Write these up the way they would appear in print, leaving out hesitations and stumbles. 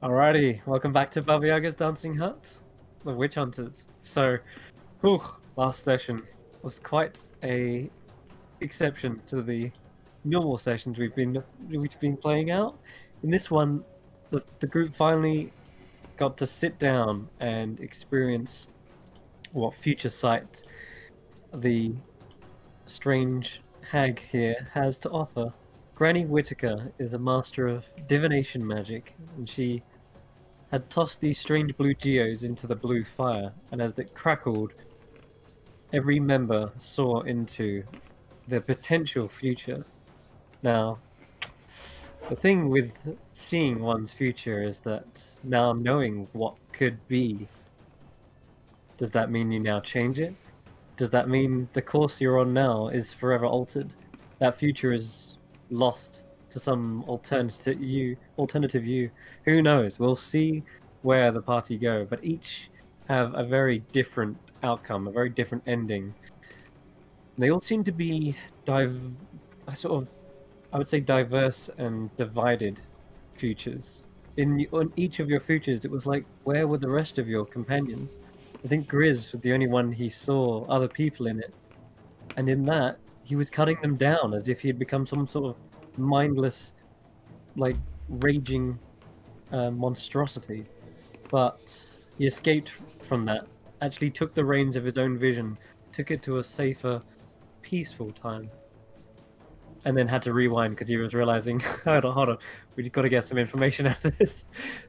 Alrighty, welcome back to Baba Yaga's Dancing Hut, the Witch Hunters. So, whew, last session was quite a exception to the normal sessions we've been playing out. In this one, the group finally got to sit down and experience what future sight the strange hag here has to offer. Granny Whitaker is a master of divination magic, and she had tossed these strange blue geos into the blue fire, and as it crackled, every member saw into the potential future. Now, the thing with seeing one's future is that now knowing what could be, does that mean you now change it? Does that mean the course you're on now is forever altered? That future is lost to some alternative you. Who knows? We'll see where the party go, but each have a very different outcome, a very different ending. They all seem to be I would say diverse and divided futures. On each of your futures, it was like, where were the rest of your companions? I think Grizz was the only one he saw other people in it, and in that, he was cutting them down as if he had become some sort of mindless, like, raging monstrosity. But he escaped from that, actually took the reins of his own vision, took it to a safer, peaceful time, and then had to rewind because he was realizing, hold on, we've got to get some information out of this.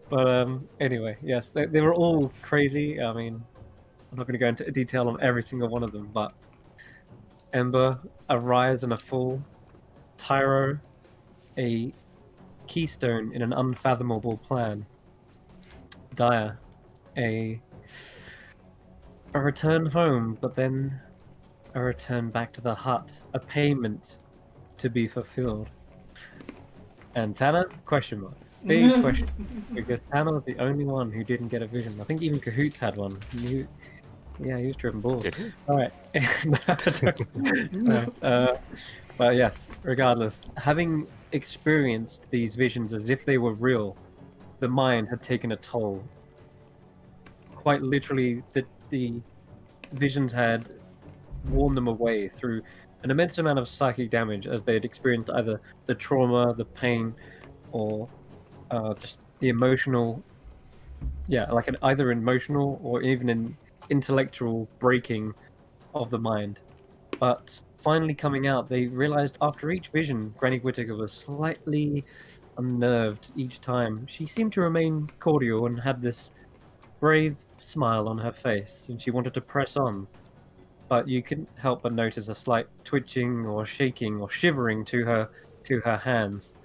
But anyway, yes, they were all crazy. I mean, I'm not going to go into detail on every single one of them, but Ember, a rise and a fall. Tyro, a keystone in an unfathomable plan. Daya, a return home, but then a return back to the hut, a payment to be fulfilled. And Tanner, question mark. Big question. Because Tanner was the only one who didn't get a vision. I think even Cahoots had one. Yeah, he was driven balls. Alright. But yes, regardless, having experienced these visions as if they were real, the mind had taken a toll. Quite literally, the visions had worn them away through an immense amount of psychic damage as they had experienced either the trauma, the pain, or just the emotional, like either emotional or even an intellectual breaking of the mind. But finally coming out, they realized after each vision, Granny Whitaker was slightly unnerved each time. She seemed to remain cordial and had this brave smile on her face, and she wanted to press on. But you couldn't help but notice a slight twitching or shaking or shivering to her hands.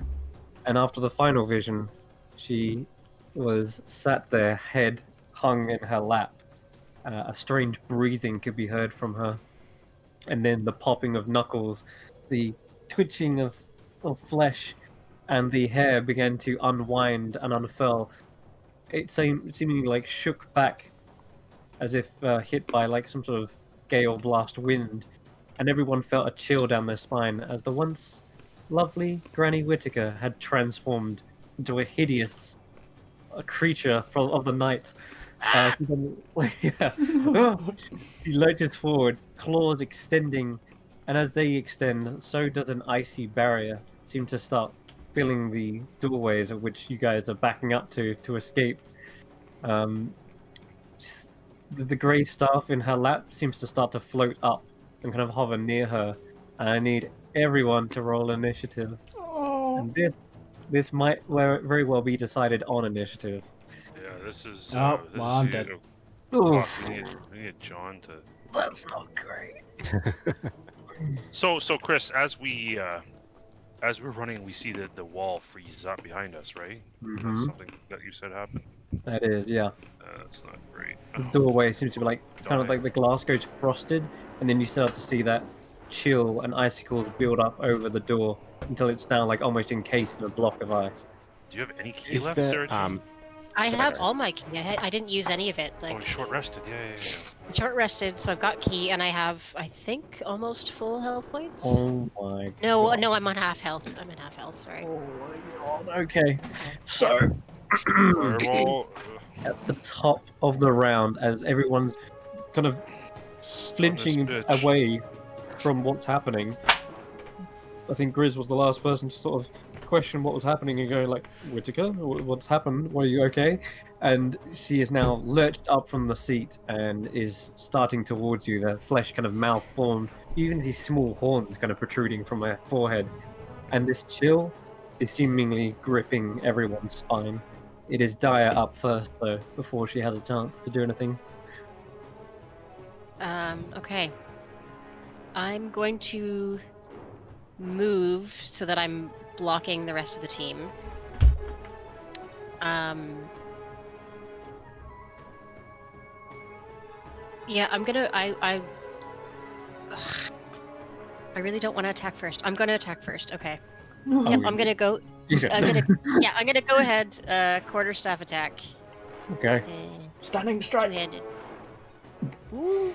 And after the final vision, she was sat there, head hung in her lap. A strange breathing could be heard from her. And then the popping of knuckles, the twitching of flesh, and the hair began to unwind and unfurl. It seemingly like shook back as if hit by like some sort of gale blast wind, and everyone felt a chill down their spine as the once lovely Granny Whitaker had transformed into a hideous creature of the night. She lurches forward, claws extending, and as they extend, so does an icy barrier seem to start filling the doorways at which you guys are backing up to escape. The grey staff in her lap seems to start to float up and kind of hover near her. And I need everyone to roll initiative. Oh. And this might very well be decided on initiative. Yeah, this is. Oh, well, I'm dead. We need John to. That's not great. So Chris, as we're running, we see that the wall freezes up behind us, right? Mm-hmm. That's something that you said happened. That is, yeah. That's not great. The doorway seems to be like kind of like the glass goes frosted, and then you start to see that chill and icicles build up over the door until it's now like almost encased in a block of ice. Do you have any key Is left, there, Sarah? I have all my key. I didn't use any of it. Like, Oh, short rested. Yeah. short rested, so I've got key, and I have, I think, almost full health points. Oh my No, God. no, I'm on half health. I'm at half health. Sorry. Oh my God. Okay. So Fireball. at the top of the round as everyone's kind of Stun this flinching bitch. away from what's happening. I think Grizz was the last person to sort of question what was happening and go like, Whittaker, what's happened? Are you okay? And she is now lurched up from the seat and is starting towards you, the flesh kind of malformed, even these small horns kind of protruding from her forehead. And this chill is seemingly gripping everyone's spine. It is Daya up first, though, before she has a chance to do anything. Okay. I'm going to move so that I'm blocking the rest of the team. Yeah, I'm gonna. I really don't want to attack first. I'm gonna attack first. Okay. Oh, Yep, I'm gonna go. You I'm should. gonna. Yeah, I'm gonna go ahead. Quarterstaff attack. Okay. Stunning strike. Two-handed. Ooh,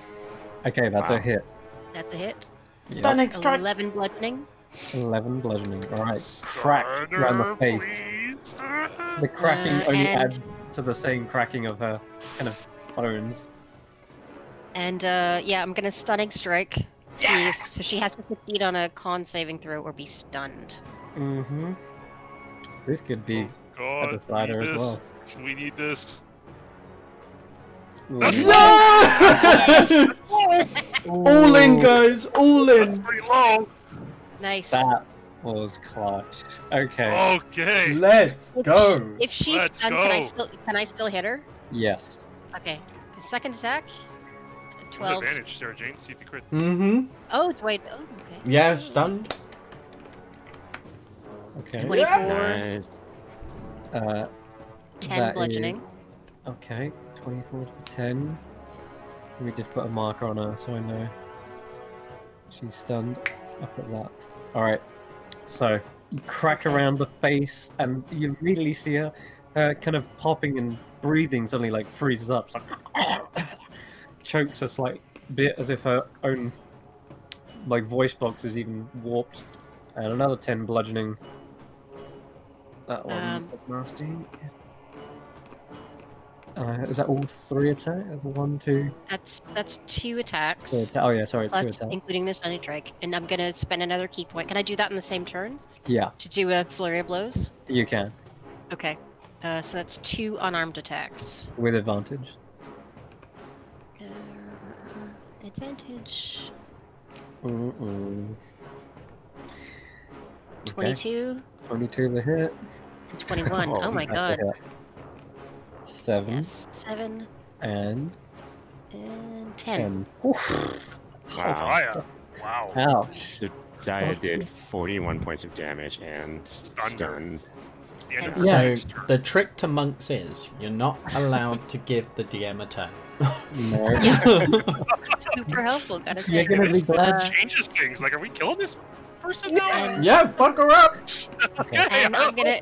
Okay, that's a hit. that's a hit. Stunning strike. 11 bludgeoning. 11 bludgeoning. Alright. Cracked around the face. Please. The cracking only and- adds to the same cracking of her kind of bones. And yeah, I'm gonna stunning strike. See if, so she has to succeed on a con saving throw or be stunned. Mm-hmm. This could be a God, decider we as need well. this. We need this. Ooh. All in, guys. All That's in. pretty low. Nice. That was clutch. Okay. Okay. Let's go. If she's Let's stunned, go. can I still hit her? Yes. Okay. The second attack. With 12. advantage, Sarah Jane. See if you crit. Mm-hmm. Oh, wait. Oh, okay. Yeah, stunned. Okay. 24. Nice. 10 that bludgeoning. is- Okay. 24 to 10. We did put a marker on her, so I know she's stunned. I'll put that. Alright. So, you crack Okay. around the face, and you immediately see her kind of popping and breathing suddenly like freezes up. It's like chokes a slight bit as if her own like voice box is even warped. And another 10 bludgeoning. That one was nasty. Is that all 3 attacks? 1, 2, That's 2 attacks. 3 oh yeah, sorry, 2 Plus, attacks. including the stunning strike. And I'm gonna spend another key point. Can I do that in the same turn? Yeah, To do a flurry of blows? you can. Okay. So that's 2 unarmed attacks. With advantage. Advantage. Mm-mm. Okay, 22 22 the hit. and 21. Oh, my That's a god. hit. 7 Yes. 7 and and 10. 10. Oof. Wow. Daya. Wow. Ouch. So Daya did 41 points of damage and stunned. The end of And her So next turn. the trick to monks is you're not allowed to give the DM a turn. No. Super helpful, gotta You're say. gonna be This glad. changes things. Like, are we killing this person now? And, Yeah, fuck her up. Okay. and I'm gonna.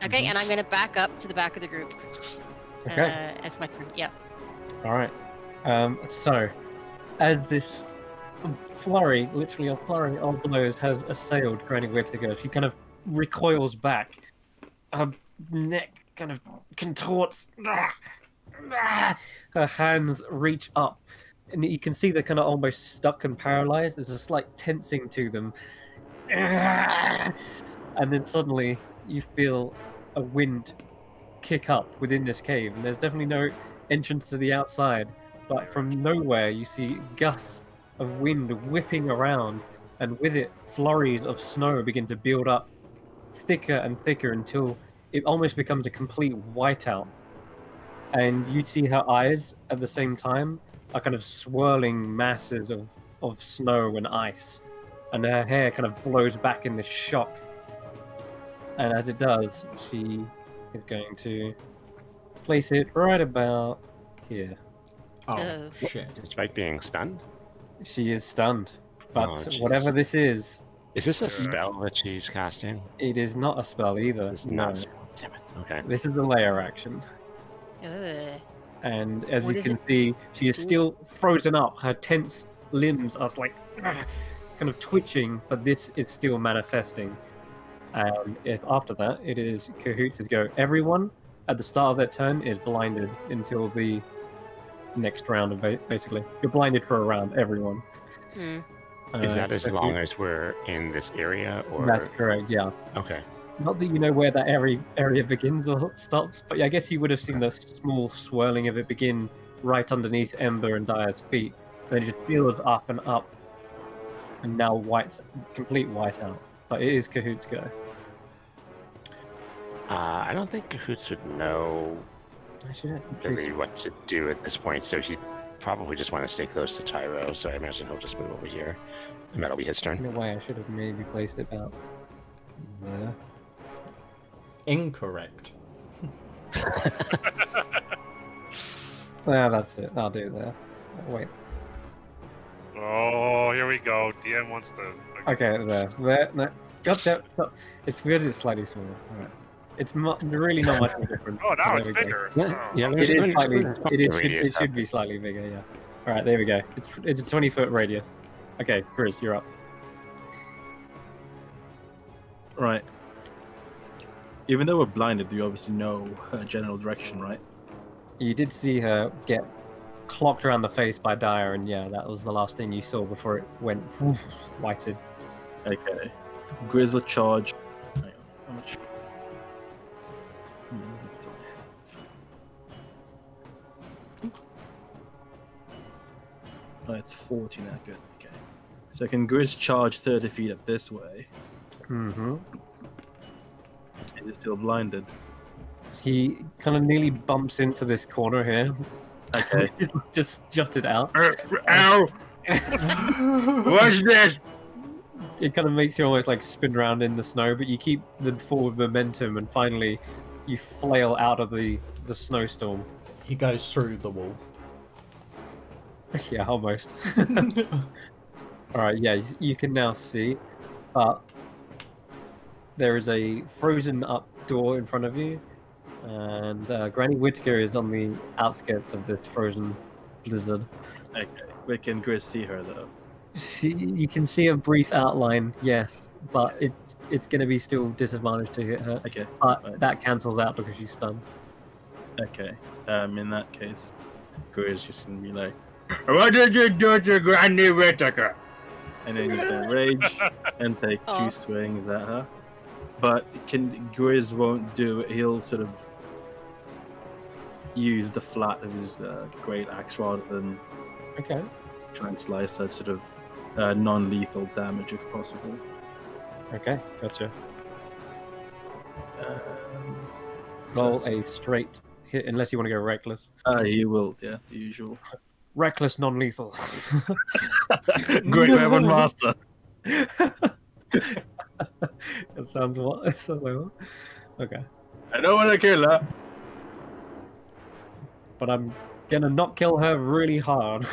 Okay, and I'm gonna back up to the back of the group. Okay. As my turn. Yeah. Alright. So, as this flurry, literally a flurry of blows, has assailed Granny Whittaker, she kind of recoils back. Her neck kind of contorts. Her hands reach up. And you can see they're kind of almost stuck and paralyzed. There's a slight tensing to them. And then suddenly you feel a wind kick up within this cave. And there's definitely no entrance to the outside. But from nowhere you see gusts of wind whipping around. And with it, flurries of snow begin to build up thicker and thicker until it almost becomes a complete whiteout. And you see her eyes at the same time are kind of swirling masses of snow and ice. And her hair kind of blows back in this shock. And as it does, she is going to place it right about here. Oh, Oh. shit. Despite being stunned? She is stunned. But Oh, jeez. whatever this is, Is this a spell that she's casting? it is not a spell either. It's No. not a spell. Damn it. Okay. This is a layer action. Ugh. And as What you is can it? see, she is Do? still frozen up. Her tense limbs are like kind of twitching, but this is still manifesting. And if after that, it is Cahoots' go. Everyone, at the start of their turn is blinded until the next round. Basically, you're blinded for a round, everyone. Hmm. Is that as so long as we're in this area, or? That's correct. Yeah. Okay. Not that you know where that area begins or stops, but yeah, I guess you would have seen the small swirling of it begin right underneath Ember and Dire's feet. Then it just builds up and up, and now complete whiteout. But it is Cahoot's go. I don't think Cahoots would know I should really what to do at this point, so he'd probably just want to stay close to Tyro, so I imagine he'll just move over here, and that'll be his turn. In a way, I should have maybe placed it about there. Incorrect. Yeah, that's it. I'll do it there. Wait. Oh, here we go. DM wants to. Okay, there. No. God damn, stop. It's weird it's slightly smaller. Alright. It's really not much of a difference. Oh, now There it's we go. bigger. Yeah, Oh. yeah. It is slightly. Radius It should be slightly bigger. Yeah. All right, there we go. It's a 20-foot radius. Okay, Chris, you're up. Right. Even though we're blinded, you obviously know her general direction, right? You did see her get clocked around the face by Dire, and yeah, that was the last thing you saw before it went whited. Okay. Grizz will charge. Hang on, how much? Oh, it's 40 now. Good. Okay. So can Grizz charge 30 feet up this way? Mm-hmm. Is it still blinded? He kind of nearly bumps into this corner here. Okay. Just jutted out. Ow! What's this? It kind of makes you almost like spin around in the snow, but you keep the forward momentum, and finally you flail out of the snowstorm. He goes through the wall. Yeah, almost. Alright, yeah, you can now see, but there is a frozen up door in front of you, and Granny Whittaker is on the outskirts of this frozen blizzard. Okay. Wait, can Grizz see her though? You can see a brief outline, yes, but it's going to be still disadvantaged to hit her. Okay. But right. that cancels out because she's stunned. Okay. In that case, Grizz just gonna be like, "What did you do to Granny Whittaker?" And then he's gonna rage and take Aw. 2 swings at her. But Grizz won't do it. He'll sort of use the flat of his great axe rather than Okay. try and slice that sort of non-lethal damage if possible. Okay, gotcha. So Roll a straight hit, unless you want to go reckless. he will, yeah, the usual. Reckless, non-lethal. Great weapon master. That sounds what? It sounds like what? Okay. I don't want to kill her. But I'm gonna not kill her really hard.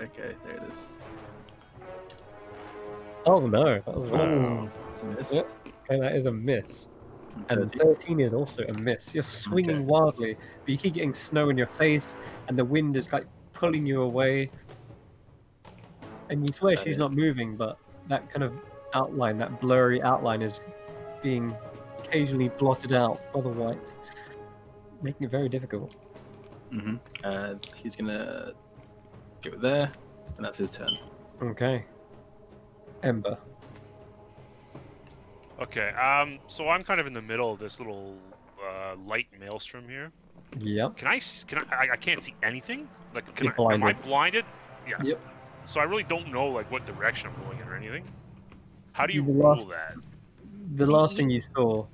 Okay, there it is. Oh no, that was Oh. It's a miss. Yep. Okay, that is a miss. And 30. 13 is also a miss. You're swinging Okay. wildly, but you keep getting snow in your face, and the wind is like pulling you away. And you swear she's not moving, but that kind of outline, that blurry outline, is being occasionally blotted out by the white, making it very difficult. Mm-hmm. And he's gonna go there, and that's his turn. Okay. Ember. Okay, so I'm kind of in the middle of this little light maelstrom here. Yep. Can I can't see anything? Like, You're am I blinded. blinded? Yeah. Yep. So I really don't know like what direction I'm going in or anything. How do you The rule last- that? The last thing you saw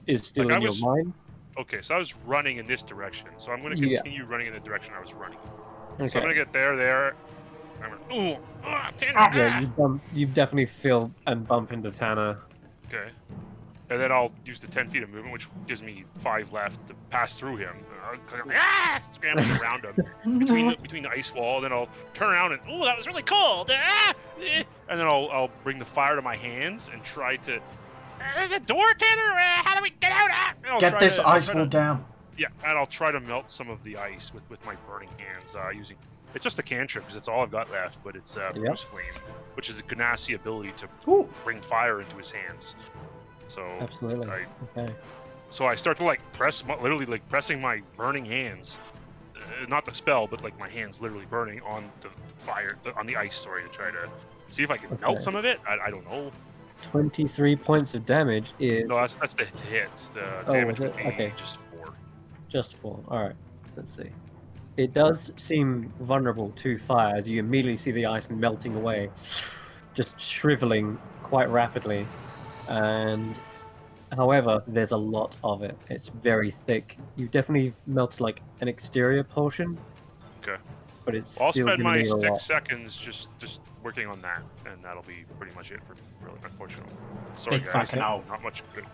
is still Like, I in your was- mind. Okay, so I was running in this direction, so I'm going to Yeah. continue running in the direction I was running. Okay. So I'm going to get there. I'm gonna, ooh, Tanner, Yeah, you definitely feel and bump into Tanner. Okay. And then I'll use the 10 feet of movement, which gives me 5 left to pass through him. Scrambling around him between the ice wall. Then I'll turn around and, ooh, that was really cold. And then I'll bring the fire to my hands and try to. There's a door, Tanner. How do we get out? Get this ice wall down. Yeah, and I'll try to melt some of the ice with my burning hands using. It's just a cantrip because it's all I've got left, but it's Bruce Flame, which is a Ganassi ability to Ooh. bring fire into his hands. So Absolutely. Okay. So I start to like literally like pressing my burning hands, not the spell, but like my hands literally burning on the fire, on the ice, sorry, to try to see if I can melt some of it. I don't know. 23 points of damage is... No, that's the hit. The Oh, damage is would it? be Okay. just 4. Just 4. Alright, let's see. It does seem vulnerable to fire as you immediately see the ice melting away, just shriveling quite rapidly. And however, there's a lot of it. It's very thick. You definitely melted like an exterior portion. Okay. But it's I'll still spend gonna my need a 6 lot. seconds just working on that, and that'll be pretty much it for really, unfortunately. Sorry, Big guys. fucking out. Not much good.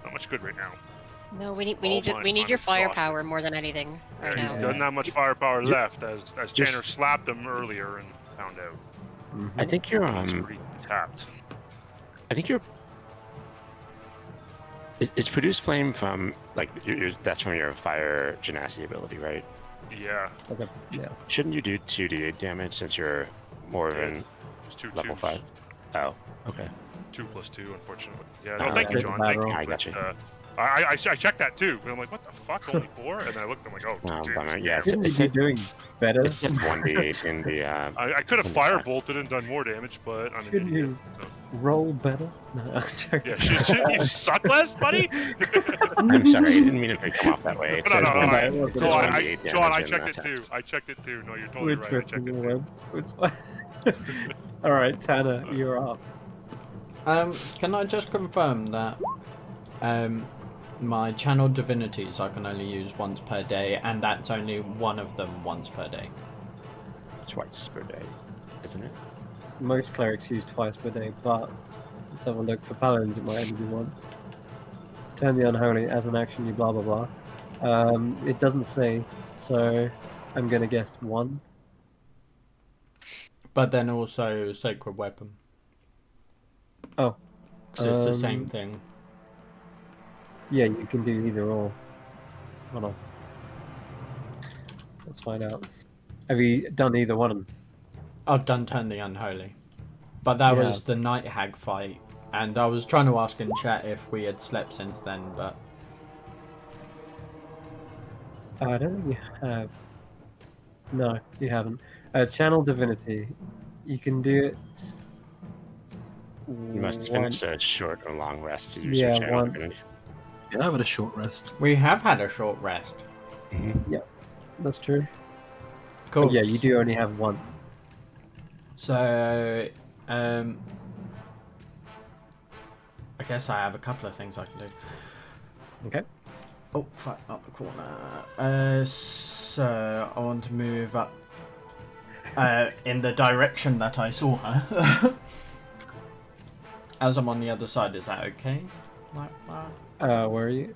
Not much good right now. No, we need I'm your exhausted. firepower more than anything right Yeah, he's now. doesn't have much firepower left, as Just- Tanner slapped him earlier and found out. Mhm. I think you're He's pretty tapped. I think you're. Is produce flame from like that's from your fire genasi ability, right? Yeah, Okay, yeah. Shouldn't you do 2d8 damage since you're more than it's 2 level twos. 5? Oh, okay. 2 plus 2, unfortunately. Yeah, Ah, no, thank you, okay. John. Thank you. I got you. I checked that too, and I'm like, what the fuck, only 4? And then I looked, I'm like, oh, Oh, 2 bummer. twos. Yeah, Shouldn't it's you be doing better? It's 1d8 in the. I could have in the fire back. bolted and done more damage, but I'm an Shouldn't idiot. you So. roll better? No, I'm joking. Yeah, shouldn't you suck less, buddy? I'm sorry, I didn't mean it to come off that way. It No, says no, no, 1d8 no, it says So 1d8 John, I damage checked in it too. attacks. I checked it too. No, you're totally We're right. I checked twisting it your too. words. It's fine. Alright, Tanner, you're up. Can I just confirm that my channel divinities I can only use once per day, and that's only one of them once per day? Twice per day, isn't it? Most clerics use twice per day, but let's have a look. For paladins, it might only be once. Turn the unholy as an action, you blah blah blah. It doesn't say, so I'm gonna guess 1. But then also sacred weapon. Oh. 'Cause it's the same thing. Yeah, you can do either or. Hold on. Let's find out. Have you done either one? I've done turn the unholy, but that Yeah. was the night hag fight, and I was trying to ask in chat if we had slept since then, but I don't think you have. No, you haven't. Channel divinity. You can do it. You must finish a short or long rest to use Yeah, your channel one. divinity. Yeah, have had a short rest. we have had a short rest. That's true. Cool. But yeah, you do only have 1. So, I guess I have a couple of things I can do. Okay. Oh, fuck, up the corner. So I want to move up in the direction that I saw her. As I'm on the other side, is that okay? Like that? Where are you?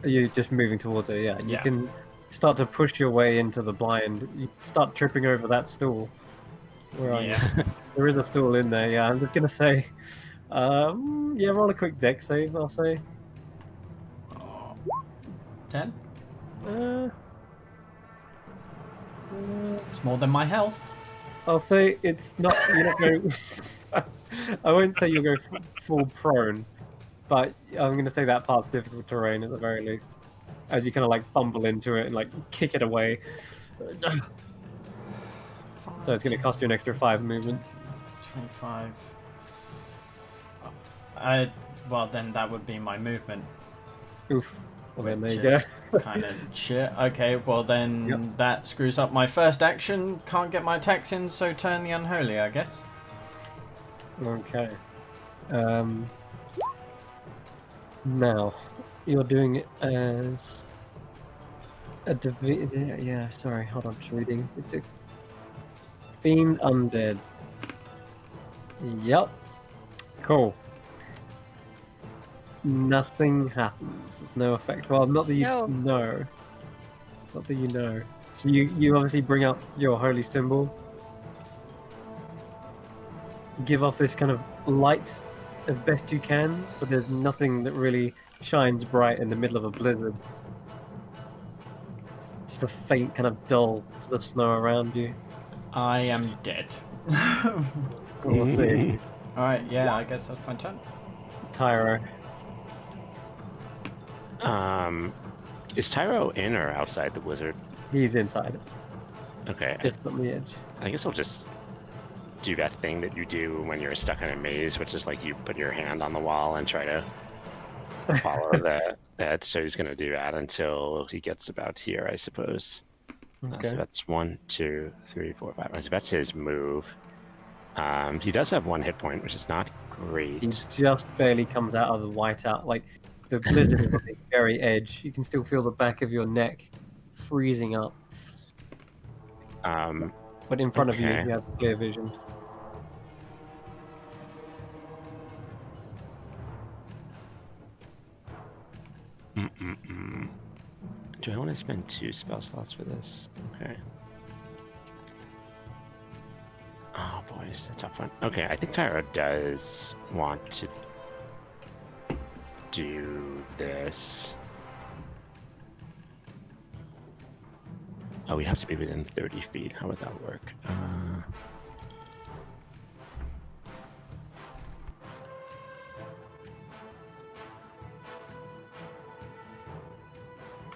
Are you just moving towards her? Yeah. You Yeah. can start to push your way into the blind. You start tripping over that stool. Where are you? There is a stool in there. Yeah, I'm just gonna say. Yeah, roll a quick dex save. I'll say. 10? Uh, It's more than my health. I'll say it's not. You're not going. I won't say you'll go full prone, but I'm going to say that part's difficult terrain at the very least, as you kind of like fumble into it and like kick it away. So it's going to cost you an extra 5 movement. 25. Well, then that would be my movement. Oof. Well, then there you which go. is kind of shit. Okay, well then Yep. that screws up my first action. Can't get my attacks in, so turn the unholy, I guess. Okay. Now, you're doing it as a yeah, sorry, hold on, just reading. It's a fiend undead. Yep. Cool. Nothing happens. There's no effect. Well, not that you No. know. Not that you know. So you obviously bring up your holy symbol. Give off this kind of light as best you can, but there's nothing that really shines bright in the middle of a blizzard. It's just a faint kind of dull to the snow around you. I am dead. We'll see. Alright, yeah, I guess that's my turn. Tyro. Is Tyro in or outside the wizard? He's inside it, Okay, just on the edge. I guess I'll just do that thing that you do when you're stuck in a maze, which is like you put your hand on the wall and try to follow that. So he's gonna do that until he gets about here, I suppose. Okay. So that's 1, 2, 3, 4, 5. So that's his move. He does have 1 hit point, which is not great. He just barely comes out of the whiteout. Like, the blizzard is on the very edge. You can still feel the back of your neck freezing up. But in front of you, okay. you have clear vision. Do I want to spend 2 spell slots for this? Okay. Oh boy, it's a tough one. Okay, I think Tyro does want to do this. Oh, we'd have to be within 30 feet. How would that work?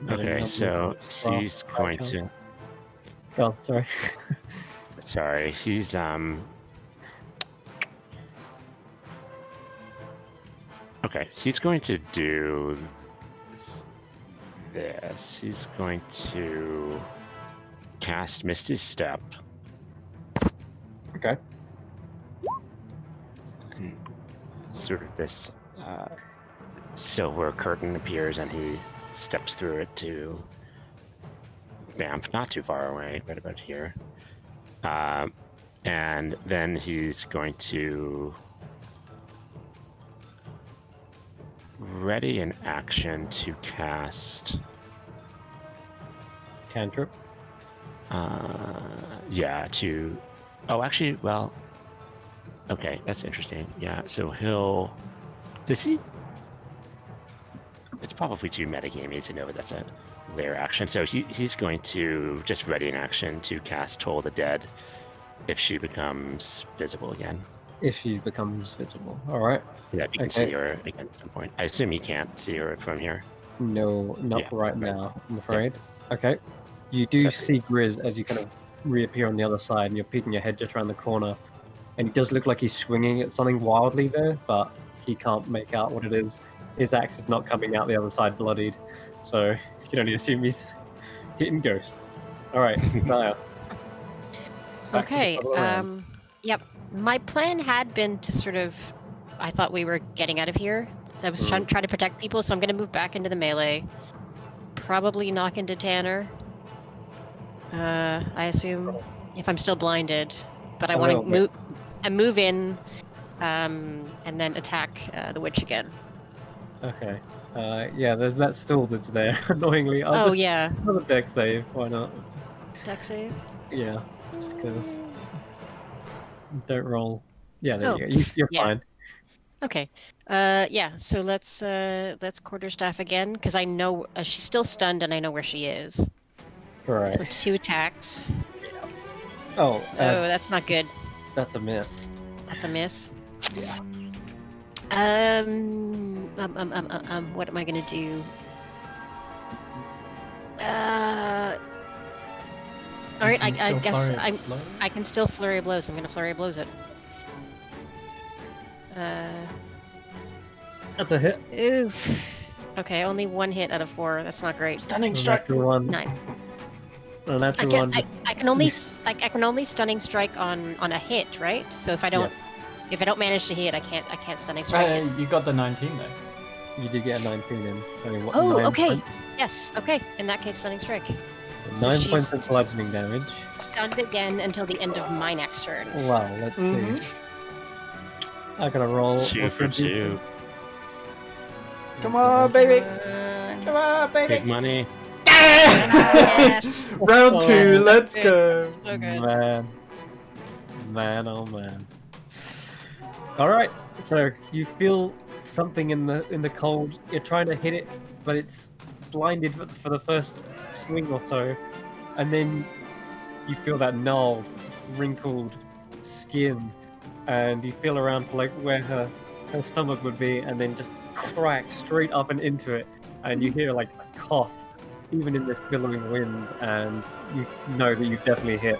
Okay, so he's going to... Oh, sorry. Sorry, he's okay, he's going to do this. He's going to cast Misty Step. Okay. And sort of this silver curtain appears and he steps through it to Vamp, not too far away, right about here. And then he's going to ready an action to cast. Cantrip. Yeah, to. Oh, actually, well. Okay, that's interesting. Yeah, so he'll. Does he? It's probably too metagamey to know that that's a rare action. So he's going to just ready an action to cast Toll the Dead if she becomes visible again. If she becomes visible. Alright. Yeah, you can see her again at some point. I assume you can't see her from here. No, not Yeah, right okay. now, I'm afraid. Okay. You do see Grizz as you kind of reappear on the other side, and you're peeking your head just around the corner. And it does look like he's swinging at something wildly there, but he can't make out what it is. His axe is not coming out the other side bloodied, so you can only assume he's hitting ghosts. Alright, Naya. Back to the Okay. top of the round. Yep. My plan had been to sort of. I thought we were getting out of here, so I was trying to protect people. So I'm going to move back into the melee. Probably knock into Tanner. I assume if I'm still blinded, but I want to move. And move in, and then attack the witch again. Okay. Yeah, there's that stool that's there, annoyingly. Oh yeah. Another deck save, why not? Deck save. Yeah, just because. Don't roll. Yeah, there Oh, you go. You're yeah. fine. Okay. Yeah. So let's quarterstaff again because I know she's still stunned and I know where she is. Right. So 2 attacks. Oh, That's not good. that's a miss. That's a miss. Yeah. What am I gonna do? All right. I guess I can still flurry of blows. I'm gonna flurry of blows it. That's a hit. Oof. Okay, only 1 hit out of 4. That's not great. Stunning A strike. natural one. 9. A natural one. I can only stunning strike on a hit, right? So if I don't manage to hit, I can't stunning strike it. You got the 19 though. You did get a 19 in. So what, Oh, 9 okay. points? Yes. Okay. In that case, stunning strike. 9 she's points of bludgeoning damage. Stunned again until the end of my next turn. Wow, let's see. I gotta roll. 2 for 2. Come on, baby. Uh, Come on, baby. Big money. yes. Round 2, Oh, let's go. So good. Man, oh man. All right, so you feel something in the cold. You're trying to hit it, but it's blinded for the first swing or so, and then you feel that gnarled, wrinkled skin, and you feel around for like where her stomach would be, and then just crack straight up and into it, and you hear like a cough, even in this billowing wind, and you know that you've definitely hit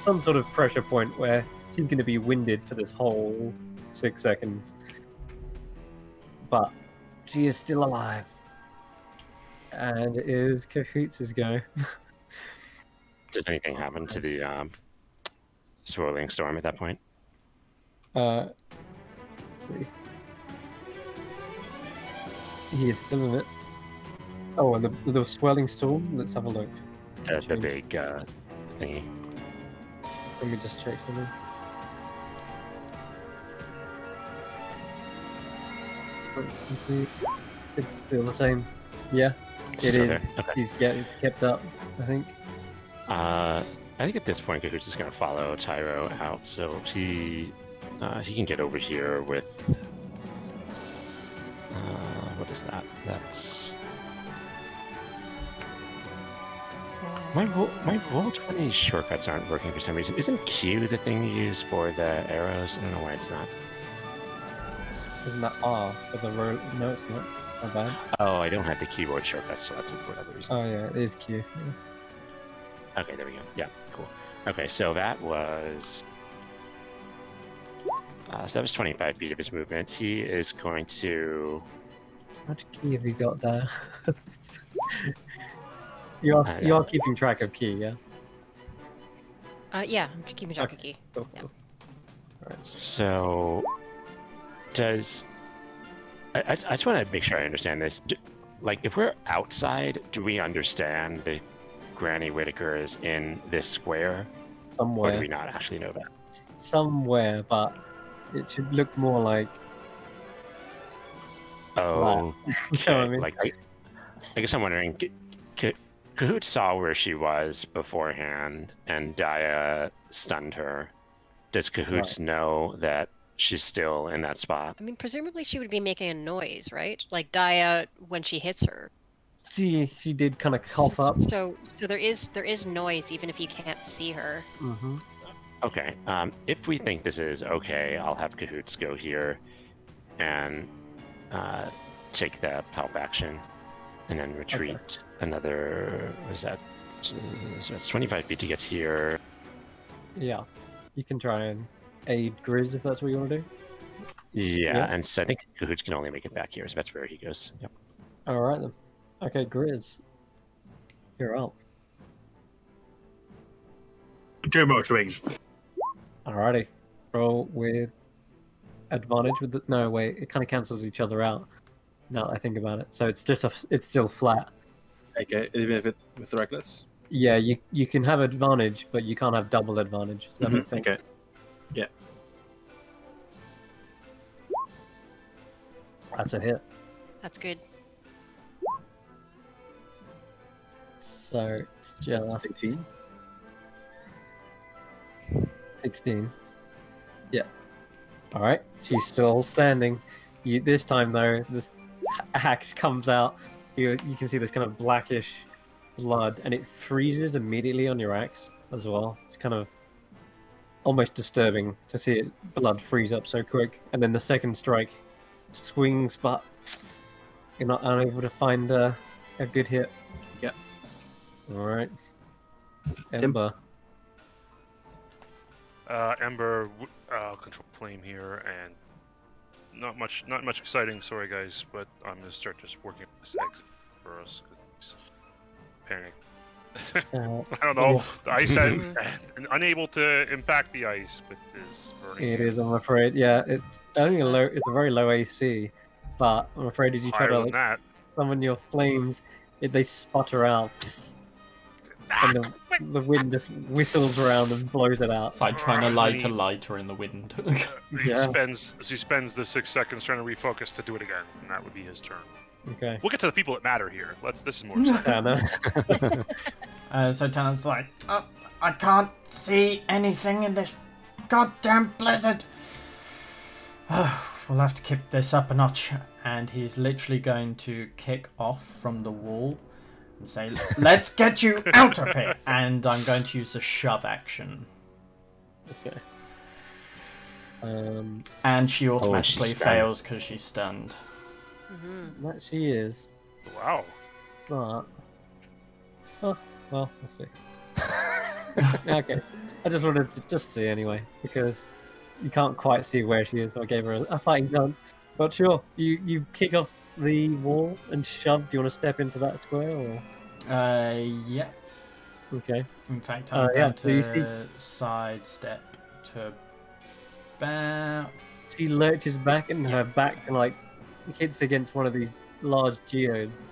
some sort of pressure point where she's going to be winded for this whole 6 seconds. But she is still alive. And it is Cahoots' go. Did anything happen to the swirling storm at that point? Let's see. He is still in it. Oh, and the swirling storm? Let's have a look. The big thingy. Let me just check something. It's still the same. Yeah, it is. Okay. It's kept up, I think. I think at this point, Cahoots is going to follow Tyro out, so he can get over here with. What is that? That's my Roll20 shortcuts aren't working for some reason. Isn't Q the thing you use for the arrows? I don't know why it's not. Isn't that R for the road? No, it's not. Not bad. Oh, I don't have the keyboard shortcuts selected for whatever reason. Oh yeah, it is Q. Yeah. Okay, there we go. Yeah, cool. Okay, so that was 25 feet of his movement. He is going to. How much key have you got there? you are keeping track of key, yeah? Yeah, I'm keeping track of key. Cool, Yeah. cool. Alright. So, does I just want to make sure I understand this. Like, if we're outside, do we understand that Granny Whitaker is in this square, or Somewhere. do we not actually know that? Somewhere, but it should look more like. Oh, You know what I mean? like I guess I'm wondering. Kahoot saw where she was beforehand, and Daya stunned her. Does Cahoots know that she's still in that spot? I mean, presumably she would be making a noise, right? Like Daya when she hits her. She did kind of cough up. So there is noise even if you can't see her. Mm-hmm. Okay. If we think this is okay, I'll have Cahoots go here and take the help action, and then retreat another. What is that? So it's 25 feet to get here. Yeah. You can try and aid Grizz if that's what you want to do. Yeah, and so I think Cahoots can only make it back here, so that's where he goes. Yep. Alright then. Okay, Grizz. You're up. 2 more swings. Alrighty. Roll with advantage with the. No, wait. It kind of cancels each other out. Now that I think about it. So it's just it's still flat. Okay, even if it with the reckless. Yeah, you can have advantage, but you can't have double advantage. Does that make sense? Okay. Yeah. That's a hit. That's good. So it's just 18. 16. Yeah. Alright. She's still standing. This time though, this axe comes out. You can see this kind of blackish blood, and it freezes immediately on your axe as well. It's kind of almost disturbing to see blood freeze up so quick. And then the second strike swings, but you're not unable to find a good hit. Yeah. Alright. Tim? Ember. Ember, control flame here, and not much exciting. Sorry guys, but I'm gonna start just working on this exit for us. Panic. I don't know. The ice had unable to impact the ice, but is burning. It is, I'm afraid. Yeah, it's only it's a very low AC, but I'm afraid as you try Higher to than that. summon your flames, they sputter out, and the wind just whistles around and blows it out. It's like trying to light a lighter in the wind. He Yeah. spends the 6 seconds trying to refocus to do it again, and that would be his turn. Okay. We'll get to the people that matter here. This is more exciting. Tana. So Tanner's like, I can't see anything in this goddamn blizzard. We'll have to keep this up a notch. And he's literally going to kick off from the wall and say, let's get you out of here. And I'm going to use the shove action. Okay. And she automatically she's stunned. fails because she's stunned. Mm-hmm. That she is. Wow. But... Oh, well, we'll see. Okay. I just wanted to just see anyway, because you can't quite see where she is, so I gave her a fighting gun. But sure, you kick off the wall and shove. Do you want to step into that square, or...? Yeah. Okay. In fact, I'm yeah, going so you see- to sidestep to about... She lurches back, and her back like hits against one of these large geodes.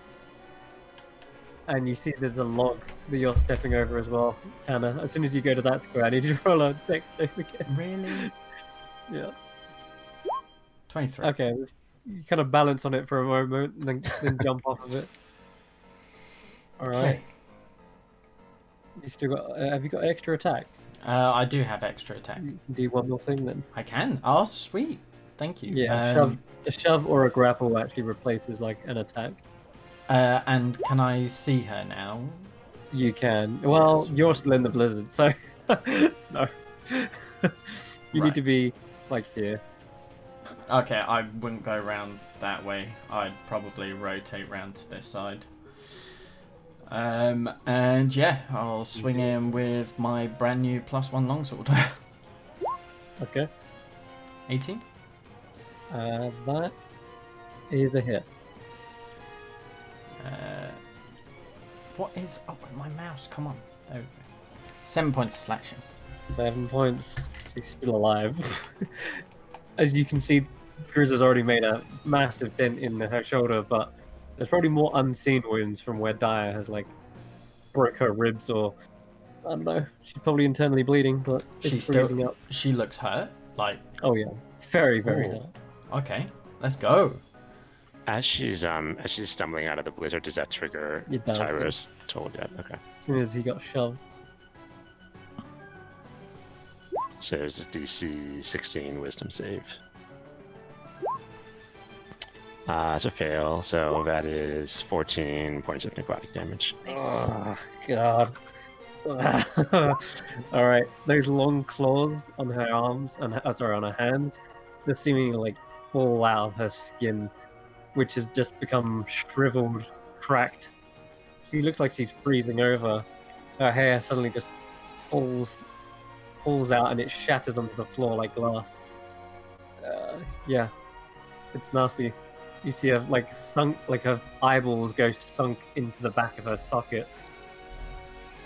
And you see there's a log that you're stepping over as well, Tanner. As soon as you go to that square, I need you to roll a dex save again. Really? Yeah. 23. Okay, you kind of balance on it for a moment, and then jump off of it. All right. Okay. You still got? Have you got extra attack? I do have extra attack. You can do one more thing then. I can. Oh, sweet. Thank you. Yeah, a shove or a grapple actually replaces like an attack. And can I see her now? You can. Well, Yes. you're still in the blizzard, so no. You need to be like here. Okay, I wouldn't go round that way. I'd probably rotate round to this side. And yeah, I'll swing in with my brand new +1 longsword. Okay. 18? That is a hit. What is up with my mouse? Come on. There we go. 7 points of slashing. 7 points. She's still alive. As you can see, Cruiser's already made a massive dent in her shoulder, but there's probably more unseen wounds from where Daya has like broke her ribs, or I don't know. She's probably internally bleeding, but it's She's freezing still... up. She looks hurt. Like... Oh yeah, very Oh. hurt. Okay, let's go. As she's stumbling out of the blizzard, does that trigger It does. Tyro's toll yet? Okay. As soon as he got shoved. So there's a DC 16 Wisdom save. It's a fail, so that is 14 points of necrotic damage. Oh god. All right, those long claws on her arms and on her hands, just seemingly like fall out of her skin, which has just become shriveled, cracked. She looks like she's freezing over. Her hair suddenly just falls out and it shatters onto the floor like glass. Yeah, it's nasty. You see her like sunk, like her eyeballs go sunk into the back of her socket.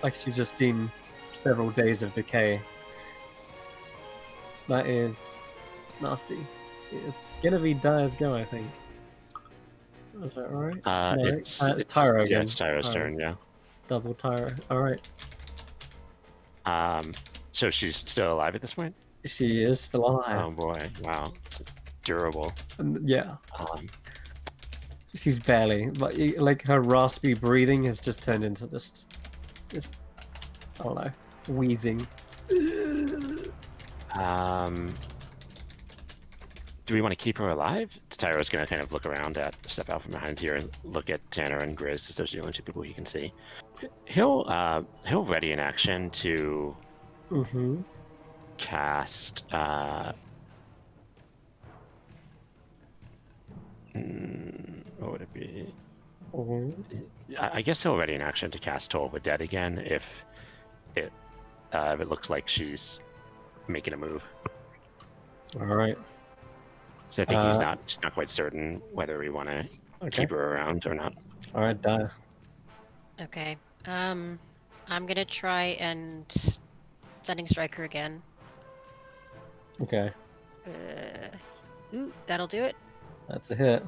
Like she's just seen several days of decay. That is nasty. It's gonna be Daya's go, I think. Is that right? No, It's Tyro again. Yeah, it's Tyro's Tyro. turn. Yeah. Double Tyro. All right. So she's still alive at this point. She is still Oh alive. boy! Wow, it's durable. Yeah. Um, She's barely, but like her raspy breathing has just turned into just I don't know, wheezing. Do we want to keep her alive? Tyro's gonna kind of look around step out from behind here and look at Tanner and Grizz, as those are the only two people he can see. He'll ready an action to Mm-hmm. cast. What would it be? I guess he'll ready an action to cast Toll the Dead again if it looks like she's making a move. All right. So I think he's not quite certain whether we want to Okay. keep her around or not. All right, Daya. Okay. I'm gonna try and Sending Striker again. Okay, Ooh, that'll do it. that's a hit.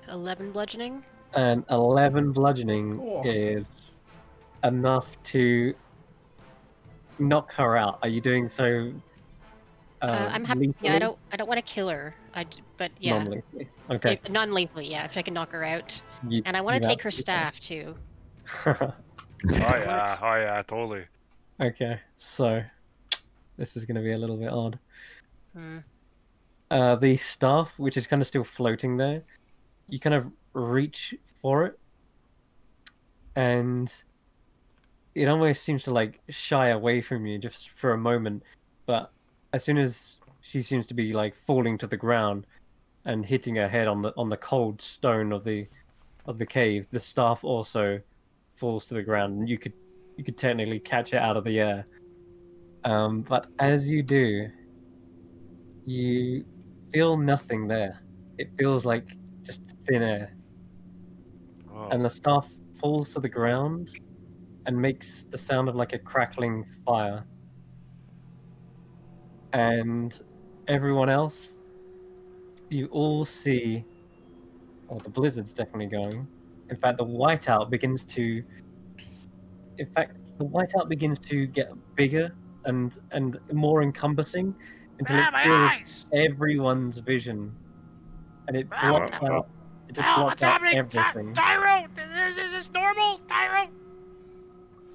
11 bludgeoning. And 11 bludgeoning Oh. is enough to knock her out. Are you doing so? I'm happy. Yeah, I lethally? don't want to kill her. But yeah, Non-lethally. Okay. non-lethally. Yeah, if I can knock her out. You- And I want you to take her absolutely staff too. can. Oh yeah, totally. Okay, so this is going to be a little bit odd. Hmm. The staff, which is kind of still floating there, you kind of reach for it, and it almost seems to like shy away from you just for a moment. But as soon as she seems to be like falling to the ground and hitting her head on the cold stone of the of the cave, the staff also falls to the ground, and you could technically catch it out of the air. But as you do, you feel nothing there. It feels like just thin air. Oh. And the staff falls to the ground and makes the sound of like a crackling fire. And everyone else, you all see, well, the blizzard's definitely going. In fact, the whiteout begins to get bigger and more encompassing until it my fills eyes! everyone's vision, and it blocks out. It just blocks What's out happening? everything. Tyro! Is this normal? Tyro!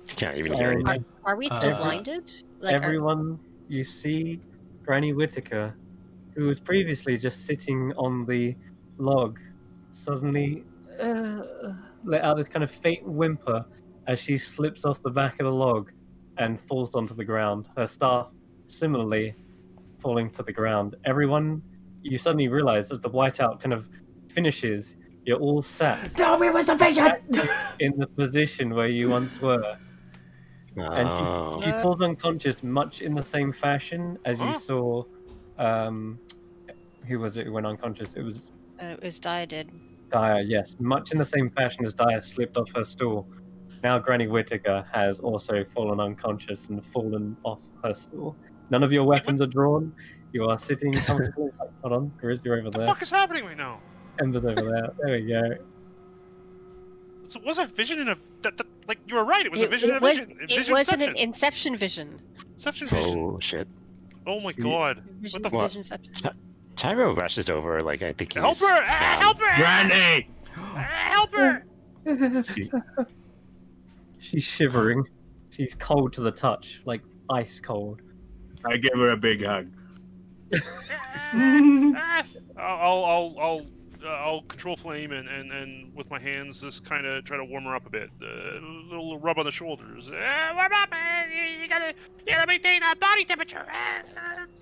You can't even hear And anything. Are we still Uh, blinded? Like, everyone, you see Granny Whitaker, who was previously just sitting on the log, suddenly let out this kind of faint whimper as she slips off the back of the log and falls onto the ground. Her staff similarly falling to the ground. Everyone, you suddenly realize as the whiteout kind of finishes, you're all sat No, it was a vision! in the position where you once were. And Oh. she falls unconscious much in the same fashion as you saw. Who was it who went unconscious? It was Dia did. Dia, yes. Much in the same fashion as Dia slipped off her stool. Now Granny Whitaker has also fallen unconscious and fallen off her stool. None of your weapons are drawn. You are sitting comfortably. Hold on, Grizz, you're over What the there. fuck is happening right now? Ember's over there. There we go. So it was a vision in a... like, you were right. It was a vision in a was, vision. It wasn't an Inception vision. Inception vision. Oh shit. Oh my She- god. Vision, What the fuck? Visionception. Tyro rushes over, like I think he's Help her! Help her! Granny! Help her! She's shivering. She's cold to the touch, like ice cold. I give her a big hug. I'll control flame and with my hands just kind of try to warm her up a bit. A little rub on the shoulders. Warm up! You gotta maintain body temperature.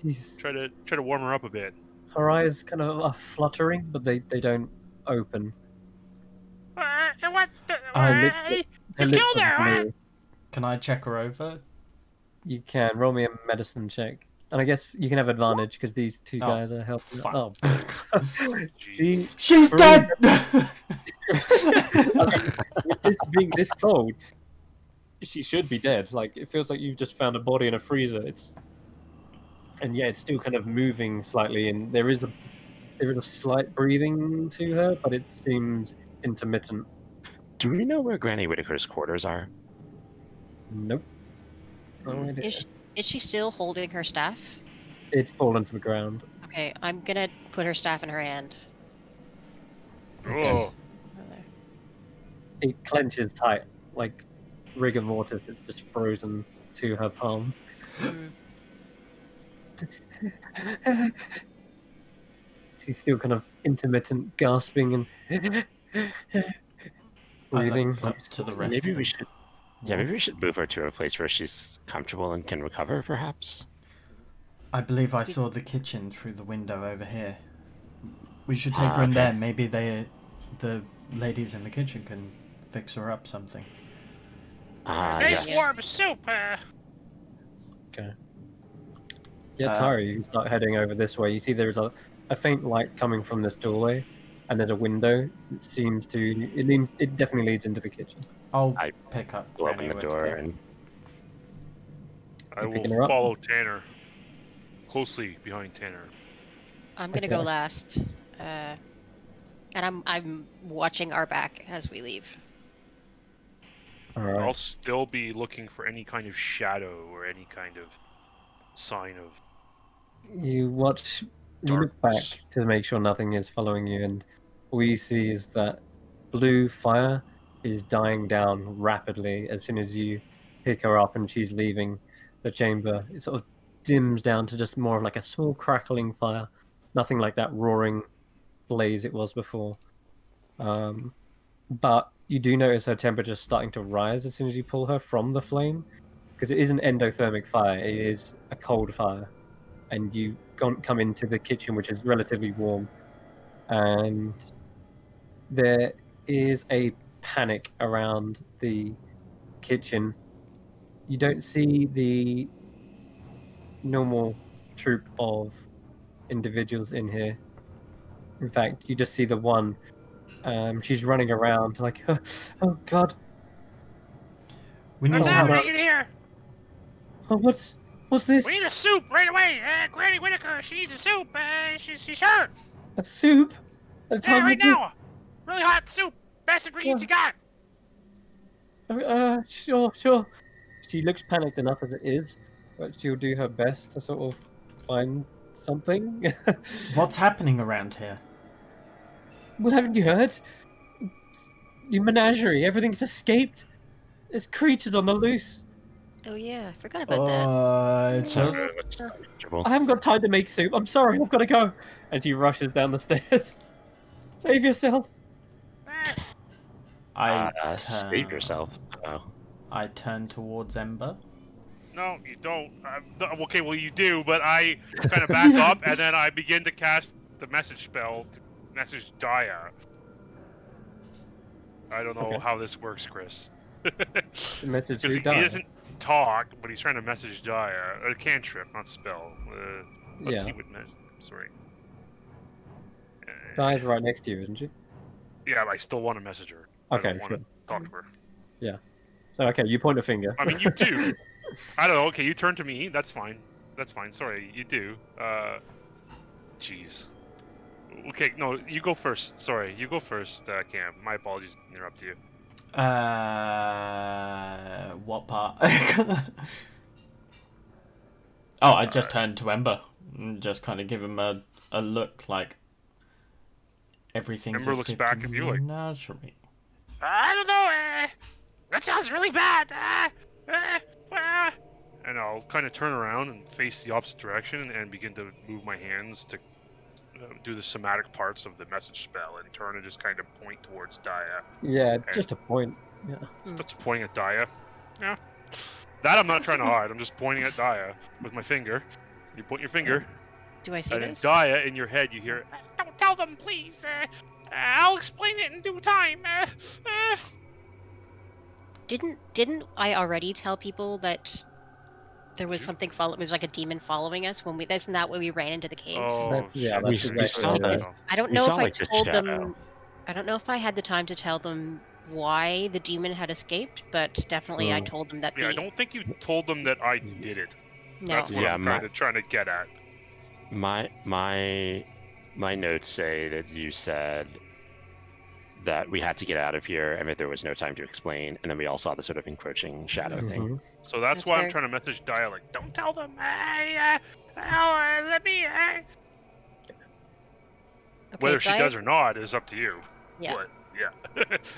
She's, Try to warm her up a bit. her eyes kind of are fluttering, but they don't open. What? Her You lips killed are her! blue. Can I check her over? You can roll me a medicine check, and I guess you can have advantage because these two Oh, guys are helping. fuck. Oh, she, She's dead! with this being this cold, she should be dead. Like it feels like you've just found a body in a freezer. And yeah, it's still kind of moving slightly, and there is a slight breathing to her, but it seems intermittent. Do we know where Granny Whitaker's quarters are? Nope. No idea. Is she still holding her staff? It's fallen to the ground. Okay, I'm gonna put her staff in her hand. Oh. It clenches tight, like rigor mortis. It's just frozen to her palms. Mm. She's still kind of intermittent, gasping and breathing. Up to the rest Maybe of we them. should. Yeah, maybe we should move her to a place where she's comfortable and can recover, perhaps. I believe I saw the kitchen through the window over here. We should take her in there. Maybe the ladies in the kitchen can fix her up something. Nice Yes. warm soup. Okay. Yeah, Uh, Tari, you start heading over this way. You see there's a faint light coming from this doorway, and there's a window. It seems to. It definitely leads into the kitchen. I'll I pick up. Go open Granny the door Whitaker. and I You will picking her up? follow Tanner. Closely behind Tanner. I'm gonna go Okay. last, and I'm watching our back as we leave. All I'll right. still be looking for any kind of shadow or any kind of sign of... You watch. You look back Darkness. to make sure nothing is following you, and all you see is that blue fire is dying down rapidly as soon as you pick her up and she's leaving the chamber. It sort of dims down to just more of like a small crackling fire, nothing like that roaring blaze it was before. But you do notice her temperature starting to rise as soon as you pull her from the flame, because it is an endothermic fire. It is a cold fire, and you come into the kitchen, which is relatively warm, and there is a panic around the kitchen. You don't see the normal troop of individuals in here. In fact, you just see the one. She's running around like, oh God, We need What's to help. happening in here? oh, what's this? We need a soup right away. Granny Whitaker, she needs a soup. She's hurt. A soup? A Yeah, time right of the- now. Really hot soup. Best ingredients you got. Sure. She looks panicked enough as it is, but she'll do her best to sort of find something. What's happening around here? Well, haven't you heard? Your menagerie, everything's escaped. There's creatures on the loose. Oh yeah, I forgot about that. It's just... That's uncomfortable. I haven't got time to make soup. I'm sorry, I've got to go. And she rushes down the stairs. Save yourself. Save yourself. Oh. I turn towards Ember. No, you don't. Okay, well you do, but I kind of back up and then I begin to cast the message spell to message Daya. I don't know Okay. how this works, Chris. The message Because you he die. doesn't talk, but he's trying to message Daya. A cantrip, not spell. Let's Yeah. see what message. Sorry. Dies right next to you, isn't she? Yeah, but I still want to message her. Okay, I don't want sure. to talk to her. So, okay, you point a finger. I mean, you do. I don't know. Okay, you turn to me. That's fine. That's fine. Sorry, you do. Jeez. Okay, no, you go first. Sorry, you go first, Cam. My apologies to interrupt you. What part? Oh, I just turned to Ember and just kind of give him a look like everything's Ember looks escaped back at you like- menagerie. I don't know. That sounds really bad. And I'll kind of turn around and face the opposite direction and begin to move my hands to do the somatic parts of the message spell and turn and just kind of point towards Daya. Yeah, just a point. Yeah. That's pointing at Daya. Yeah. That I'm not trying to hide. I'm just pointing at Daya with my finger. You point your finger, Do I see and then this? Daya, in your head, you hear, "Don't tell them, please. I'll explain it in due time." Didn't I already tell people that there was something it was like a demon following us when we? Isn't that when we ran into the caves? Oh, Yeah, shit. that's We exactly saw what it that. is. I don't We know saw, if I like, the told shadow. them. I don't know if I had the time to tell them why the demon had escaped, but definitely I Hmm. told them that Yeah, I the don't think you told them that I did it. no. That's what Yeah, I'm my- kind of trying to get at. My notes say that you said that we had to get out of here and that there was no time to explain, and then we all saw the sort of encroaching shadow thing. Mhm. So that's That's why I'm fair. trying to message Daya, like, don't tell them. Let me. Okay, Whether she Daya- does or not is up to you. Yeah. But, yeah.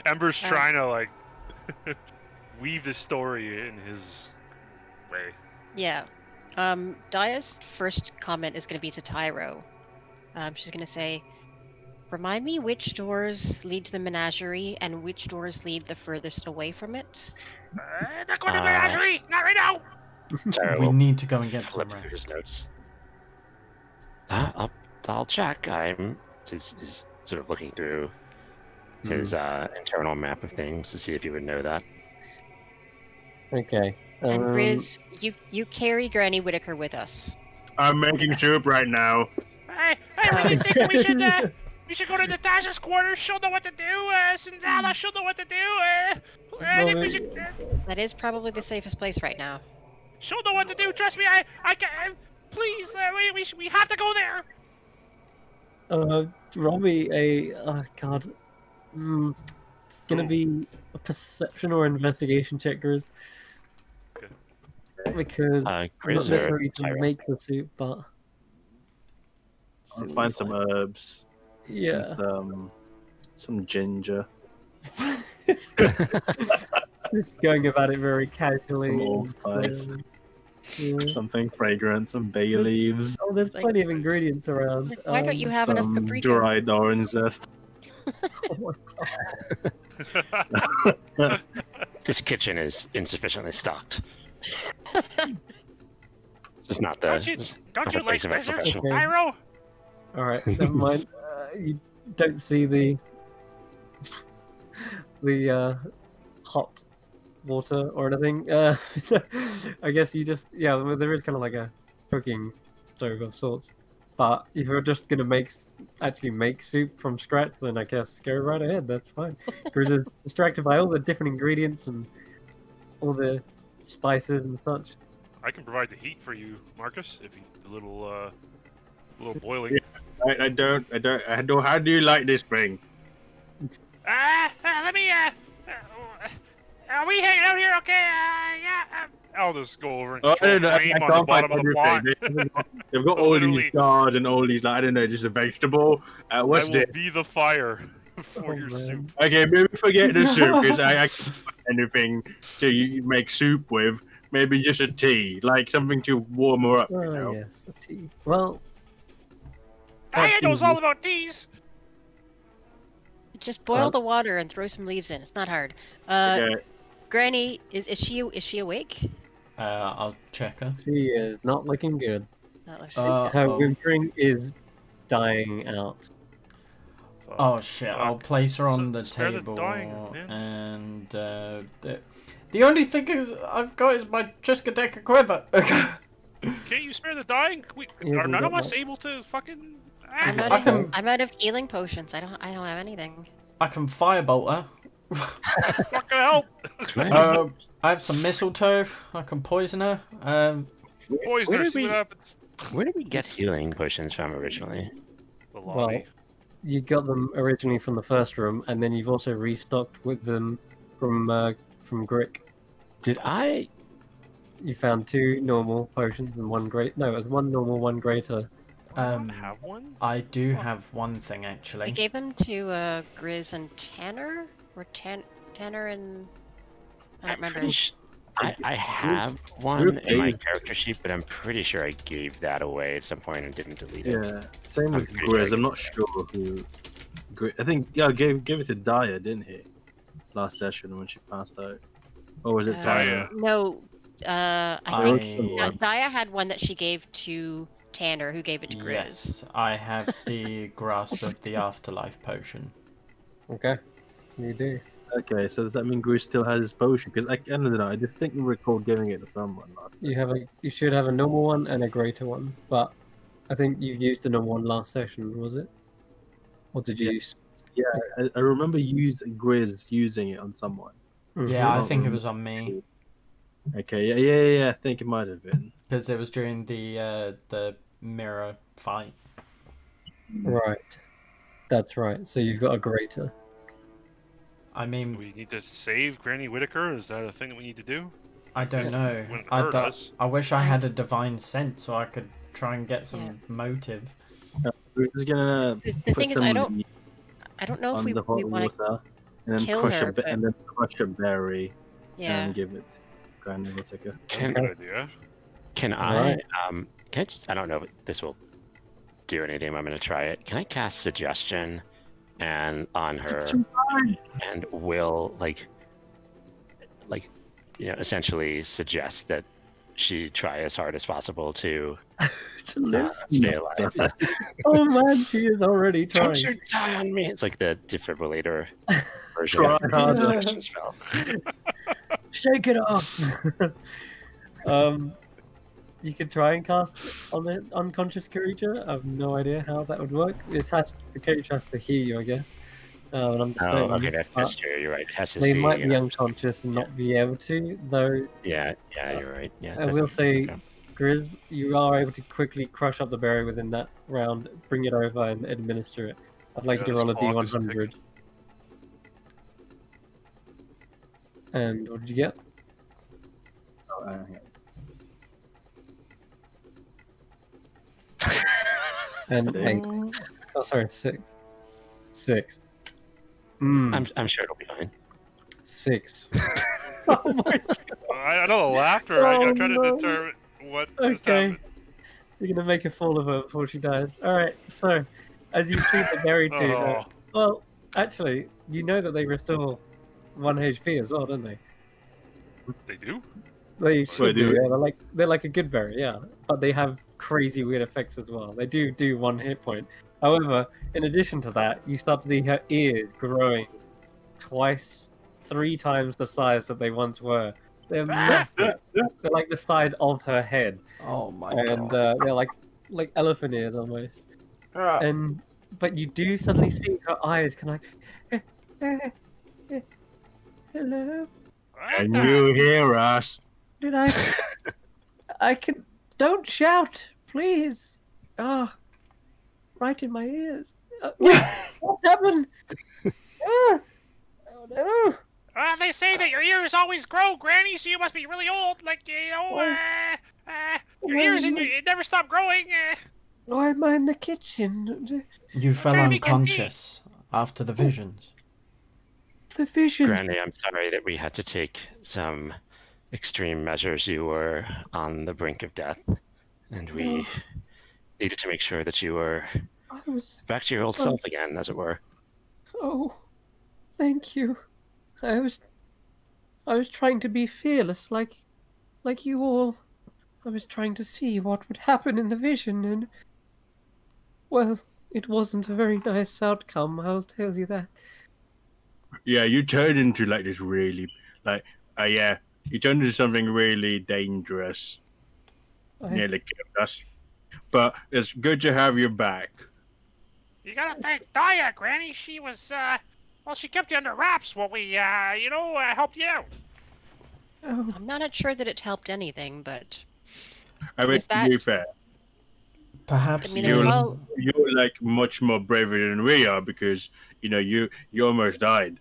Ember's Um, trying to, like, weave the story in his way. Yeah. Daya's first comment is going to be to Tyro. She's going to say, "Remind me which doors lead to the menagerie and which doors lead the furthest away from it." Not going to menagerie! Not right now! Tyro We will need to go and get some flip through his rest. notes. I'll check. He's sort of looking through his internal map of things to see if he would know that. Okay. And Grizz, you carry Granny Whitaker with us. I'm making soup right now. I really think we should go to Natasha's quarters. She'll know what to do. Cinderella, she'll know what to do. I think we should. That is probably the safest place right now. She'll know what to do. Trust me. I can. Please, we have to go there. Roll me a. Oh, God. It's gonna be a perception or investigation check, Grizz. Okay. Because I'm not Grizz or necessarily to Tyro? make the soup, but. I'll find some herbs. Yeah. And some ginger. Just going about it very casually. Some and, allspice. yeah. Something fragrant, some bay leaves, Oh, there's plenty of ingredients around. Like, why don't you have enough some paprika? dried orange zest. Oh my God. This kitchen is insufficiently stocked. This is not the. Don't you this is don't not you the like place of lizards, exhibition. Okay. Tyro? All right, never mind. You don't see the the hot water or anything. I guess you just there is kind of like a cooking stove of sorts. But if you're just gonna actually make soup from scratch, then I guess go right ahead. That's fine. Grizz is distracted by all the different ingredients and all the spices and such. I can provide the heat for you, Marcus, if you a little boiling. I don't. How do you like this thing? Let me. Are we hanging out here? Okay. Yeah. I'll just go over and I throw don't know. flame on the bottom of the pot. They've got all Literally. these jars and all these, like, I don't know, just a vegetable. What's I will this? be the fire for Oh, your man. soup. Okay, maybe forget the soup, because I can't find anything to make soup with. Maybe just a tea, like something to warm her up, you Oh know? yes, a tea. Well, Diane that's knows easy. all about teas. Just boil the water and throw some leaves in. It's not hard. Okay. Granny, is she awake? I'll check her. She is not looking good. Not like Her whimpering is dying out. Oh shit! I'll place her on the spare the table, dying, man. and the only thing I've got is my Triskaideka quiver. Can't you spare the dying? Yeah, Are we none got of us that. able to fucking? I'm I out, can- of, I'm out of healing potions. I don't have anything. I can firebolt her. That's not gonna help. I have some mistletoe. I can poison her. Poison Where her. did See we- what happens. Where did we get healing potions from originally? The Well, lobby. you got them originally from the first room, and then you've also restocked with them from Grick. Did I? You found 2 normal potions and 1 great. No, it was 1 normal, 1 greater. I don't have one. I do have one thing We actually. gave them to Grizz and Tanner, or Tanner and I don't remember. I have one in my character sheet, but I'm pretty sure I gave that away at some point and didn't delete it. Yeah, same with I'm pretty sure I Grizz. I'm gave not sure who. I think, yeah, gave it to Daya, didn't he? Last session when she passed out. Or was it Tyler? No, I I- think Daya had one that she gave to Tanner, who gave it to Grizz. Yes, I have the grasp of the afterlife potion. Okay, you do. Okay, so does that mean Grizz still has his potion? Because I don't know, I just think we recall giving it to someone last You should have a normal one and a greater one, but I think you used the normal one last session, was it? Or did you Yeah. use? Yeah, I remember Grizz using it on someone. Yeah, I Mhm. think it was on me Okay, yeah, I think it might have been. because it was during the mirror fight. Right. That's right. So you've got a greater. I Do mean, we need to save Granny Whitaker? Is that a thing that we need to do? I don't know. Wouldn't I hurt us. I wish I had a divine sense so I could try and get some Yeah. motive. We're just gonna The put thing is, some I don't know if on we the hot want to. water and then kill crush her, a bit but- and then crush a berry Yeah. and give it. Granny Whitaker. That's a good idea. Can I? Right. I don't know if this will do anything. But I'm gonna try it. Can I cast suggestion, and on her, and will like, essentially suggest that she try as hard as possible to To live. stay alive. Yeah. Oh man, she is already trying. Don't you die on me! It's like the defibrillator version Try of the harder. suggestion spell. Shake it off. You could try and cast on the unconscious creature. I have no idea how that would work. The creature has to hear you, I guess. And I'm just Oh, saying, okay, that's but true. You're right. It has to they see. might be yeah. unconscious and not be able to, though. Yeah, you're right. Yeah. I that's- will say, okay. Grizz, you are able to quickly crush up the berry within that round, bring it over, and administer it. I'd like Yeah, you to this roll a clock is D100. ticking. And what did you get? And Six. 8. Oh, sorry, 6. 6. Mm, I'm sure it'll be fine. 6. Oh my god. I don't know. Laughter. Oh, I'm trying to no. determine what just Okay. happened. You're gonna make a fool of her before she dies. Alright, so, as you feed the berry to her. Oh. Well, actually, you know that they restore 1 HP as well, don't they? They do? They should do do, it? yeah. They're like a good berry, yeah. But they have crazy weird effects as well. They do 1 hit point. However, in addition to that, you start to see her ears growing twice, 3 times the size that they once were. They're massive. They're like the size of her head, Oh my and god. they're like elephant ears almost. Ah. And but you do suddenly see her eyes kind of like, hello. Can you hear us? Did I can. Don't shout, please. Ah, right in my ears. What happened? Oh no. They say that your ears always grow, Granny, so you must be really old. Like, you know, your ears it never stop growing. Why am I in the kitchen? You fell trying to make unconscious after the visions. The vision. Granny, I'm sorry that we had to take some extreme measures. You were on the brink of death, and we needed to make sure that you were I was. back to your old self again, as it were. Oh, thank you. I was trying to be fearless, like you all. I was trying to see what would happen in the vision, and well, it wasn't a very nice outcome. I'll tell you that. Yeah, you turned into like this really, like, yeah, you turned into something really dangerous. Nearly killed us. But it's good to have you back. You gotta thank Daya, Granny. She was, well, she kept you under wraps while we, helped you out. Oh, I'm not sure that it helped anything, but I mean, Is that- to be fair, Perhaps I mean, you're, well- you're like much more braver than we are because, you know, you almost died.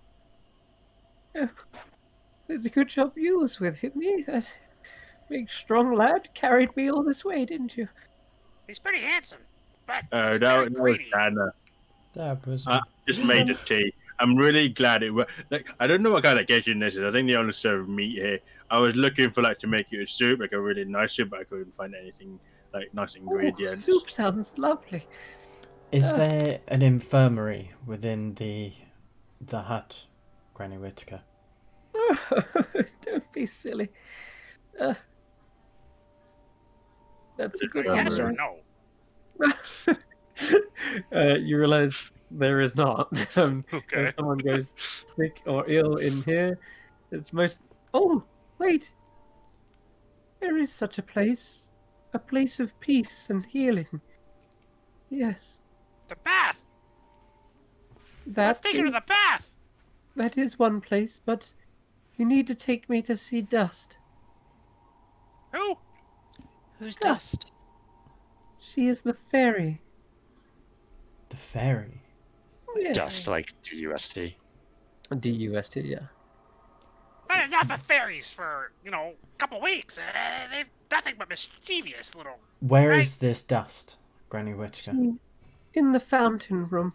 it's a good job you was with me. Big strong lad carried me all this way, didn't you? He's pretty handsome, but That he's very was greedy. Anna. that was Just made the tea. I'm really glad it was. Like, I don't know what kind of kitchen this is. I think they only serve meat here. I was looking for like to make you a soup, like a really nice soup, but I couldn't find anything like nice ingredients. Soup sounds lovely. Is there an infirmary within the hut, Granny Whittaker? Don't be silly. That's a good Yes or answer. no? You realize there is not. Okay. If someone goes sick or ill in here, it's most. Oh, wait! There is such a place of peace and healing. Yes, The bath. Let's that take her to the bath. that is one place, but you need to take me to see Dust. Who? Who's Dust? She is the fairy. The fairy. Yes. Just like DUST. D-U-S-T, yeah. Not enough of fairies for, a couple weeks. They've nothing but mischievous little. Where is this Dust, Granny Whittaker? In the fountain room.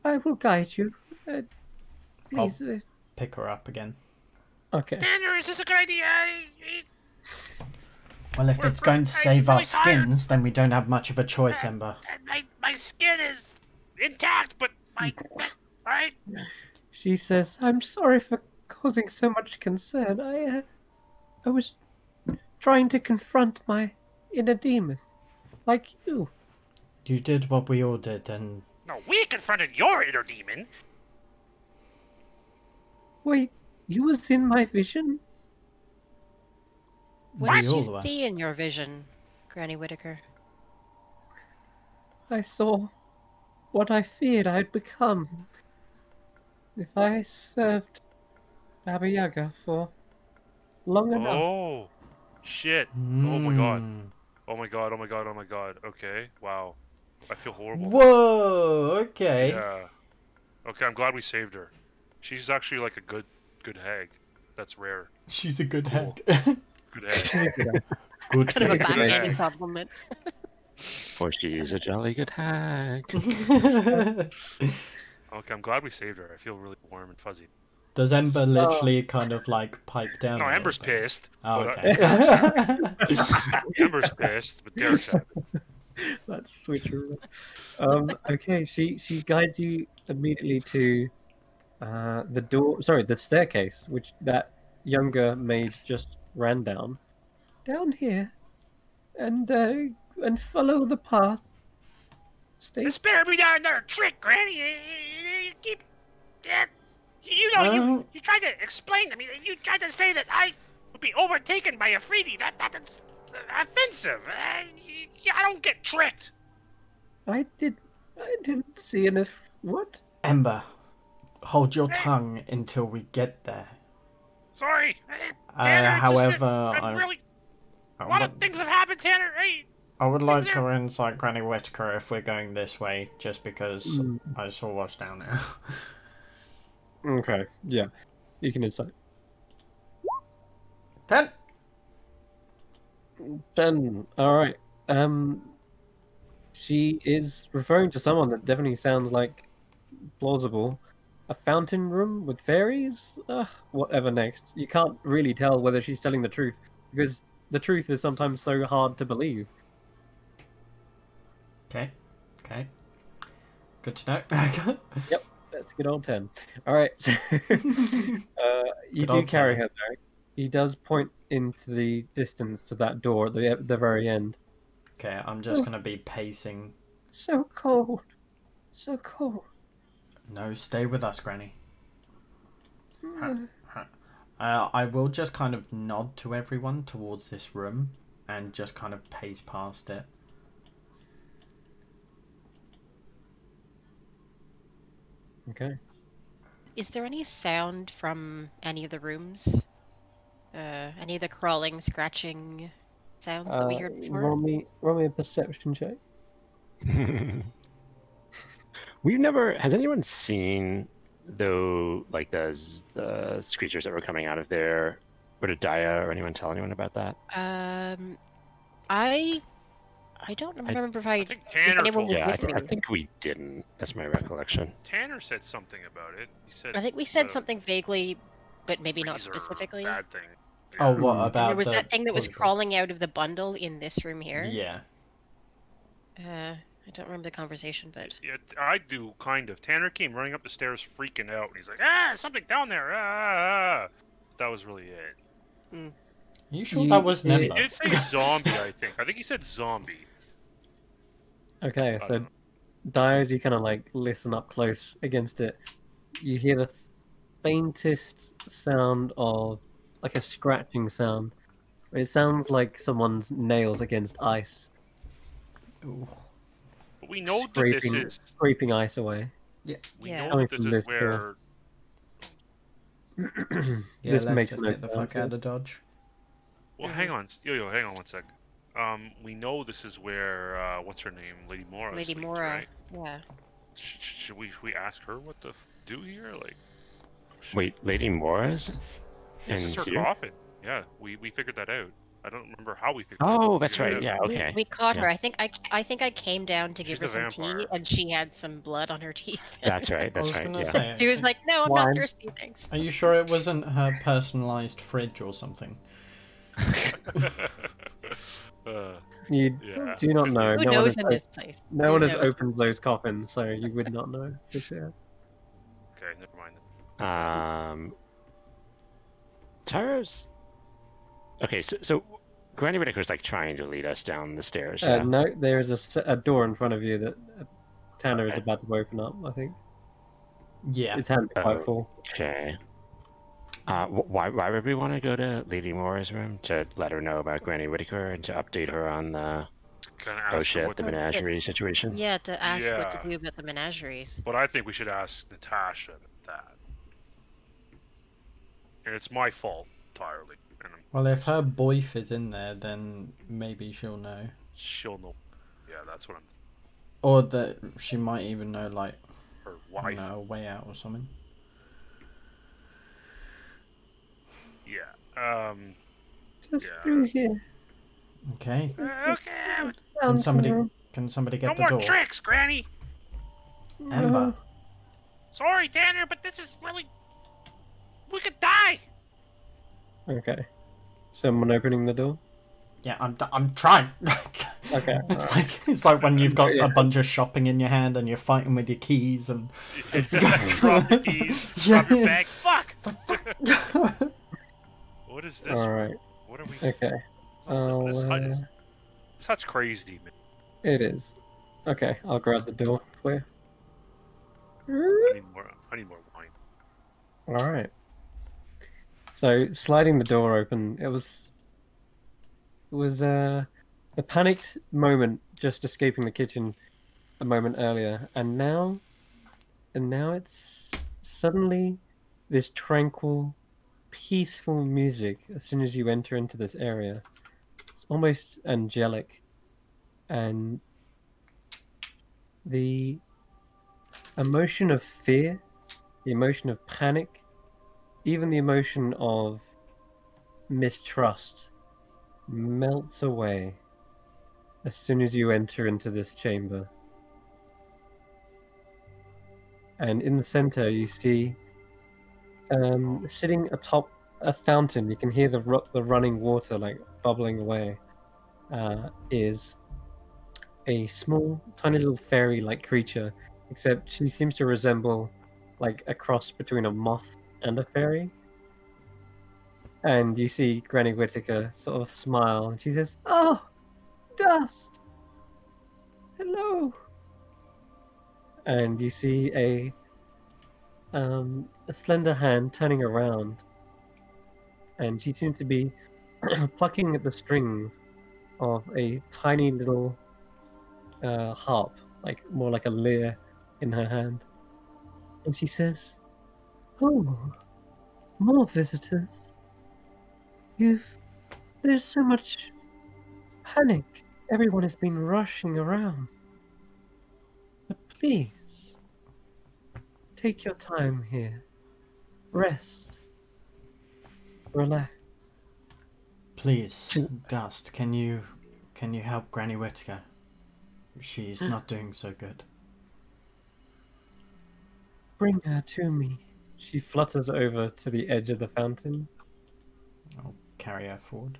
I will guide you. Please. Pick her up again. Okay. Daniel, is this a good idea? Well, if We're- it's going to I'm save our really tired. skins, then we don't have much of a choice, Ember. My skin is intact, but alright? She says, I'm sorry for causing so much concern. I was trying to confront my inner demon. Like you. You did what we all did, and No, we confronted your inner demon. Wait, you was in my vision? What we did all you were. see in your vision, Granny Whittaker? I saw what I feared I'd become. If I served Baba Yaga for long enough. Oh, shit. Oh my god. Mm. Oh my god, oh my god, oh my god. Okay, wow. I feel horrible. Whoa, okay. Yeah. Okay, I'm glad we saved her. She's actually like a good hag. That's rare. She's a good Cool. hag. Good hag. Good Kind of a Good hag. backhanded hag. compliment. For she is a jolly good hag. Okay, I'm glad we saved her. I feel really warm and fuzzy. Does Ember literally kind of like pipe down? No, a little Ember's bit? pissed. Oh, but, okay. Ember's pissed, but Derek's happy. That's switcheroo. Okay, she guides you immediately to the door. Sorry, the staircase, which that younger maid just ran down. Down here, and follow the path. Stay. Spare me down another trick, Granny. You keep You know, you tried to explain to me. You tried to say that I would be overtaken by a Freebie. That's offensive. I don't get tricked. I didn't see enough. What? Ember, hold your tongue until we get there. Sorry. Tanner, However, a lot of things have happened, Tanner. Hey, I would like to incite Granny Whitaker if we're going this way, just because I saw what's down there. Okay, yeah. You can incite. 10. 10. Alright. She is referring to someone that definitely sounds like plausible. A fountain room with fairies? Whatever next. You can't really tell whether she's telling the truth, because the truth is sometimes so hard to believe. Okay. Good to know. Yep, that's a good old 10. Alright. You do carry her there. He does point into the distance to that door at the very end. Okay, I'm just going to be pacing. So cold. So cold. No, stay with us, Granny. I will just kind of nod to everyone towards this room and just kind of pace past it. Okay. Is there any sound from any of the rooms? Any of the crawling, scratching sounds that we heard before? Roll me a perception check. We've never. Has anyone seen the creatures that were coming out of there? Or did Daya or anyone tell anyone about that? I don't remember if I think Tanner told I think we didn't. That's my recollection. Tanner said something about it. He said. I think we said something vaguely, but maybe not specifically. Bad thing. Oh, what about there was that thing that was crawling out of the bundle in this room here? Yeah. I don't remember the conversation, but... Yeah, I do, kind of. Tanner came running up the stairs freaking out, and he's like, something down there, That was really it. Are you sure that was Nemba? He did say zombie, I think. I think he said zombie. Okay, so Daya, as you kind of like listen up close against it, you hear the faintest sound of like a scratching sound. It sounds like someone's nails against ice. Ooh. But we know that this is scraping ice away. Yeah. We know that this is where. This let's makes just no get the fuck sense. out of Dodge. Well, hang on, hang on one sec. We know this is where what's her name, Lady Mora. Lady sleeps, Mora, right? yeah. Should we ask her what to do here? Like. Wait, Lady Mora's? This is her coffin. Yeah, we figured that out. I don't remember how we figured. Oh, that's right. Yeah, okay. We caught her. I think I came down to give her some tea, and she had some blood on her teeth. That's right. That's right. Yeah. She was like, "No, I'm not thirsty, thanks." Are you sure it wasn't her personalized fridge or something? You do not know. Who knows in this place? No one has opened those coffins, so you would not know for sure. Okay, never mind. Tyro's. Okay, so Granny Whitaker's like trying to lead us down the stairs. No, there is a door in front of you that Tanner is about to open up, I think. Yeah. It's hand quite full. Okay. Why would we want to go to Lady Mora's room? To let her know about Granny Whitaker and to update her on the the menagerie situation? Yeah, to ask what to do about the menageries. But I think we should ask Natasha about that. And it's my fault entirely. Well, if her boyf is in there, then maybe she'll know. She'll know. Yeah, that's what I'm. Or that she might even know, like, her wife. A way out or something. Yeah. Just through here. Okay. Okay. Can somebody get the door? No more tricks, Granny. Ember. Sorry, Tanner, but this is really. We could die. Okay. Someone opening the door? Yeah, I'm trying. Okay. It's like when you've got a bunch of shopping in your hand and you're fighting with your keys and drop the keys, drop your bag. Fuck. What is this? All right. What are we? Okay. This hut's crazy, man. It is. Okay, I'll grab the door for you. I need more wine. All right. So sliding the door open, it was a panicked moment just escaping the kitchen a moment earlier, and now it's suddenly this tranquil, peaceful music as soon as you enter into this area. It's almost angelic, and the emotion of fear, the emotion of panic, even the emotion of mistrust melts away as soon as you enter into this chamber. And in the center, you see, sitting atop a fountain, you can hear the running water like bubbling away. Is a small, tiny little fairy-like creature, except she seems to resemble like a cross between a moth and a fairy. And you see Granny Whittaker sort of smile, and she says, "Oh, Dust! Hello!" And you see a slender hand turning around, and she seems to be plucking at the strings of a tiny little harp, like more like a lyre in her hand. And she says, "Oh, more visitors. There's so much panic. Everyone has been rushing around. But please, take your time here. Rest. Relax." Please, Dust, can you help Granny Whittaker? She's not doing so good. "Bring her to me." She flutters over to the edge of the fountain, I'll carry her forward.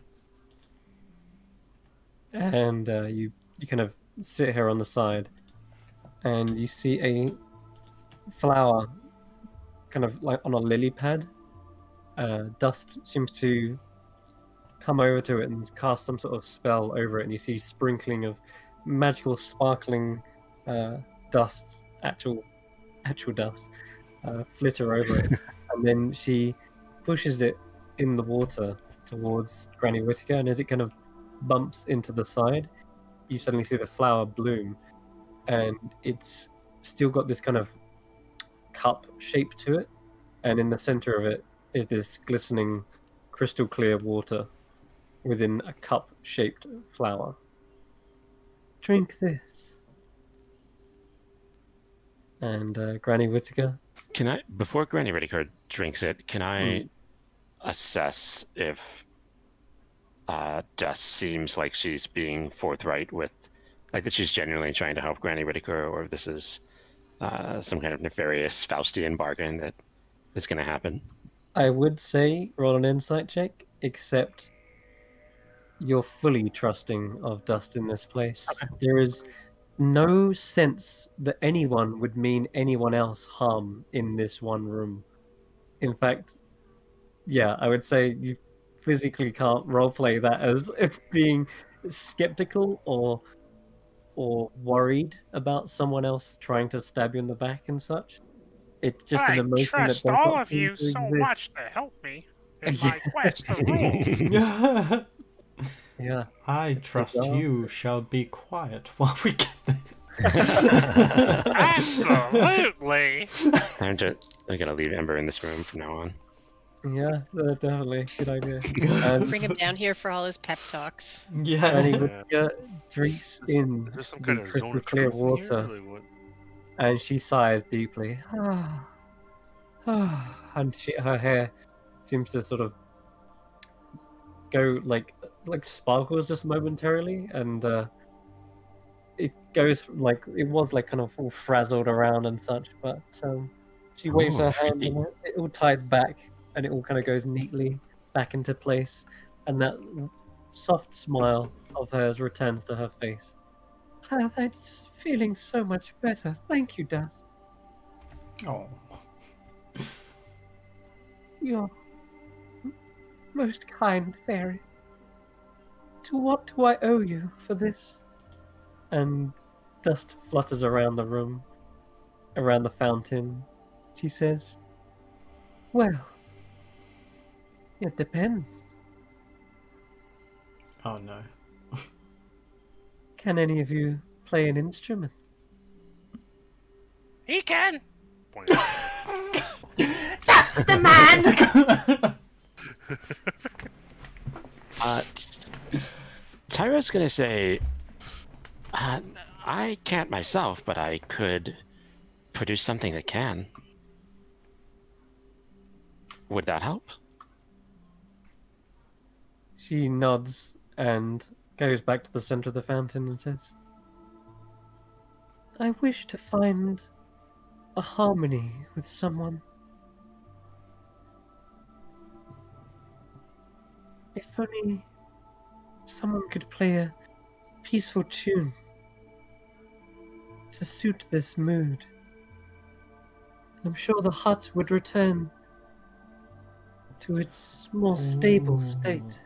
and you kind of sit her on the side, and you see a flower kind of like on a lily pad. Dust seems to come over to it and cast some sort of spell over it, and you see sprinkling of magical sparkling dust, actual dust, flitter over it. And then she pushes it in the water towards Granny Whittaker, and as it kind of bumps into the side, you suddenly see the flower bloom, and it's still got this kind of cup shape to it, and in the center of it is this glistening crystal clear water within a cup shaped flower. "Drink this." And Granny Whittaker, Can I, before Granny Whittaker drinks it, can I assess if Dust seems like she's being forthright with, like that she's genuinely trying to help Granny Whittaker, or if this is some kind of nefarious Faustian bargain that is going to happen? I would say roll an insight check, except you're fully trusting of Dust in this place. Okay. There is no sense that anyone would mean anyone else harm in this one room. In fact, yeah, I would say you physically can't roleplay that as if being skeptical or worried about someone else trying to stab you in the back and such. It's just an I emotion that trust does all not of seem you to so exist. much to help me in my quest to rule. Yeah. I trust bizarre. you shall be quiet while we get there. Absolutely. I'm gonna leave Ember in this room from now on. Yeah, definitely. Good idea. Bring him down here for all his pep talks. Granny Yeah. Whittaker drinks in Is there some the kind of zone crystal of clear truth in here? water, Like what? and she sighs deeply. And her hair seems to sort of go like sparkles just momentarily, and it goes like it was like kind of all frazzled around and such, but she waves her hand and it all ties back, and it all kind of goes neatly back into place, and that soft smile of hers returns to her face. That's feeling so much better. Thank you, Dust. Oh. You're most kind fairy. To what do I owe you for this? And Dust flutters around the room, around the fountain. She says, Well, it depends. Oh no. Can any of you play an instrument? He can. Point out. That's the man! Tyra's gonna say, I can't myself, but I could produce something that can. Would that help? She nods and goes back to the center of the fountain and says, I wish to find a harmony with someone. If only someone could play a peaceful tune to suit this mood. I'm sure the hut would return to its more stable state.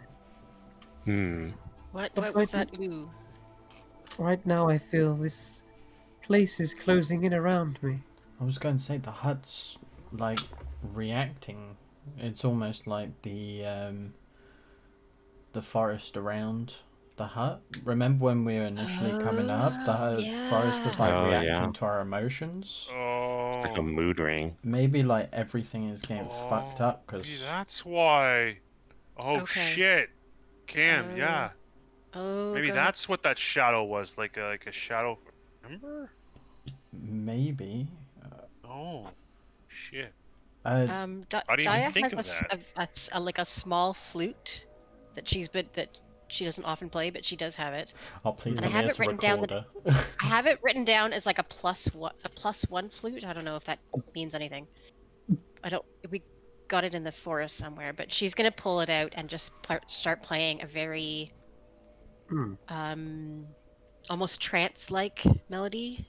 What was that? Ooh. Right now I feel this place is closing in around me. I was going to say the hut's like reacting. It's almost like the forest around the hut. Remember when we were initially coming up? The forest was like reacting to our emotions. Oh. It's like a mood ring. Maybe like everything is getting fucked up because. That's why. Oh Okay. shit. Cam, yeah. Oh. Maybe God. that's what that shadow was, like a shadow. Remember? Maybe. Oh, shit. Uh, I didn't even Daya think has of like a small flute that she doesn't often play, but she does have it. oh please And I tell me have it's it a written down recorder. I have it written down as like a plus one flute. I don't know if that means anything. We got it in the forest somewhere, but she's gonna pull it out and just start playing a very almost trance-like melody.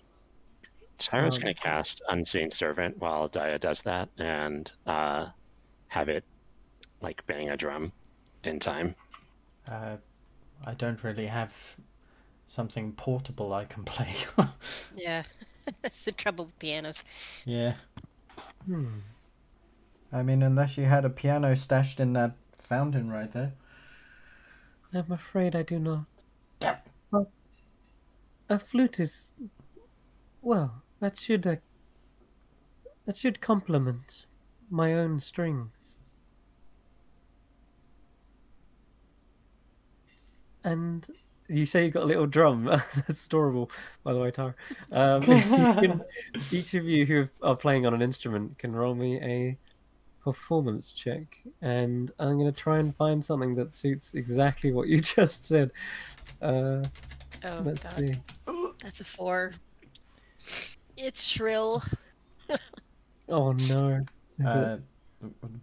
Tyra's gonna cast Unseen Servant while Daya does that, and have it like bang a drum in time. I don't really have something portable I can play. Yeah, that's the trouble with pianos. Yeah. I mean, unless you had a piano stashed in that fountain right there. I'm afraid I do not. Yeah. Well, a flute is... Well, that should complement my own strings. And you say you got a little drum. That's adorable, by the way, Tara. Each of you who are playing on an instrument can roll me a performance check, and I'm going to try and find something that suits exactly what you just said. Oh Let's God, see. that's a 4. It's shrill. Oh no. Is it...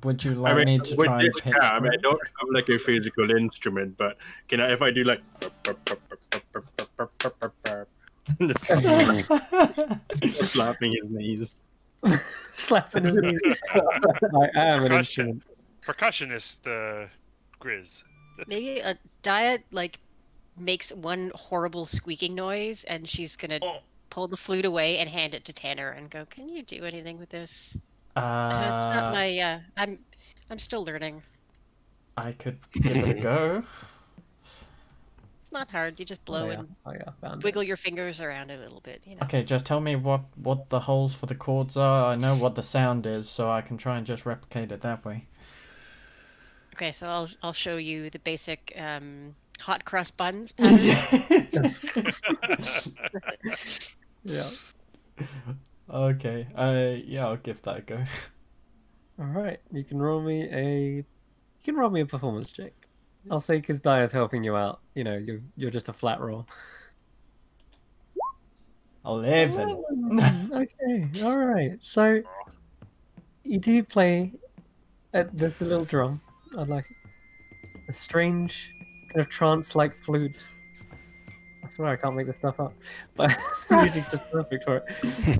Would you like me to try and pitch? I mean, I don't have like a physical instrument, but can I, if I do like slapping his knees, slapping his knees. I am an instrument. Percussionist, Grizz. Maybe a Daya like makes one horrible squeaking noise, and she's gonna pull the flute away and hand it to Tanner and go, "Can you do anything with this?" It's not my. I'm still learning. I could give it a go. It's not hard. You just blow and Found wiggle your fingers around a little bit. You know. Okay, just tell me what the holes for the chords are. I know what the sound is, so I can try and just replicate it that way. Okay, so I'll show you the basic hot cross buns pattern. Yeah. Okay. Yeah, I'll give that a go. All right. You can roll me a performance check. I'll say because Daya's helping you out. You know, you're just a flat roll. 11. Okay. All right. So you do play. There's the little drum. I like it. A strange kind of trance-like flute. I swear I can't make this stuff up, but the music's just perfect for it.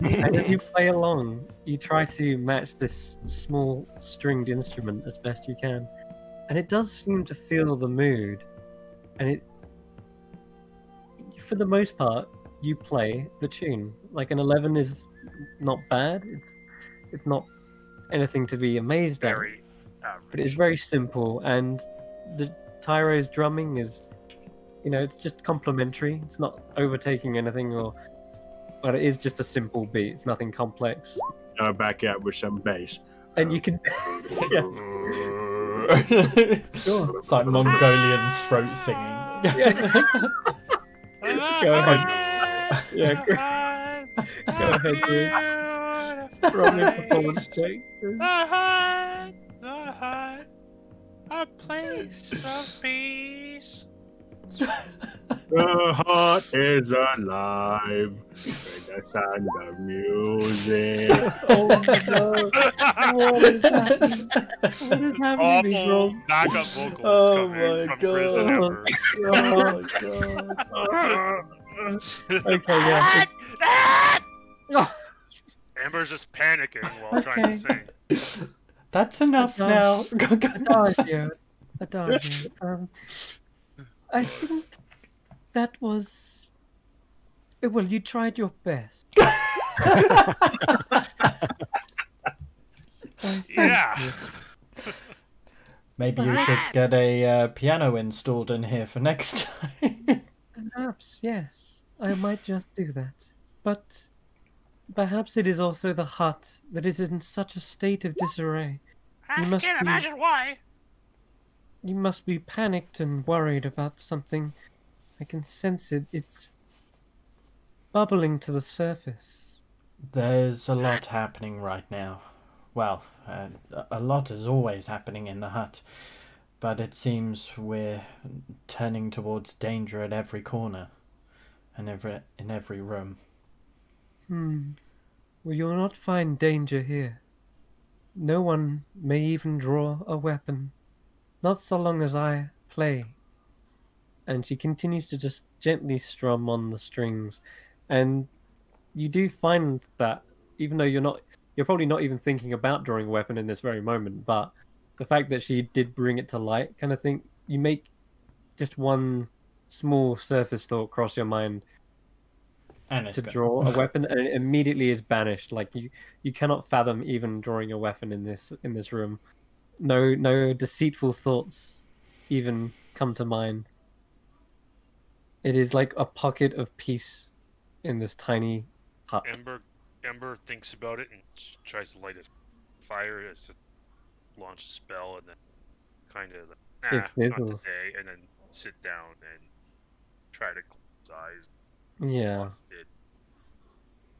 And as you play along, you try to match this small stringed instrument as best you can, and it does seem to feel the mood. And it, for the most part, you play the tune. Like an 11 is not bad. It's anything to be amazed at. Very average. But it's very simple, and the Tyro's drumming is, it's just complimentary. It's not overtaking anything, but it is just a simple beat. It's nothing complex. I'll back it up with some bass. And you can, yeah, sure. It's like Mongolian throat singing. Yeah. Go ahead. Yeah, go ahead, dude. Rolling performance check. The hut, a place of peace. The heart is alive with the sound of music. Oh no! What is happening? What is happening? Awful backup vocals Oh coming my from Prison God. Ember. Oh my god. Okay, yeah. Amber's just panicking while trying to sing. That's enough now. Adagio. I think that was. Well, you tried your best. Yeah. Maybe you should get a piano installed in here for next time. Perhaps, yes. I might just do that. But perhaps it is also the hut that is in such a state of disarray. I can't imagine why. You must be panicked and worried about something. I can sense it. It's bubbling to the surface. There's a lot happening right now. Well, a lot is always happening in the hut, but it seems we're turning towards danger at every corner and in every room. Well, you'll not find danger here. No one may even draw a weapon. Not so long as I play. And she continues to just gently strum on the strings. And you do find that, even though you're probably not even thinking about drawing a weapon in this very moment, but the fact that she did bring it to light kind of thing, you make just one small surface thought cross your mind And to draw a weapon, and it immediately is banished. Like you cannot fathom even drawing a weapon in this room. No deceitful thoughts even come to mind. It is like a pocket of peace in this tiny hut. Ember thinks about it and tries to light a fire to launch a spell, and then kind of It not fizzles. today, and then sit down and try to close eyes. Yeah.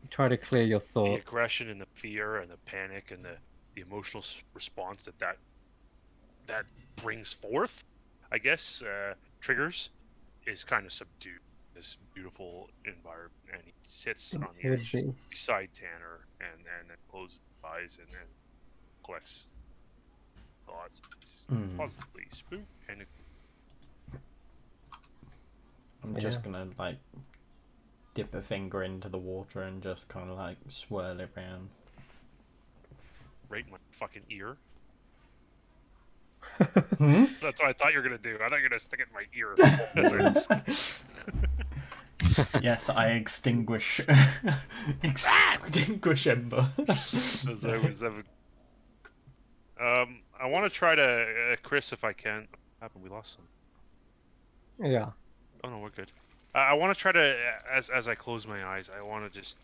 Try to clear your The thoughts. aggression and the fear and the panic and the emotional response that brings forth, I guess, triggers, is kind of subdued. This beautiful environment, and he sits on the Could edge be. beside Tanner, and then closes his eyes and then collects thoughts. It's positively spooked, and I'm just gonna like dip a finger into the water and just kind of like swirl it around. right in my fucking ear. Hmm? That's what I thought you were gonna do. I thought you were gonna stick it in my ear. That's what Yes, I extinguish. Extinguish Ember. as I was ever. I want to try to Chris if I can. What happened? We lost some. Yeah. Oh no, we're good. I want to try to, as I close my eyes, I want to just.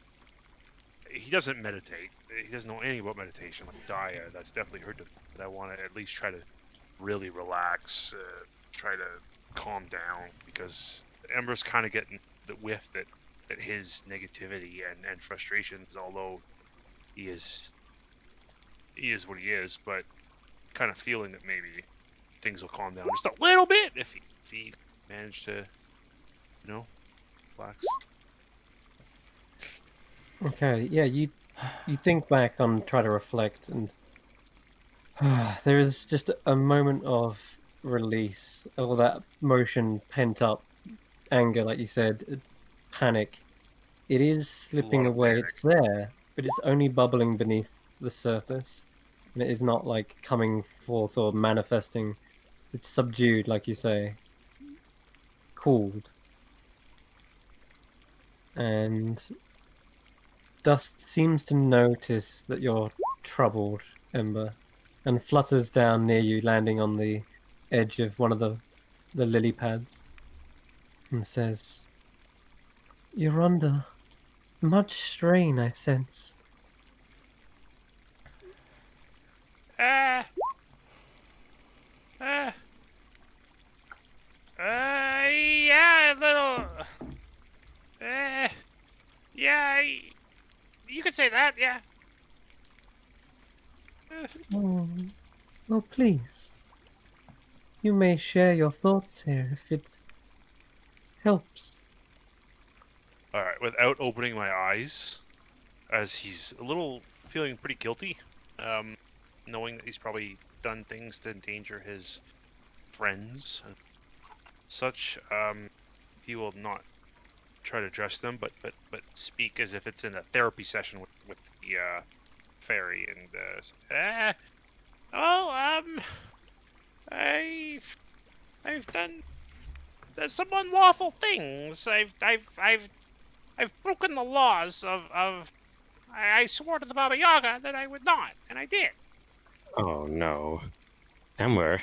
He doesn't meditate. He doesn't know anything about meditation. Like Daya, that's definitely heard. But I want to at least try to really relax, try to calm down, because Ember's kind of getting the whiff that his negativity and frustrations, although he is what he is, but kind of feeling that maybe things will calm down just a little bit if he managed to, relax. Okay, yeah, you think back on, try to reflect, and there is just a moment of release, all that motion, pent up anger, like you said, panic. It is slipping lot of away. panic. It's there, but it's only bubbling beneath the surface, and it is not like coming forth or manifesting. It's subdued, like you say, cooled, and Dust seems to notice that you're troubled, Ember, and flutters down near you, landing on the edge of one of the lily pads, and says, "You're under much strain, I sense." Yeah, a little. Yeah, you could say that, yeah. Oh, well, please. You may share your thoughts here if it helps. Alright, without opening my eyes, as he's a little feeling pretty guilty, knowing that he's probably done things to endanger his friends and such, he will not try to address them, but speak as if it's in a therapy session with the fairy and I've done some unlawful things. I've broken the laws of I swore to the Baba Yaga that I would not, and I did. Oh no. Ember.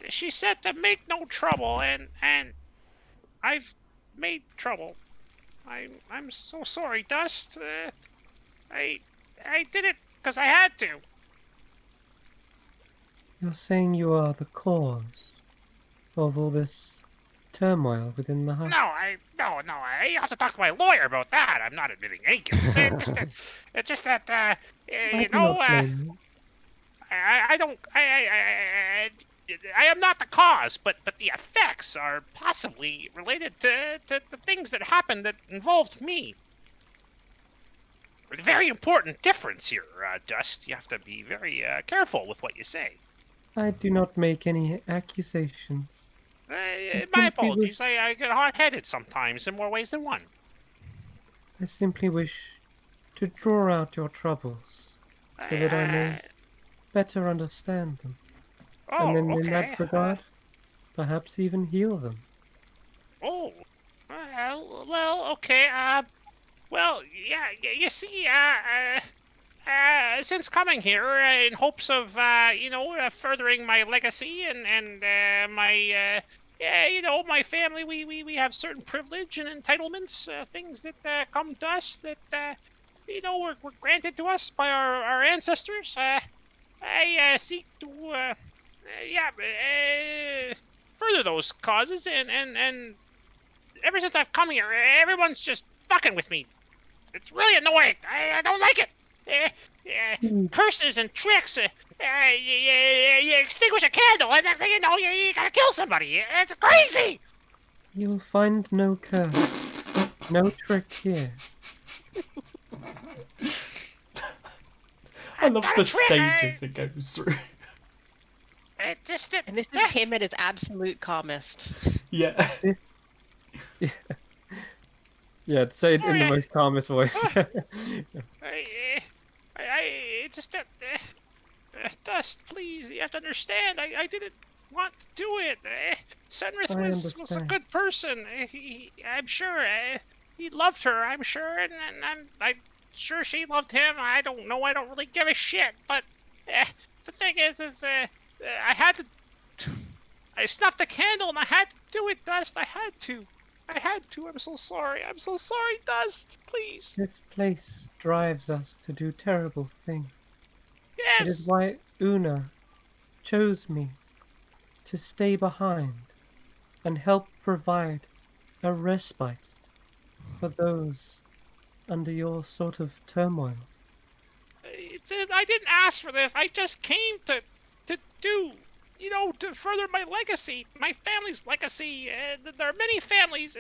She said to make no trouble, and I've made trouble. I'm so sorry, Dust. I did it because I had to. You're saying you are the cause of all this turmoil within the hut? No, you have to talk to my lawyer about that. I'm not admitting any guilt. It's just that, you know, I don't, I am not the cause, but the effects are possibly related to the things that happened that involved me. There's a very important difference here, Dust. You have to be very careful with what you say. I do not make any accusations. My apologies. I get hard-headed sometimes in more ways than one. I simply wish to draw out your troubles so that I may better understand them. Oh, and then okay. in that regard, perhaps even heal them. Oh, well, okay. Well, yeah, you see, since coming here in hopes of, you know, furthering my legacy and my, yeah, you know, my family, we have certain privilege and entitlements, things that come to us that, you know, were granted to us by our ancestors. I seek to, further those causes, and ever since I've come here, everyone's just fucking with me. It's really annoying. I don't like it. Curses and tricks. You extinguish a candle, and next thing you know, you gotta kill somebody. It's crazy. You'll find no curse, no trick here. I love the stages it goes through. And this is him at his absolute calmest. Yeah. Yeah, say it in the most calmest voice. Dust, please, you have to understand, I didn't want to do it. Senrith was a good person. I'm sure he loved her, I'm sure, and I'm sure she loved him. I don't know, I don't really give a shit, but the thing is I had to... I snuffed the candle and I had to do it, Dust. I had to. I'm so sorry. I'm so sorry, Dust. Please. This place drives us to do terrible things. Yes. It is why Una chose me to stay behind and help provide a respite for those under your sort of turmoil. I didn't ask for this. I just came to do, you know, to further my legacy, my family's legacy. There are many families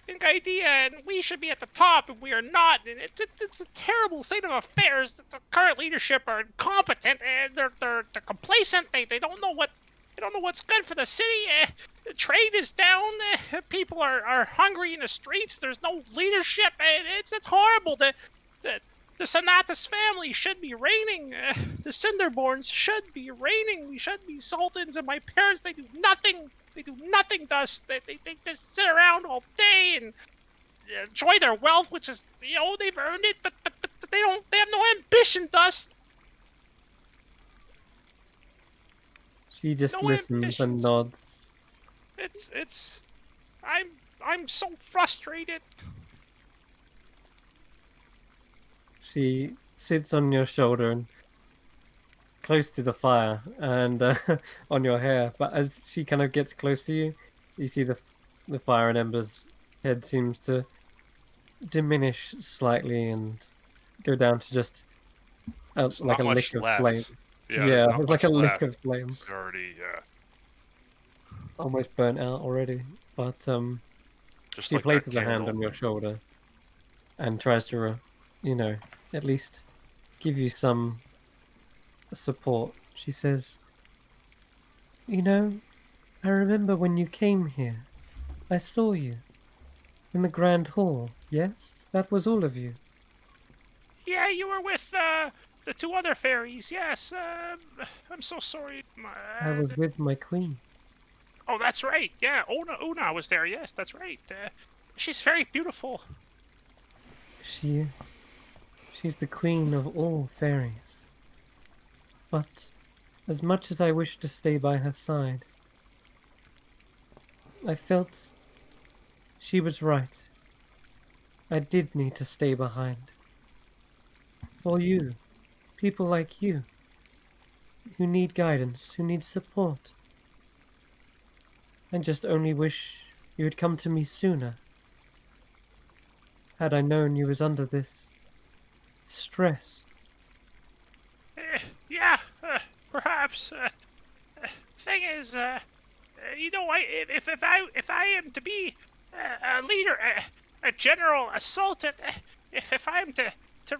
in Gaidea, and we should be at the top, and we are not. And it's a terrible state of affairs. The current leadership are incompetent, and they're complacent. They don't know what's good for the city. The trade is down. People are hungry in the streets. There's no leadership. It's horrible. The Sonatas family should be reigning. The Cinderborns should be reigning. We should be sultans, and my parents, they do nothing. They do nothing, Dust. They just sit around all day, and enjoy their wealth, which is, they've earned it, but they have no ambition, Dust. She just No listens and ambitions. nods. I'm so frustrated. She sits on your shoulder and close to the fire and on your hair. But as she kind of gets close to you, you see the fire and Ember's head seems to diminish slightly and go down to just like a not lick much of left. flame. Yeah, Yeah, there's not it's like much a left. lick of flame. It's already, Almost burnt out already. But just she like places that a hand candle. on your shoulder and tries to, at least give you some support. She says, I remember when you came here. I saw you in the Grand Hall. Yes, that was all of you. Yeah, you were with the two other fairies. Yes, I'm so sorry. I was with my queen. Oh, that's right. Yeah, Una was there. Yes, that's right. She's very beautiful. She is. She's the queen of all fairies. But as much as I wish to stay by her side, I felt she was right. I did need to stay behind. For you, people like you, who need guidance, who need support. I just only wish you had come to me sooner. Had I known you was under this stress. Yeah, perhaps. Thing is, if I am to be a leader, a general, a sultan, if I am to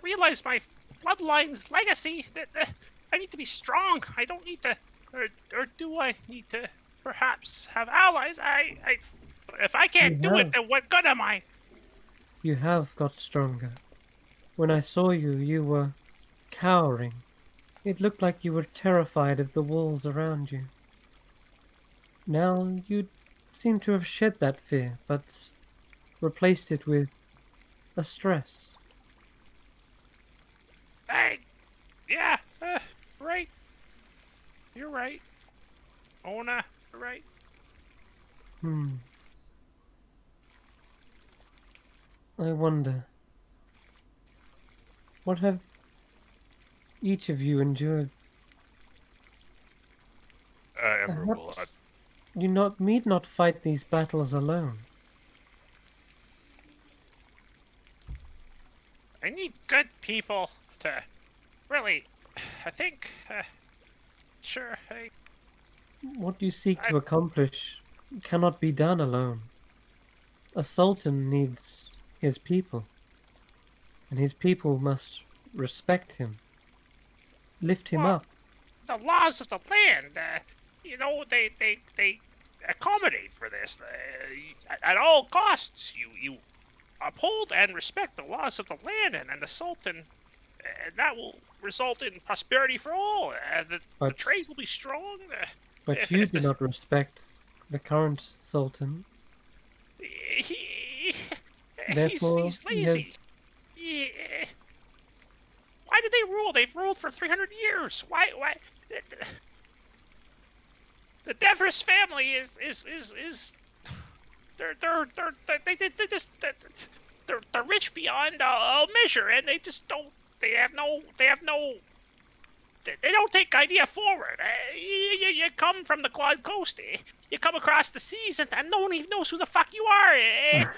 realize my bloodline's legacy, that I need to be strong. I don't need to, or do I need to perhaps have allies? If I can't do it, then what good am I? You have got stronger. When I saw you, you were cowering. It looked like you were terrified of the walls around you. Now you seem to have shed that fear, but replaced it with a stress. Yeah, right. You're right. Ona, you're right. I wonder, what have each of you endured? Ember will, Perhaps you need not fight these battles alone. I need good people to really, I think, sure, What you seek to accomplish cannot be done alone. A sultan needs his people, and his people must respect him, lift him up. the laws of the land, they accommodate for this. At all costs, you uphold and respect the laws of the land, and the sultan, and that will result in prosperity for all. The trade will be strong. But you do not respect the current sultan. Therefore, He's lazy. Why did they rule? They've ruled for 300 years. Why? The Devers family is they're rich beyond all measure, and they just don't. They don't take idea forward. You come from the Claude Coast. You come across the seas, and no one even knows who the fuck you are.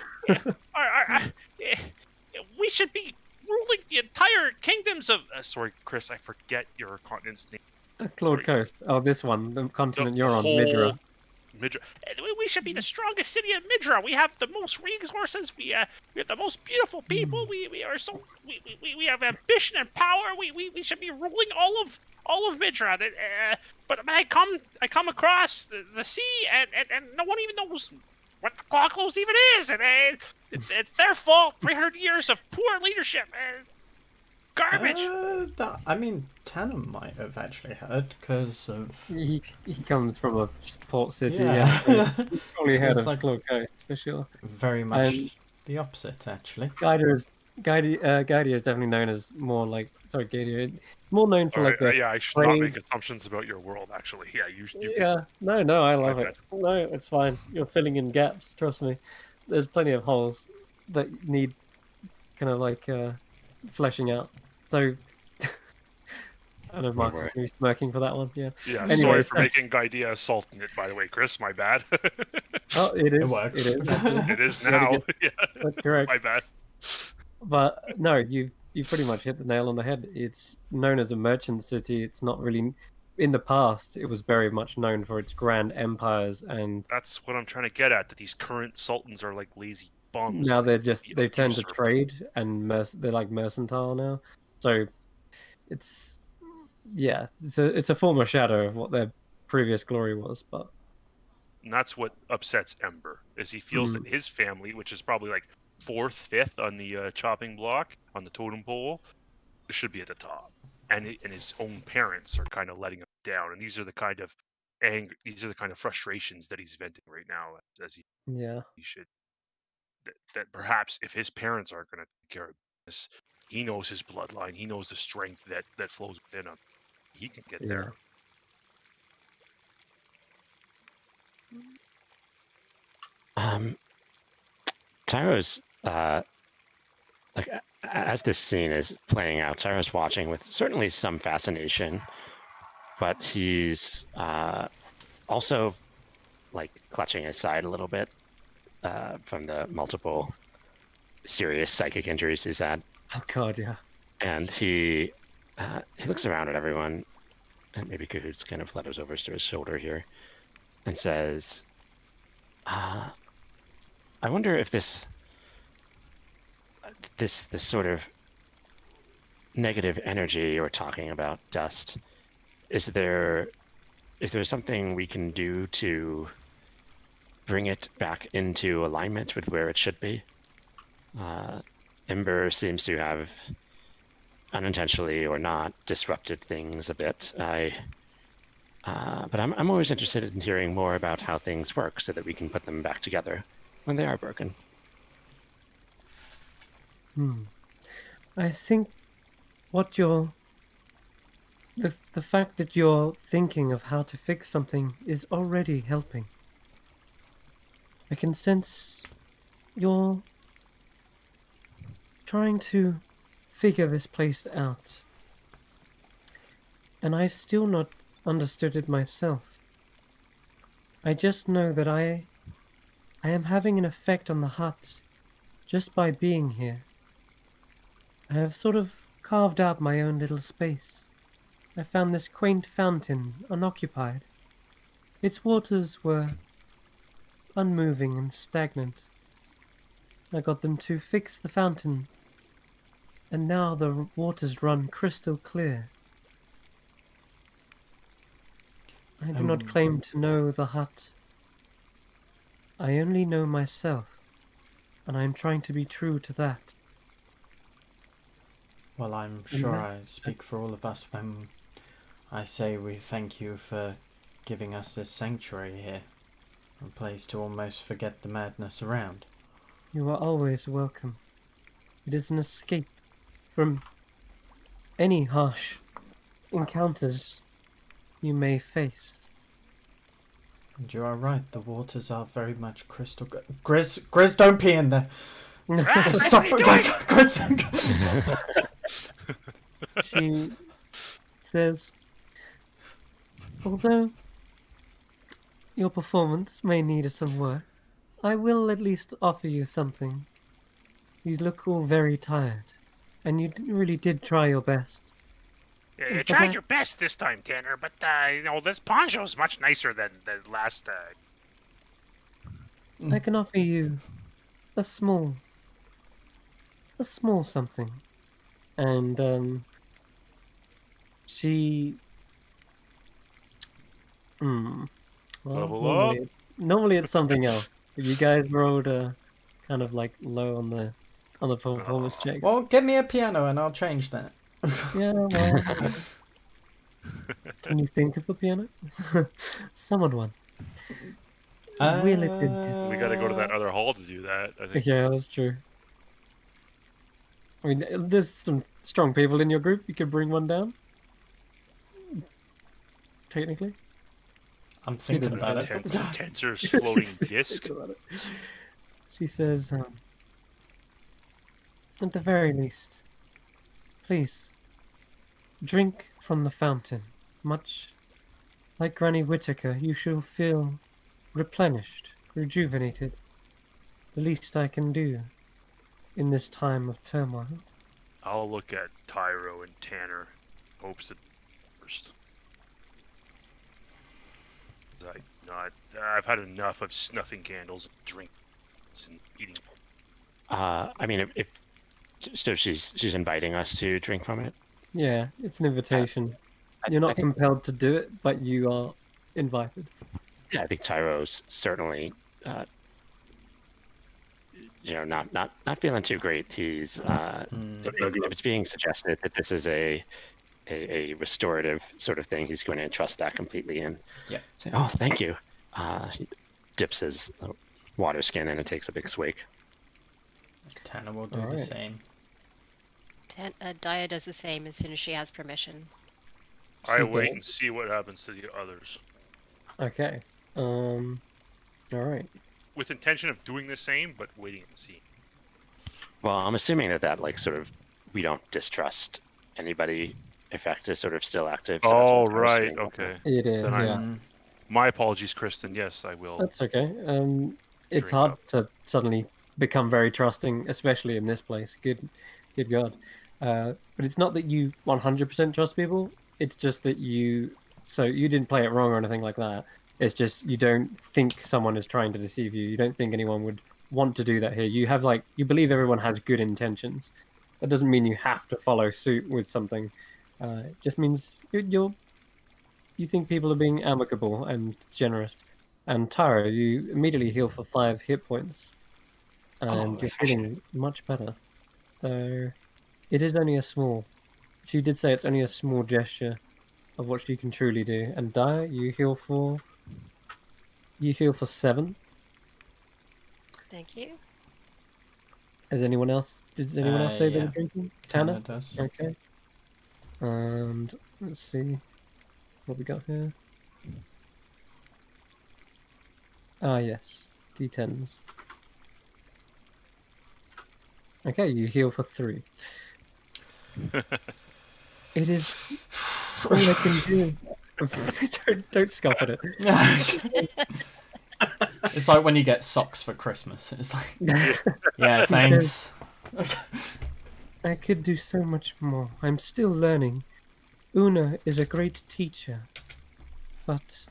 We should be ruling the entire kingdoms of. Sorry, Chris, I forget your continent's name. Claude Coast. Oh, this one, the continent you're on, whole Midra. Midra. We should be the strongest city in Midra. We have the most resources. We have the most beautiful people. We are so we have ambition and power. We should be ruling all of Midra. But I come across the sea and no one even knows what the Claw Close even is. And it's their fault. 300 years of poor leadership. Garbage. I mean, Tannum might have actually heard because of. He comes from a port city. Yeah. Yeah. He's probably heard It's of like- Claude Coast for sure. Very much And- the opposite, actually. Gaidia is definitely known as more like Gaidia, more known for All like right, the yeah, I should not trade. make assumptions about your world. Actually, yeah, you Yeah, no, I love My it. No, it's fine. You're filling in gaps. Trust me. There's plenty of holes that need kind of like fleshing out. So I know Mark is worry. going to be smirking for that one. Yeah. Yeah, Anyway, sorry for so- making Gaidia salt in it, by the way, Chris. My bad. Oh, it is. It works. It is. Actually. It is Very now. good. Yeah, That's correct. my bad. But no, you pretty much hit the nail on the head. It's known as a merchant city. It's not really. In the past, it was very much known for its grand empires, and That's what I'm trying to get at. That these current sultans are like lazy bums. now like, they're just you know, they've turned to usurped. trade and they're like mercantile now. So it's it's a former shadow of what their previous glory was. But And that's what upsets Ember, is he feels that his family, which is probably like 4th, 5th on the chopping block, on the totem pole, should be at the top. And his own parents are kind of letting him down. And these are the kind of frustrations that he's venting right now, as he should. That perhaps if his parents aren't going to take care of this, he knows his bloodline, he knows the strength that flows within him. He can get there. Tyro's like as this scene is playing out, Tyro's watching with certainly some fascination, but he's also like clutching his side a little bit from the multiple serious psychic injuries he's had. oh god, yeah. And he looks around at everyone, and maybe Cahoots kind of flutters over to his shoulder here, and says, "I wonder if this sort of negative energy you're talking about, Dust, is there something we can do to bring it back into alignment with where it should be? Ember seems to have, unintentionally or not, disrupted things a bit. But I'm always interested in hearing more about how things work so that we can put them back together when they are broken." I think what the fact that you're thinking of how to fix something is already helping. I can sense you're trying to figure this place out. And I've still not understood it myself. I just know that I am having an effect on the hut just by being here. I have sort of carved out my own little space. I found this quaint fountain unoccupied. Its waters were unmoving and stagnant. I got them to fix the fountain, and now the waters run crystal clear. I do not claim to know the hut. I only know myself, and I am trying to be true to that. Well, I'm sure I speak for all of us when I say we thank you for giving us this sanctuary here, a place to almost forget the madness around. You are always welcome. It is an escape from any harsh encounters you may face. And you are right, the waters are very much crystal. Grizz, don't pee in there. Stop! Grizz. She says, although your performance may need some work, I will at least offer you something. You look all very tired, and you really did try your best. Yeah, you tried your best this time, Tanner, but this poncho's much nicer than the last. I can offer you a small something. And she well, Level normally it's something else. But you guys rolled kind of like low on the performance checks. Well, give me a piano and I'll change that. Yeah, well, can you think of a piano? Summon one. Will it be? We got to go to that other hall to do that. I think. Yeah, that's true. I mean, there's some strong people in your group. You could bring one down. Technically. I'm thinking doesn't about say it. that. Tensor's floating She's disc. thinking about it. She says, at the very least, please, drink from the fountain. Much like Granny Whittaker, you shall feel replenished, rejuvenated. The least I can do in this time of turmoil. I'll look at Tyro and Tanner. Hopes that first. I've had enough of snuffing candles, drinks, and eating. I mean, if so, she's inviting us to drink from it. Yeah, it's an invitation. You're I not think- compelled to do it, but you are invited. Yeah, I think Tyro's certainly, not feeling too great. He's if it's being suggested that this is a restorative sort of thing, he's going to entrust that completely in. Yeah. Say, oh, thank you. He dips his water skin and it takes a big swig. Tanner will do the Alright. same. Dia does the same as soon as she has permission. I She wait does. and see what happens to the others. Okay. All right. With intention of doing the same, but waiting and seeing. Well, I'm assuming that like sort of we don't distrust anybody. Effect is sort of still active. So Oh, that's what I was right. getting at. Okay. It is, Then yeah. My apologies, Kristen. Yes, I will. That's okay. It's Drink hard up. to suddenly become very trusting, especially in this place. Good God. But it's not that you 100% trust people. It's just that you didn't play it wrong or anything like that. It's just you don't think someone is trying to deceive you. You don't think anyone would want to do that here. You believe everyone has good intentions. That doesn't mean you have to follow suit with something. It just means you think people are being amicable and generous. And Taro, you immediately heal for 5 hit points, and you're feeling much better. So it is only a small. She did say it's only a small gesture of what she can truly do. And Dia, you heal for 7. Thank you. Has anyone else? Did anyone else say they yeah. were drinking? Tanner Tanner. does. Okay. And let's see what we got here. Ah, yes. D10s. Okay, you heal for 3. It is all I can do. don't scoff at it. It's like when you get socks for Christmas. It's like, yeah, thanks. I could do so much more. I'm still learning. Una is a great teacher, but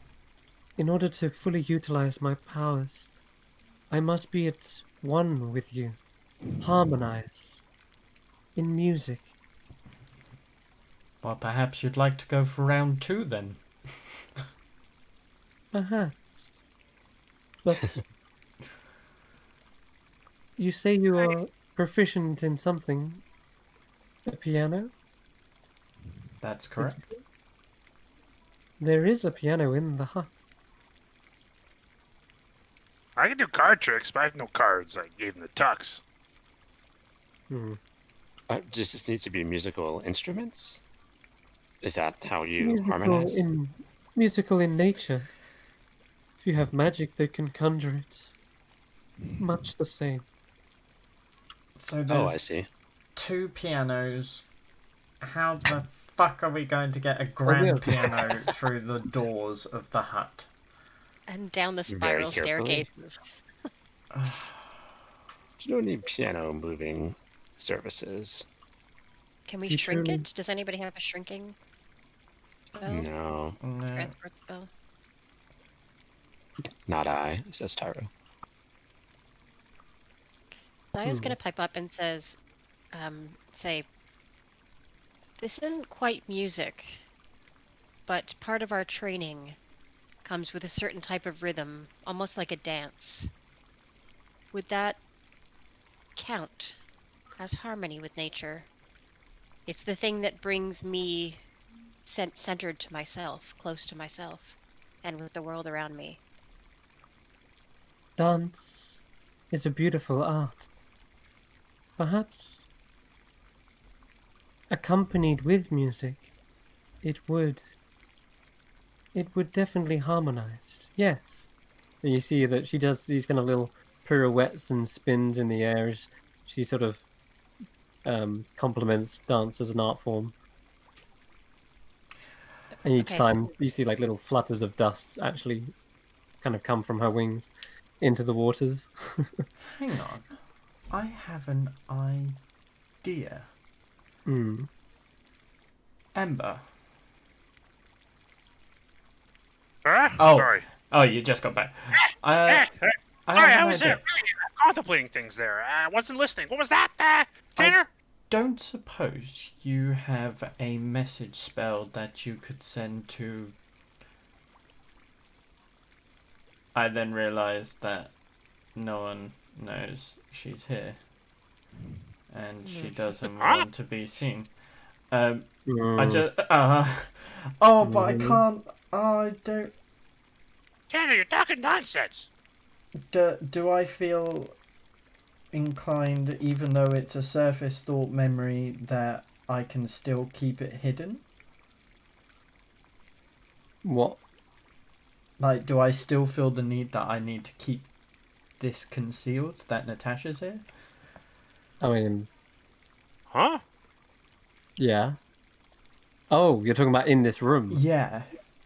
in order to fully utilize my powers, I must be at one with you, harmonize in music. Well, perhaps you'd like to go for round 2 then. Perhaps. But you say you are proficient in something. A piano? That's correct. There is a piano in the hut. I can do card tricks, but I have no cards. I gave him the tux. Hmm. Does this need to be musical instruments? Is that how you harmonize? Musical in nature. If you have magic that can conjure it. Much the same. So Oh, there's I see. 2 pianos. How the fuck are we going to get a grand piano through the doors of the hut? And down the Very spiral carefully. staircases. You don't need piano moving surfaces. Can we You shrink truly- it? Does anybody have a shrinking spell? No, No. Transport spell? not I, says Tyro. Dia's gonna pipe up and say, this isn't quite music, but part of our training comes with a certain type of rhythm, almost like a dance. Would that count as harmony with nature? It's the thing that brings me centered to myself, close to myself, and with the world around me. Dance is a beautiful art. Perhaps accompanied with music, it would definitely harmonize. Yes. And you see that she does these kind of little pirouettes and spins in the air as she sort of complements dance as an art form. And each Okay, time you see like little flutters of dust actually kind of come from her wings into the waters. Hang on. I have an idea. Hmm. Ember. Oh, sorry. Oh, you just got back. Sorry, have I an was idea. really contemplating things there. I wasn't listening. What was that, Tanner? Don't suppose you have a message spell that you could send to... I then realised that no one knows she's here. And she doesn't want to be seen. I just... oh, but I can't... I don't... Tanner, you're talking nonsense. Do I feel inclined, even though it's a surface thought memory, that I can still keep it hidden? What? Like, do I still feel the need that I need to keep this concealed, that Natasha's here? I mean, Huh? yeah. Oh, you're talking about in this room? Yeah,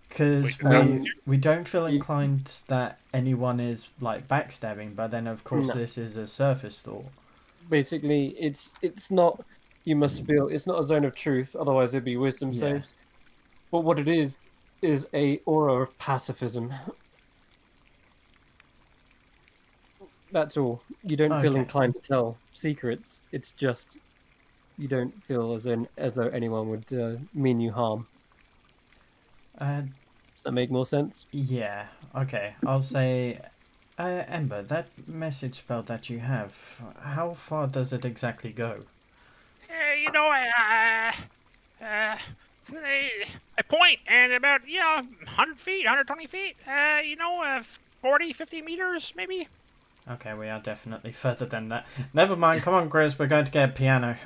because Wait, we don't feel inclined that anyone is, like, backstabbing, but then, of course, No. this is a surface thought. Basically, it's not. You must feel it's not a zone of truth. Otherwise, it'd be wisdom Yeah. saves. But what it is a aura of pacifism. That's all. You don't feel Okay. inclined to tell secrets. It's just you don't feel as though anyone would mean you harm. Does that make more sense? Yeah, okay. I'll say, Ember, that message spell that you have, how far does it exactly go? I point, and about 100 feet, 120 feet. 40, 50 meters, maybe. Okay, we are definitely further than that. Never mind, come on, Grizz, we're going to get a piano.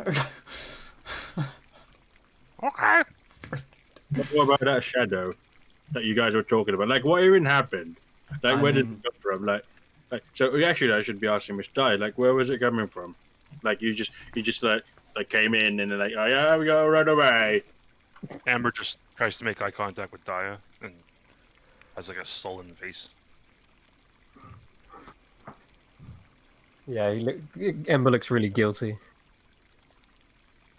Okay. What about that shadow that you guys were talking about? Like, what even happened? Like, where did mean- it come from? Like, so actually, I should be asking Miss Dye. Like, where was it coming from? Like, you just like came in and then like, oh yeah, we go right away. Amber just tries to make eye contact with Daya and has like a sullen face. Yeah, Ember looks really guilty.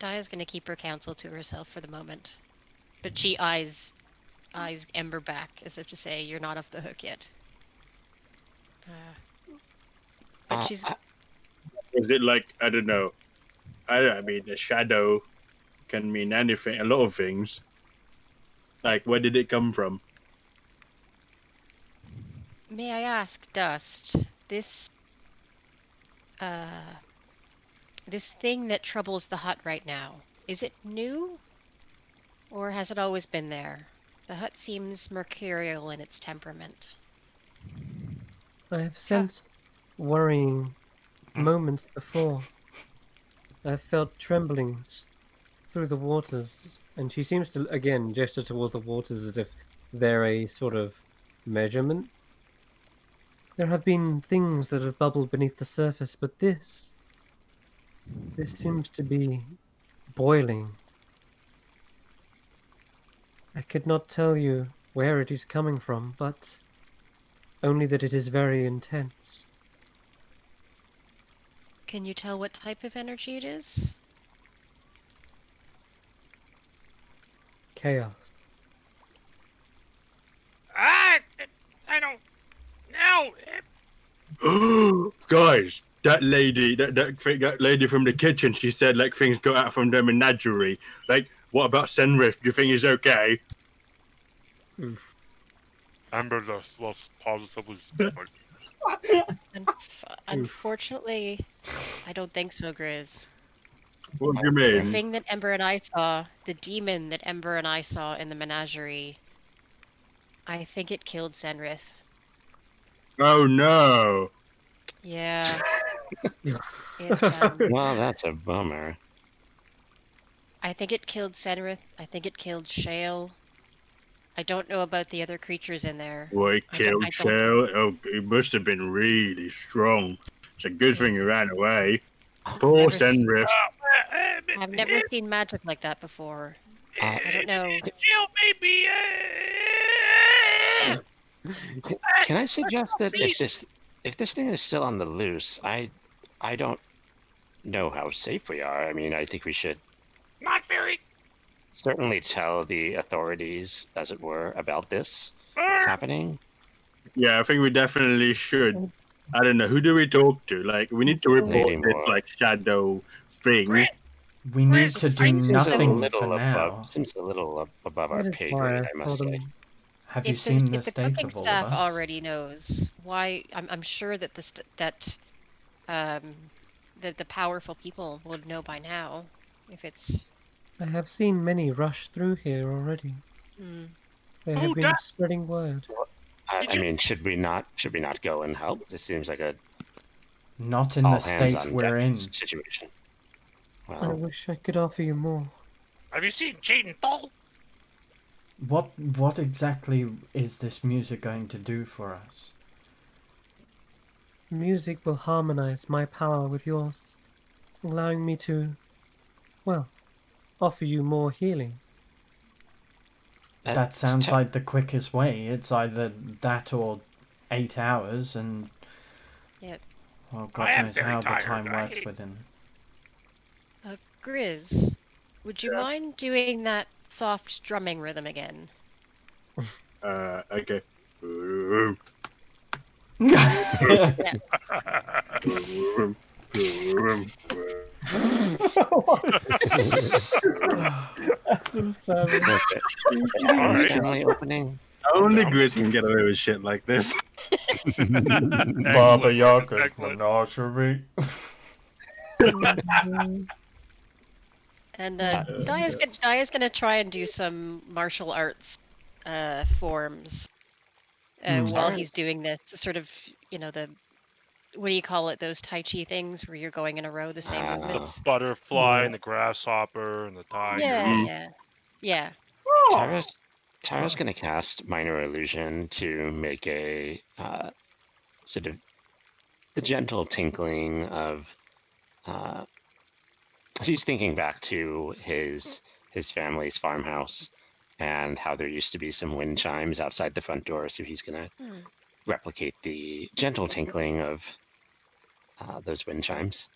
Daya's gonna keep her counsel to herself for the moment, but she eyes Ember back as if to say, "You're not off the hook yet." But she's Was it like, I don't know? I mean, a shadow can mean anything, a lot of things. Like, where did it come from? May I ask, Dust, this thing that troubles the hut right now, is it new? Or has it always been there? The hut seems mercurial in its temperament. I have sensed worrying moments before. I have felt tremblings through the waters, and she seems to again gesture towards the waters as if they're a sort of measurement. There have been things that have bubbled beneath the surface, but this seems to be boiling. I could not tell you where it is coming from, but only that it is very intense. Can you tell what type of energy it is? Chaos. I don't know. Guys, that lady, that lady from the kitchen, she said like things go out from the menagerie. Like, what about Senrith? Do you think he's okay? Amber just lost positively. Unfortunately, I don't think so, Grizz. What do you The mean? thing that Ember and I saw, the demon that Ember and I saw in the menagerie, I think it killed Senrith. Oh no! Yeah. It, Well, that's a bummer. I think it killed Senrith. I think it killed Shale. I don't know about the other creatures in there. Well, it I don't- killed I don't- Shell. Oh, it must have been really strong. It's a good thing you ran away. Poor Never seen- Senrith. I've never seen magic like that before. I don't know. Jill, maybe. Can I suggest that if this thing is still on the loose, I don't know how safe we are. I mean, I think we should Not very. certainly tell the authorities, as it were, about this happening. Yeah, I think we definitely should. I don't know. Who do we talk to? Like, we need to report Lady this, Moore. like, shadow thing. We need to do Seems a nothing little for now. above. Seems a little above our That is pay why grade, I I must told say. him- Have you If seen the, the if the state cooking of all staff of us? already knows why, I'm sure that the powerful people would know by now. If it's I have seen many rush through here already. They have Oh, been that- spreading word. I mean, should we not go and help? This seems like a Not in all the hands state on we're deck in. situation. I Well, wish I could offer you more. Have you seen Jaden Thal? What exactly is this music going to do for us? Music will harmonize my power with yours, allowing me to, well, offer you more healing. That sounds te- like the quickest way. It's either that or 8 hours, and Yep. well, I God am knows very how the tired. time I works hate- with him. Grizz, would you Yeah. mind doing that soft drumming rhythm again? Okay. Alright. Family opening. Only Grizz can get away with shit like this. Baba Yaga's Excellent. menagerie. And Daya's gonna try and do some martial arts forms while Alright. he's doing this. Sort of, the what do you call it? Those Tai Chi things where you're going in a row, the same movements. Butterfly Yeah. and the grasshopper and the tiger. Yeah. Tara's gonna cast minor illusion to make a sort of the gentle tinkling of. He's thinking back to his family's farmhouse and how there used to be some wind chimes outside the front door. So he's gonna replicate the gentle tinkling of those wind chimes.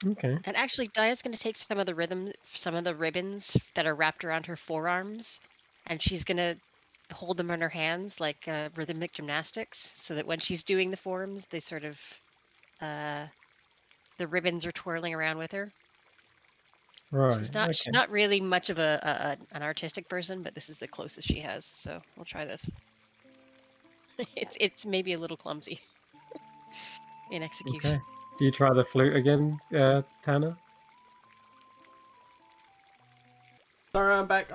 Okay. And actually, Daya's gonna take some of the ribbons that are wrapped around her forearms, and she's gonna hold them in her hands like rhythmic gymnastics, so that when she's doing the forms, they sort of the ribbons are twirling around with her. Right. She's not okay. not really much of an artistic person, but this is the closest she has. So we'll try this. It's maybe a little clumsy in execution. Okay. Do you try the flute again, Tanner? Sorry, I'm back.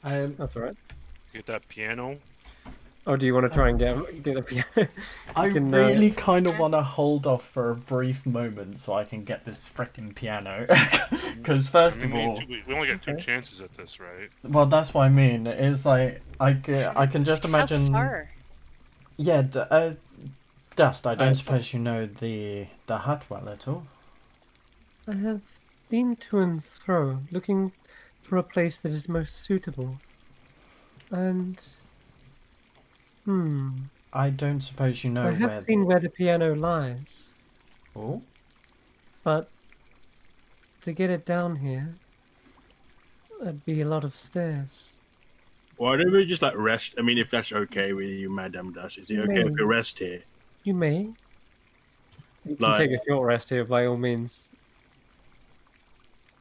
That's all right. Get that piano. Or do you want to try and get a piano? I can, really kind of want to hold off for a brief moment so I can get this frickin' piano. Because first of all, we only get two Okay. chances at this, right? well, that's what I mean. It's like I can just imagine. How far? Yeah, Dust. I don't suppose you know the hut well at all. I have been to and fro, looking for a place that is most suitable. And I don't suppose you know I where. have seen where the piano lies, Oh, but to get it down here, that'd be a lot of stairs. Why don't we just like rest? I mean, if that's okay with you, Madame Dust, is it okay if we rest here? You may. You can Like- take a short rest here by all means.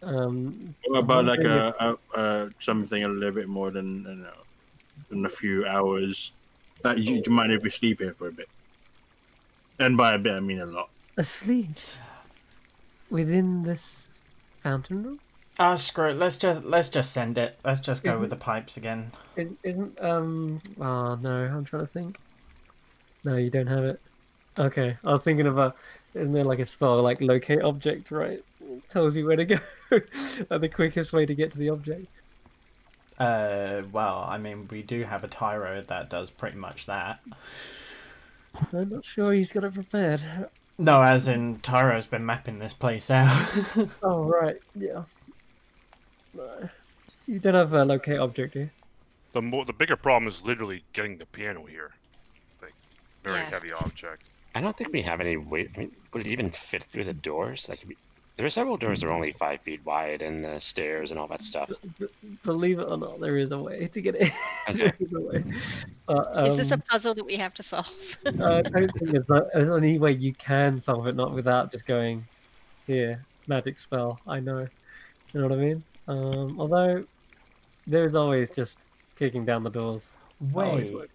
What about like a something a little bit more than a few hours? Like, do you mind if we sleep here for a bit? And by a bit, I mean a lot. asleep within this fountain room? screw it. Let's just send it. Let's just go Isn't- with the pipes again. Isn't oh no, I'm trying to think. No, you don't have it. Okay, I was thinking of isn't there like a spell like locate object, right? It tells you where to go, and the quickest way to get to the object. Well, I mean, we do have a Tyro that does pretty much that. I'm not sure he's got it prepared. No, as in Tyro's been mapping this place out. Oh right, yeah. No. You don't have a locate object, do you? The bigger problem is literally getting the piano here. Like, very Yeah. heavy object. I don't think we have any weight. I mean, would it even fit through the doors? Like, there are several doors that are only 5 feet wide, and the stairs and all that stuff. Believe it or not, there is a way to get it. Okay. There is a way. Is this a puzzle that we have to solve? I don't think there's any way you can solve it, not without just going, here, magic spell. I know. You know what I mean? Although there's always just kicking down the doors. Always Wait, works.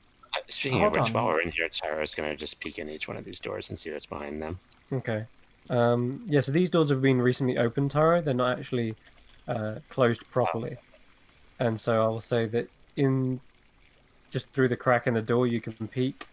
Speaking Hold of which, on. while we're in here, Tyra's gonna just peek in each one of these doors and see what's behind them. Okay. Yeah, so these doors have been recently opened, Taro. They're not actually closed properly. And so I will say that just through the crack in the door, you can peek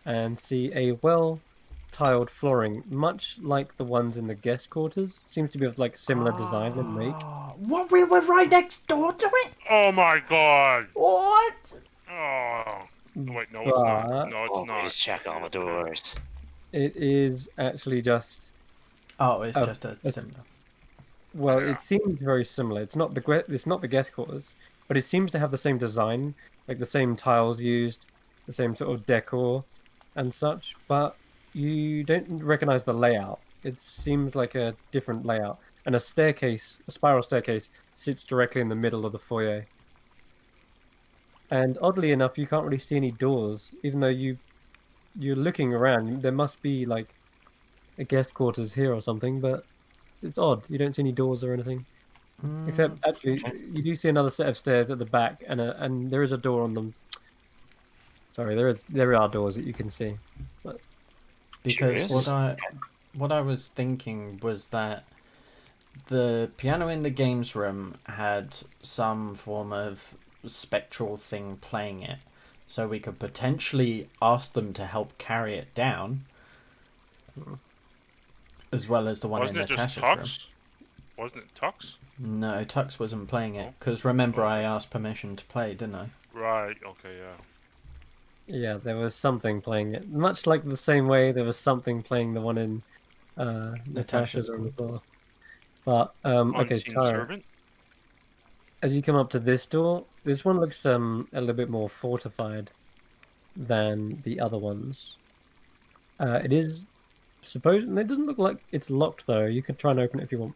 and see a well-tiled flooring, much like the ones in the guest quarters. Seems to be of like similar design and make. what? We were right next door to it? Oh my god! What? Oh. Wait, no, it's not. No, it's Always not. check all the doors. It is actually just Oh, it's just a it's- similar. well, Yeah. it seems very similar. It's not the guest quarters, but it seems to have the same design, like the same tiles used, the same sort of decor and such, but you don't recognize the layout. It seems like a different layout. And a spiral staircase, sits directly in the middle of the foyer. And oddly enough, you can't really see any doors, even though you're looking around. There must be like a guest quarters here or something, but it's odd. You don't see any doors or anything. Except actually, you do see another set of stairs at the back, and there is a door on them. Sorry, there are doors that you can see. But Because Curious. what I was thinking was that the piano in the games room had some form of spectral thing playing it, so we could potentially ask them to help carry it down, as well as the one Wasn't in it just Natasha's room. Tux? Wasn't it Tux? No, Tux wasn't playing it because remember I asked permission to play, didn't I? Right, okay, yeah. yeah, there was something playing it, much like the same way there was something playing the one in Natasha's room as well. But okay, Unseen Tara, servant? as you come up to this door, this one looks a little bit more fortified than the other ones. It is supposed. It doesn't look like it's locked though. You could try and open it if you want.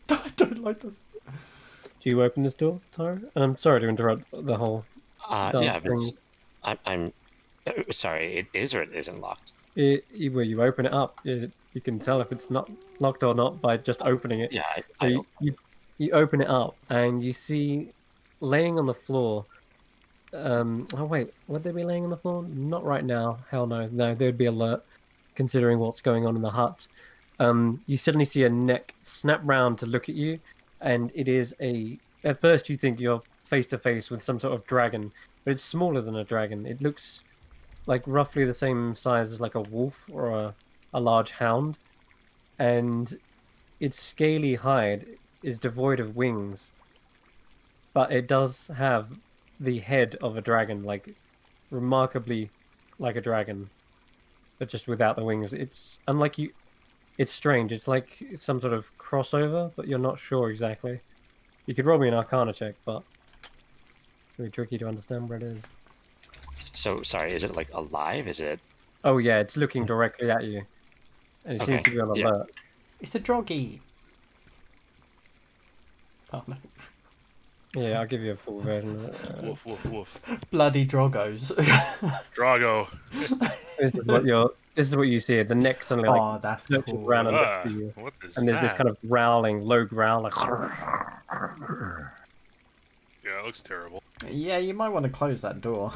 I don't like this. Do you open this door, Tara? And I'm sorry to interrupt the whole. Yeah, thing. I'm sorry. It is or it isn't locked. Where you open it up, you can tell if it's not locked or not by just opening it. Yeah, So you open it up and you see laying on the floor. Oh wait, would they be laying on the floor? Not right now. Hell no. No, they'd be alert, considering what's going on in the hut. You suddenly see a neck snap round to look at you, and it is at first you think you're face to face with some sort of dragon, but it's smaller than a dragon. It looks like roughly the same size as like a wolf or a large hound, and its scaly hide is devoid of wings, but it does have the head of a dragon, like remarkably like a dragon, but just without the wings. It's unlike you. It's strange. It's like some sort of crossover, but you're not sure exactly. You could roll me an Arcana check, but it's really tricky to understand where it is. So sorry. Is it like alive? Is it? Oh yeah, it's looking directly at you, and it seems Okay, to be on yeah. alert. It's a droggy. Oh no. Yeah, I'll give you a full version of it. Woof, woof, woof. Bloody droggos. Drago. This is what you see. The neck suddenly like Oh, that's lurches cool. around and looks Ah, to you, what is and there's this that? kind of growling, low growl, like. Yeah, it looks terrible. Yeah, you might want to close that door.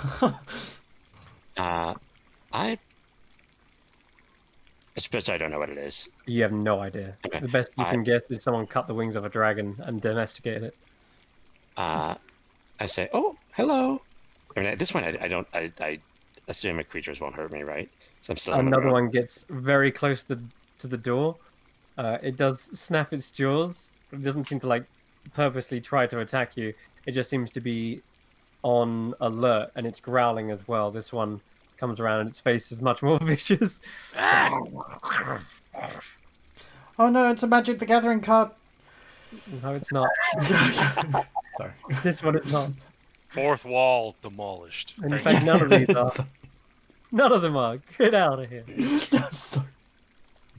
I suppose I don't know what it is. You have no idea. Okay. The best you I- can guess is someone cut the wings of a dragon and domesticated it. I say, oh, hello. I mean, at this point, I assume creatures won't hurt me, right? So I'm still Another one gets very close to the door. It does snap its jaws, but it doesn't seem to like purposely try to attack you. It just seems to be on alert, and it's growling as well. This one comes around, and its face is much more vicious. Oh no, it's a Magic the Gathering card. No, it's not. Sorry. This one is not. Fourth wall demolished. In Thank fact, you. none of these are. None of them are. Get out of here. I'm sorry.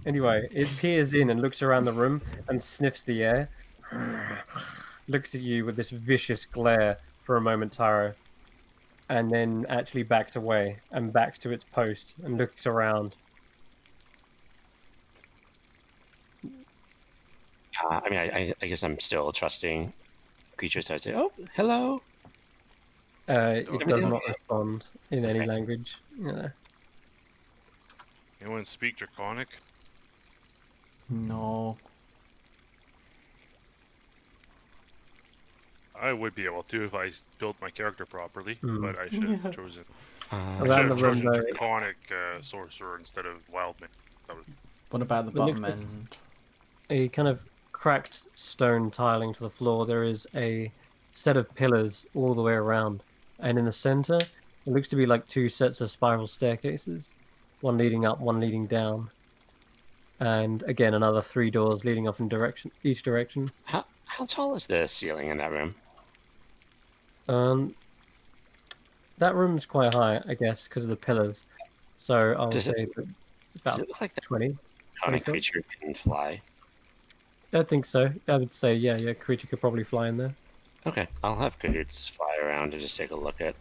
Anyway, it peers in and looks around the room and sniffs the air. Looks at you with this vicious glare for a moment, Tyro. And then actually backs away and backs to its post and looks around. I mean, I guess I'm still trusting creatures, so I say, "Oh, hello." It does Everything not okay? respond in any Okay. language. Yeah. Anyone speak Draconic? No. I would be able to if I built my character properly, Hmm. but I should have chosen. I Around should the have room, chosen though. Draconic sorcerer instead of Wildman. That was What about the It looks bottom like- end? A kind of cracked stone tiling to the floor. There is a set of pillars all the way around. And in the center, it looks to be like two sets of spiral staircases. One leading up, one leading down. And again, another 3 doors leading off in each direction. How tall is the ceiling in that room? That room's quite high, I guess, because of the pillars. So I'll Does it- say that it's Does about it look like the 20. draconic 24? creature can fly? I think so. I would say, yeah, creature could probably fly in there. Okay, I'll have Cahoots fly around and just take a look at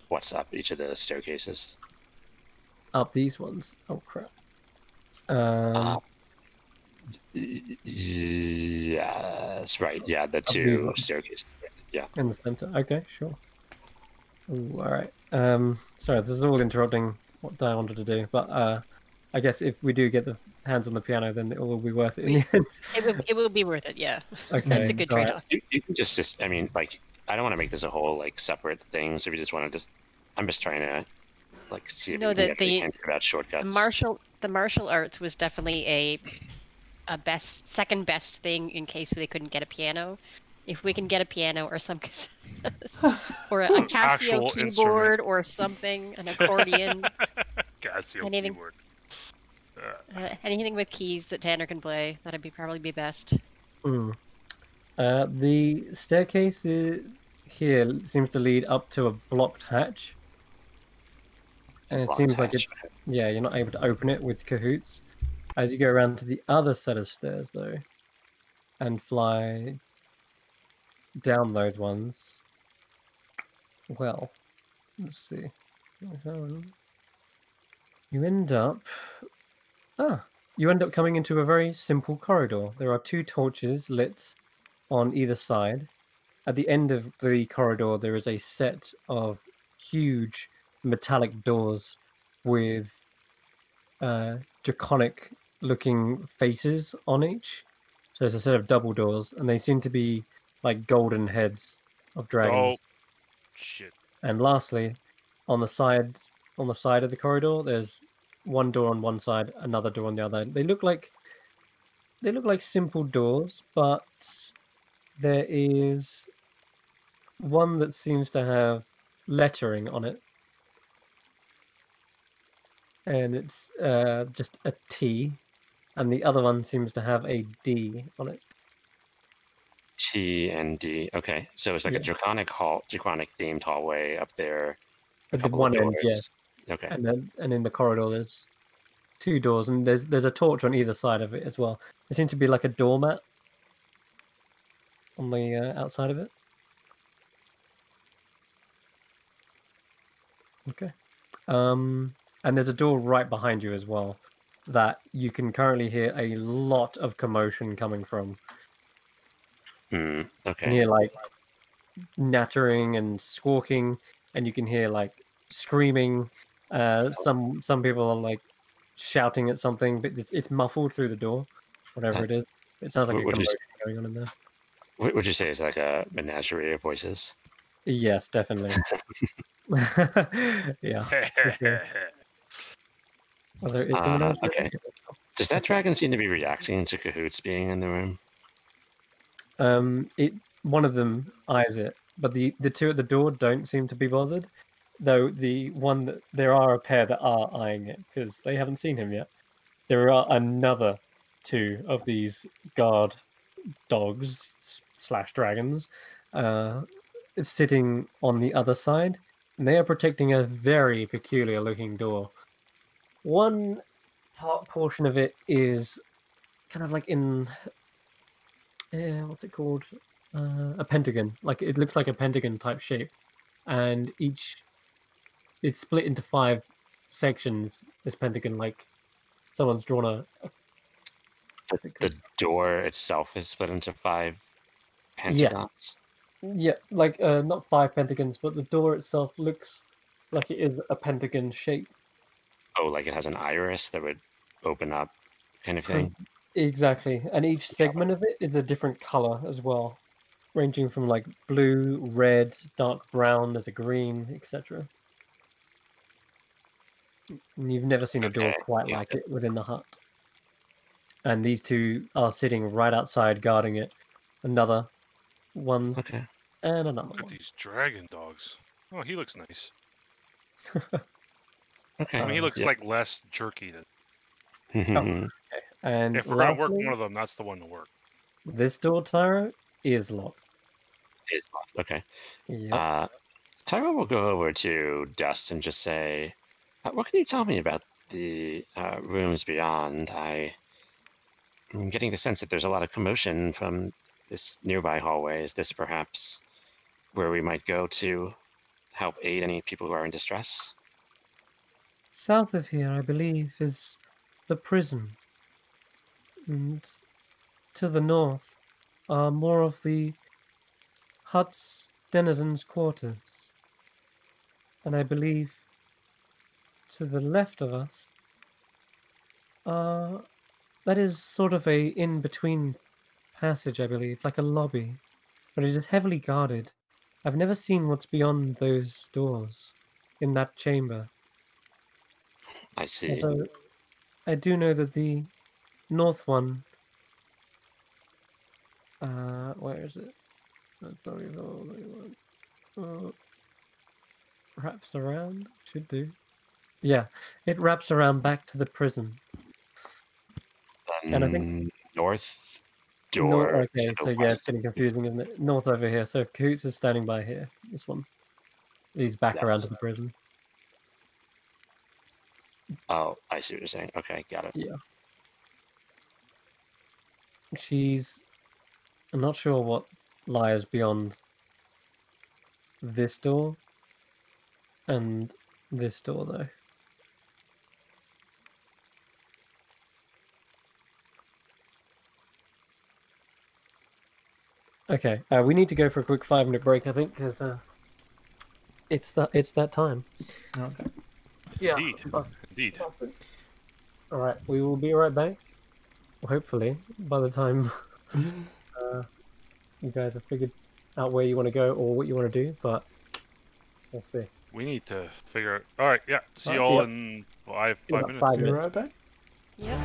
what's up each of the staircases. Up these ones. Oh, crap. Yes, right. Yeah, the these two ones. staircases. Yeah. In the center. Okay, sure. Ooh, all right. Sorry, this is all interrupting what I wanted to do, but I guess if we do get the hands on the piano, then it will be worth it in the end. It will be worth it, yeah. Okay, That's a good all right. trade-off. You can just, I mean, like, I don't want to make this a whole, like, separate thing, so we just want to I'm just trying to, like, see if No, we can that get anything about shortcuts. The martial arts was definitely a second best thing in case they couldn't get a piano. If we can get a piano or some or a Casio Actual keyboard or something, an accordion, Casio Anything- keyboard. anything with keys that Tanner can play, that'd probably be best. Mm. The staircase here seems to lead up to a blocked hatch. And it Blocked seems like hatch. it's, yeah, you're not able to open it with Cahoots. As you go around to the other set of stairs, though, and fly down those ones, well, let's see. You end up coming into a very simple corridor. There are 2 torches lit on either side. At the end of the corridor, there is a set of huge metallic doors with draconic-looking faces on each. So it's a set of double doors, and they seem to be like golden heads of dragons. Oh, shit. And lastly, on the side of the corridor, there's one door on one side, another door on the other. They look like simple doors, but there is one that seems to have lettering on it, and it's just a T, and the other one seems to have a D on it. T and D. Okay, so it's like Yeah. a draconic themed hallway up there. a At the couple of one end, yeah, doors. Okay. and in the corridor there's 2 doors, and there's a torch on either side of it as well. There seems to be like a doormat on the outside of it. Okay. And there's a door right behind you as well that you can currently hear a lot of commotion coming from. You Okay. can hear like nattering and squawking, and you can hear like screaming. Some people are like shouting at something, but it's muffled through the door, whatever it is. It sounds like a Would you commotion going on in there. What would you say is like a menagerie of voices? Yes, definitely. Yeah. for sure. Although it can also- Okay. Does that dragon seem to be reacting to Cahoots being in the room? One of them eyes it, but the two at the door don't seem to be bothered. Though there are a pair that are eyeing it because they haven't seen him yet. There are another two of these guard dogs / dragons, sitting on the other side, and they are protecting a very peculiar looking door. One portion of it is kind of like in what's it called? A pentagon. Like it looks like a pentagon type shape, and it's split into 5 sections. This pentagon, like someone's drawn a The door itself is split into 5 pentagons. Yeah, like not 5 pentagons, but the door itself looks like it is a pentagon shape. Oh, like it has an iris that would open up, kind of thing. Exactly, and each segment of it is a different color as well, ranging from like blue, red, dark brown. There's a green, etc. You've never seen a door quite like it within the hut. And these two are sitting right outside guarding it. Another one. Okay. And another Look at one. these dragon dogs. Oh, he looks nice. Okay. I mean, he looks like less jerky than. Okay. And If we're gonna work lastly, one of them, that's the one to work. this door, Tyro, is locked. It's locked. Okay. Yep. Tyra will go over to Dust and just say, what can you tell me about the rooms beyond? I'm getting the sense that there's a lot of commotion from this nearby hallway. Is this perhaps where we might go to help aid any people who are in distress? South of here, I believe, is the prison. And to the north are more of the hut's denizens' quarters. And I believe to the left of us, that is sort of a in-between passage, I believe, like a lobby. But it is heavily guarded. I've never seen what's beyond those doors in that chamber. I see. Although I do know that the north one, where is it? Wraps around? Should do. Yeah, it wraps around back to the prison. And I think north door. Okay, to the so yeah, west. it's getting confusing, isn't it? North over here. So if Cahoots is standing by here, this one, he's back around Yes. to the prison. Oh, I see what you're saying. Okay, got it. Yeah. I'm not sure what lies beyond this door and this door, though. Okay, we need to go for a quick 5-minute break, I think, because it's that time. Okay. Yeah. Indeed. All right, we will be right back. Hopefully, by the time you guys have figured out where you want to go or what you want to do, but we'll see. We need to figure out. All right, yeah. See you Alright, all yep. in 5 Yeah, minutes. 5 Be minutes. right back. Yep.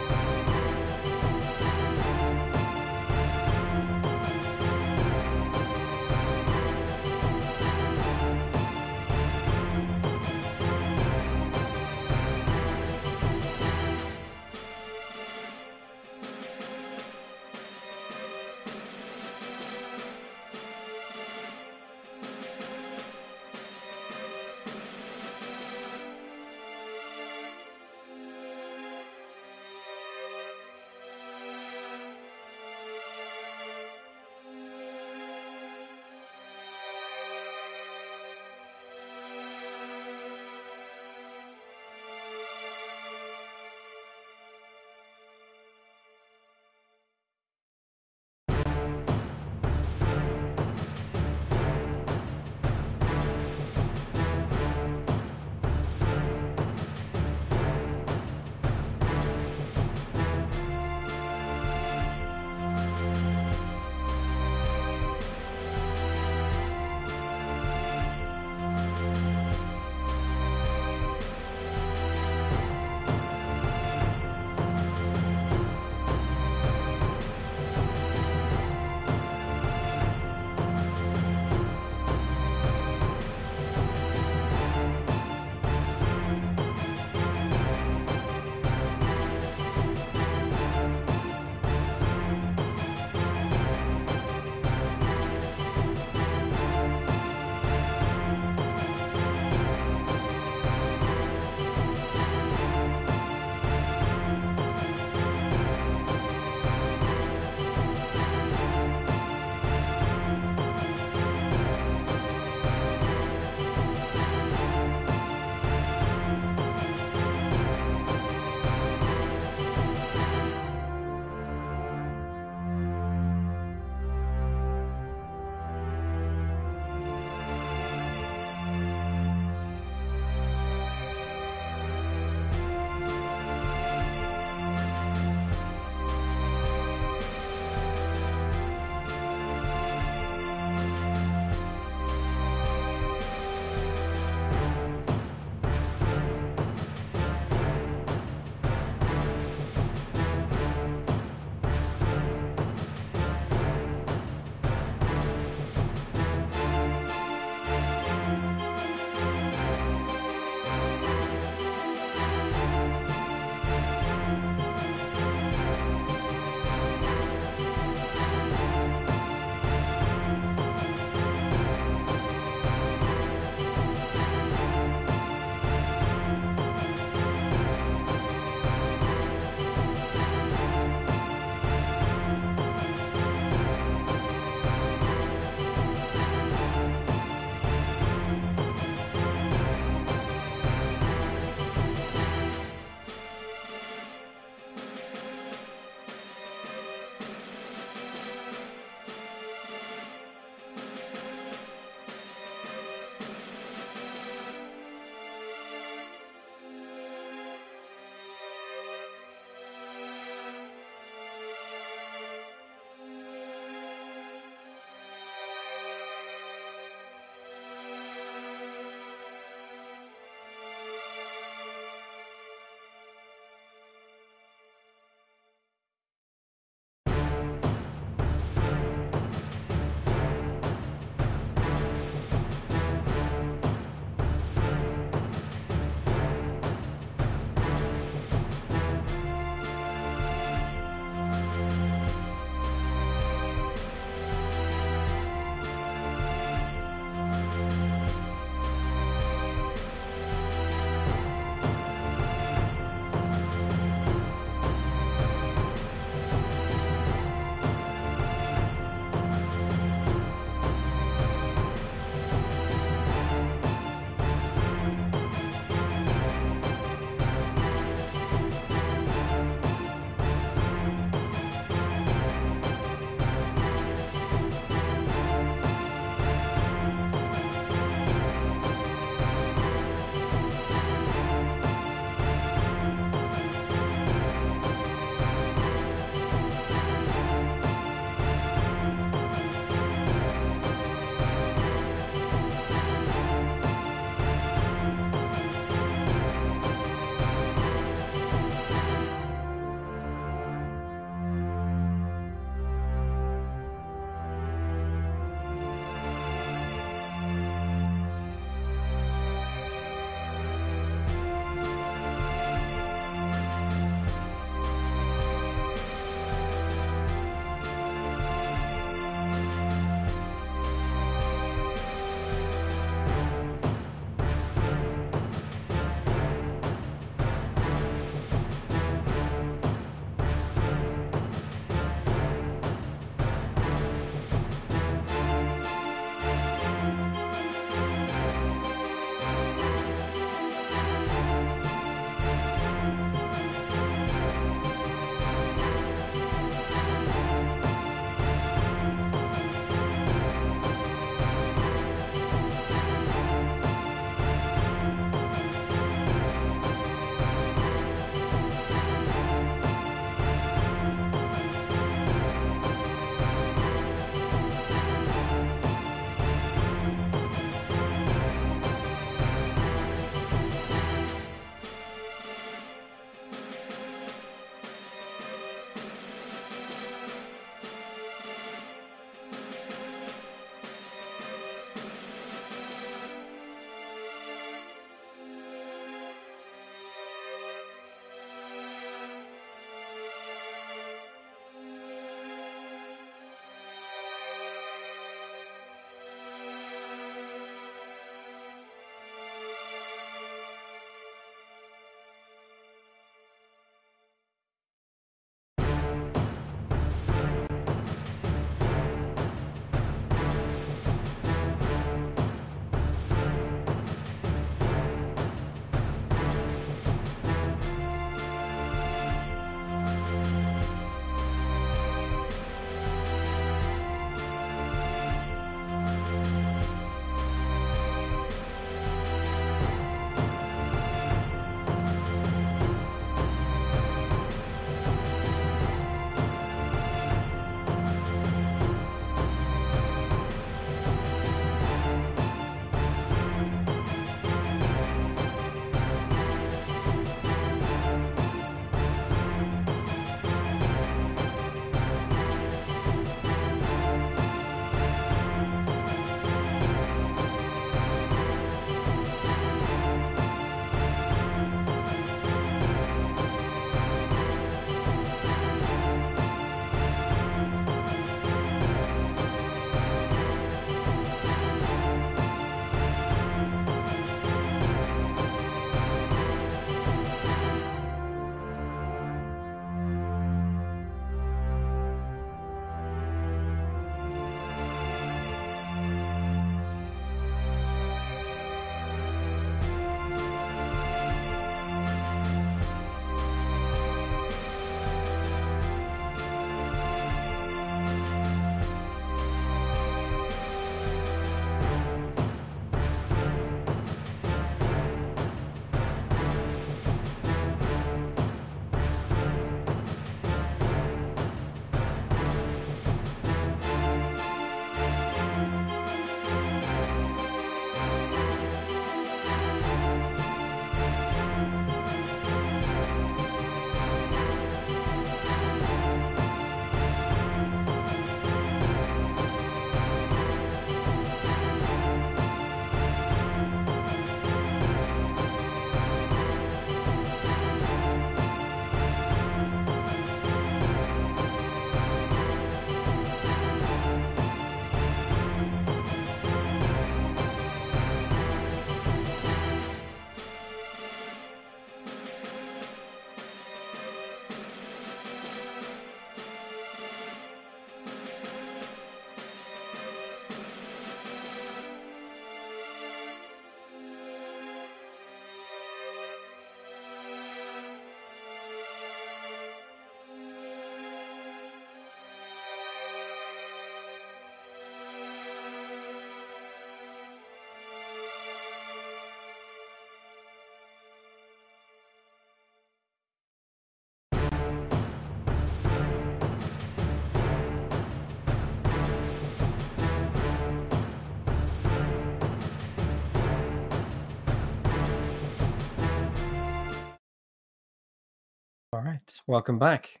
All right, welcome back.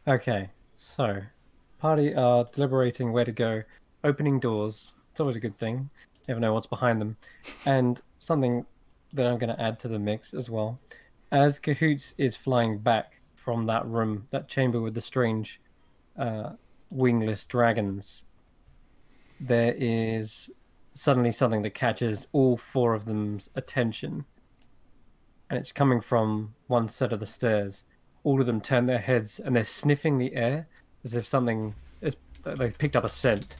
Okay, so party are deliberating where to go, opening doors. It's always a good thing. You never know what's behind them. And something that I'm going to add to the mix as well. As Cahoots is flying back from that room, that chamber with the strange wingless dragons, there is suddenly something that catches all four of them's attention. And it's coming from one set of the stairs. All of them turn their heads and they're sniffing the air as if they've picked up a scent.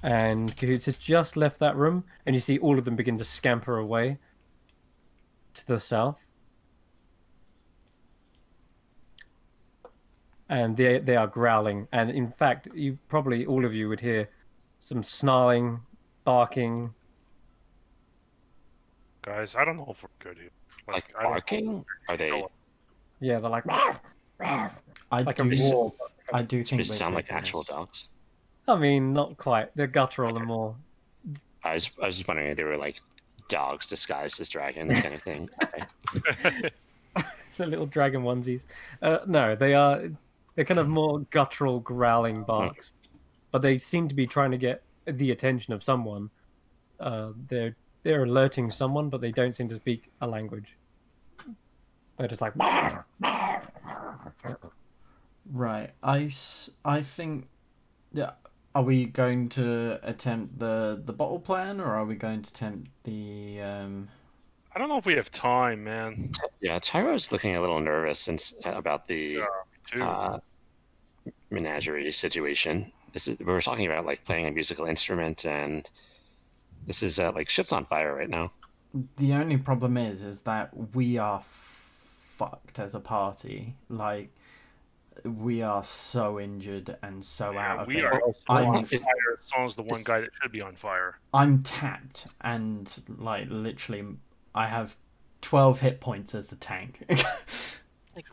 And Cahoots has just left that room, and you see all of them begin to scamper away to the south. And they are growling. And in fact, all of you would hear some snarling, barking. Guys, I don't know if we're good here. Like I don't know. barking? Are they? Yeah, they're like I like a do. roar. I do think They we're sound like safe in actual this. dogs. I mean, not quite. They're guttural and more. I was just wondering if they were like dogs disguised as dragons, kind of thing. Okay. The little dragon onesies. No, they're kind of more guttural, growling barks, but they seem to be trying to get the attention of someone. They're alerting someone, but they don't seem to speak a language. They're just like. Right. I think. Yeah. Are we going to attempt the bottle plan, or are we going to attempt the? I don't know if we have time, man. Yeah, Tyro's looking a little nervous about the Yeah, me too. menagerie situation. We were talking about like playing a musical instrument, and this is like shit's on fire right now. The only problem is that we are fucked as a party. Like, we are so injured and so out of we it. are also I'm- on fire. Song's the one guy that should be on fire. I'm tapped, and like literally, I have 12 hit points as the tank. Should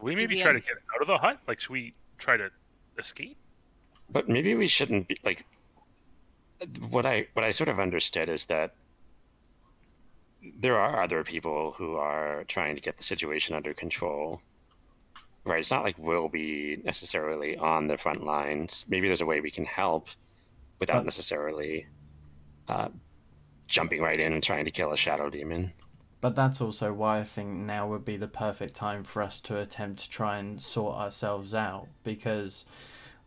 we maybe try to get out of the hut? Like, should we try to escape? But maybe we shouldn't be like. What I sort of understood is that there are other people who are trying to get the situation under control. Right, it's not like we'll be necessarily on the front lines. Maybe there's a way we can help without necessarily jumping right in and trying to kill a shadow demon. But that's also why I think now would be the perfect time for us to attempt to try and sort ourselves out, because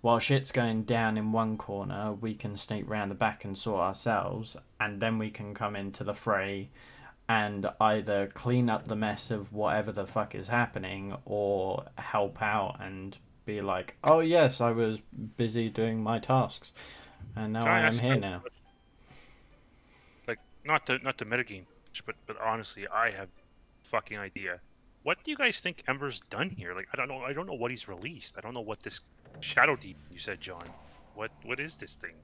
while shit's going down in one corner, we can sneak round the back and sort ourselves, and then we can come into the fray and either clean up the mess of whatever the fuck is happening, or help out and be like, oh yes, I was busy doing my tasks, and now Can I I am ask here a- now. Like, not to metagame, but honestly, I have fucking idea. What do you guys think Ember's done here? Like, I don't know what he's released. I don't know what this Shadow Deep you said, John. What is this thing?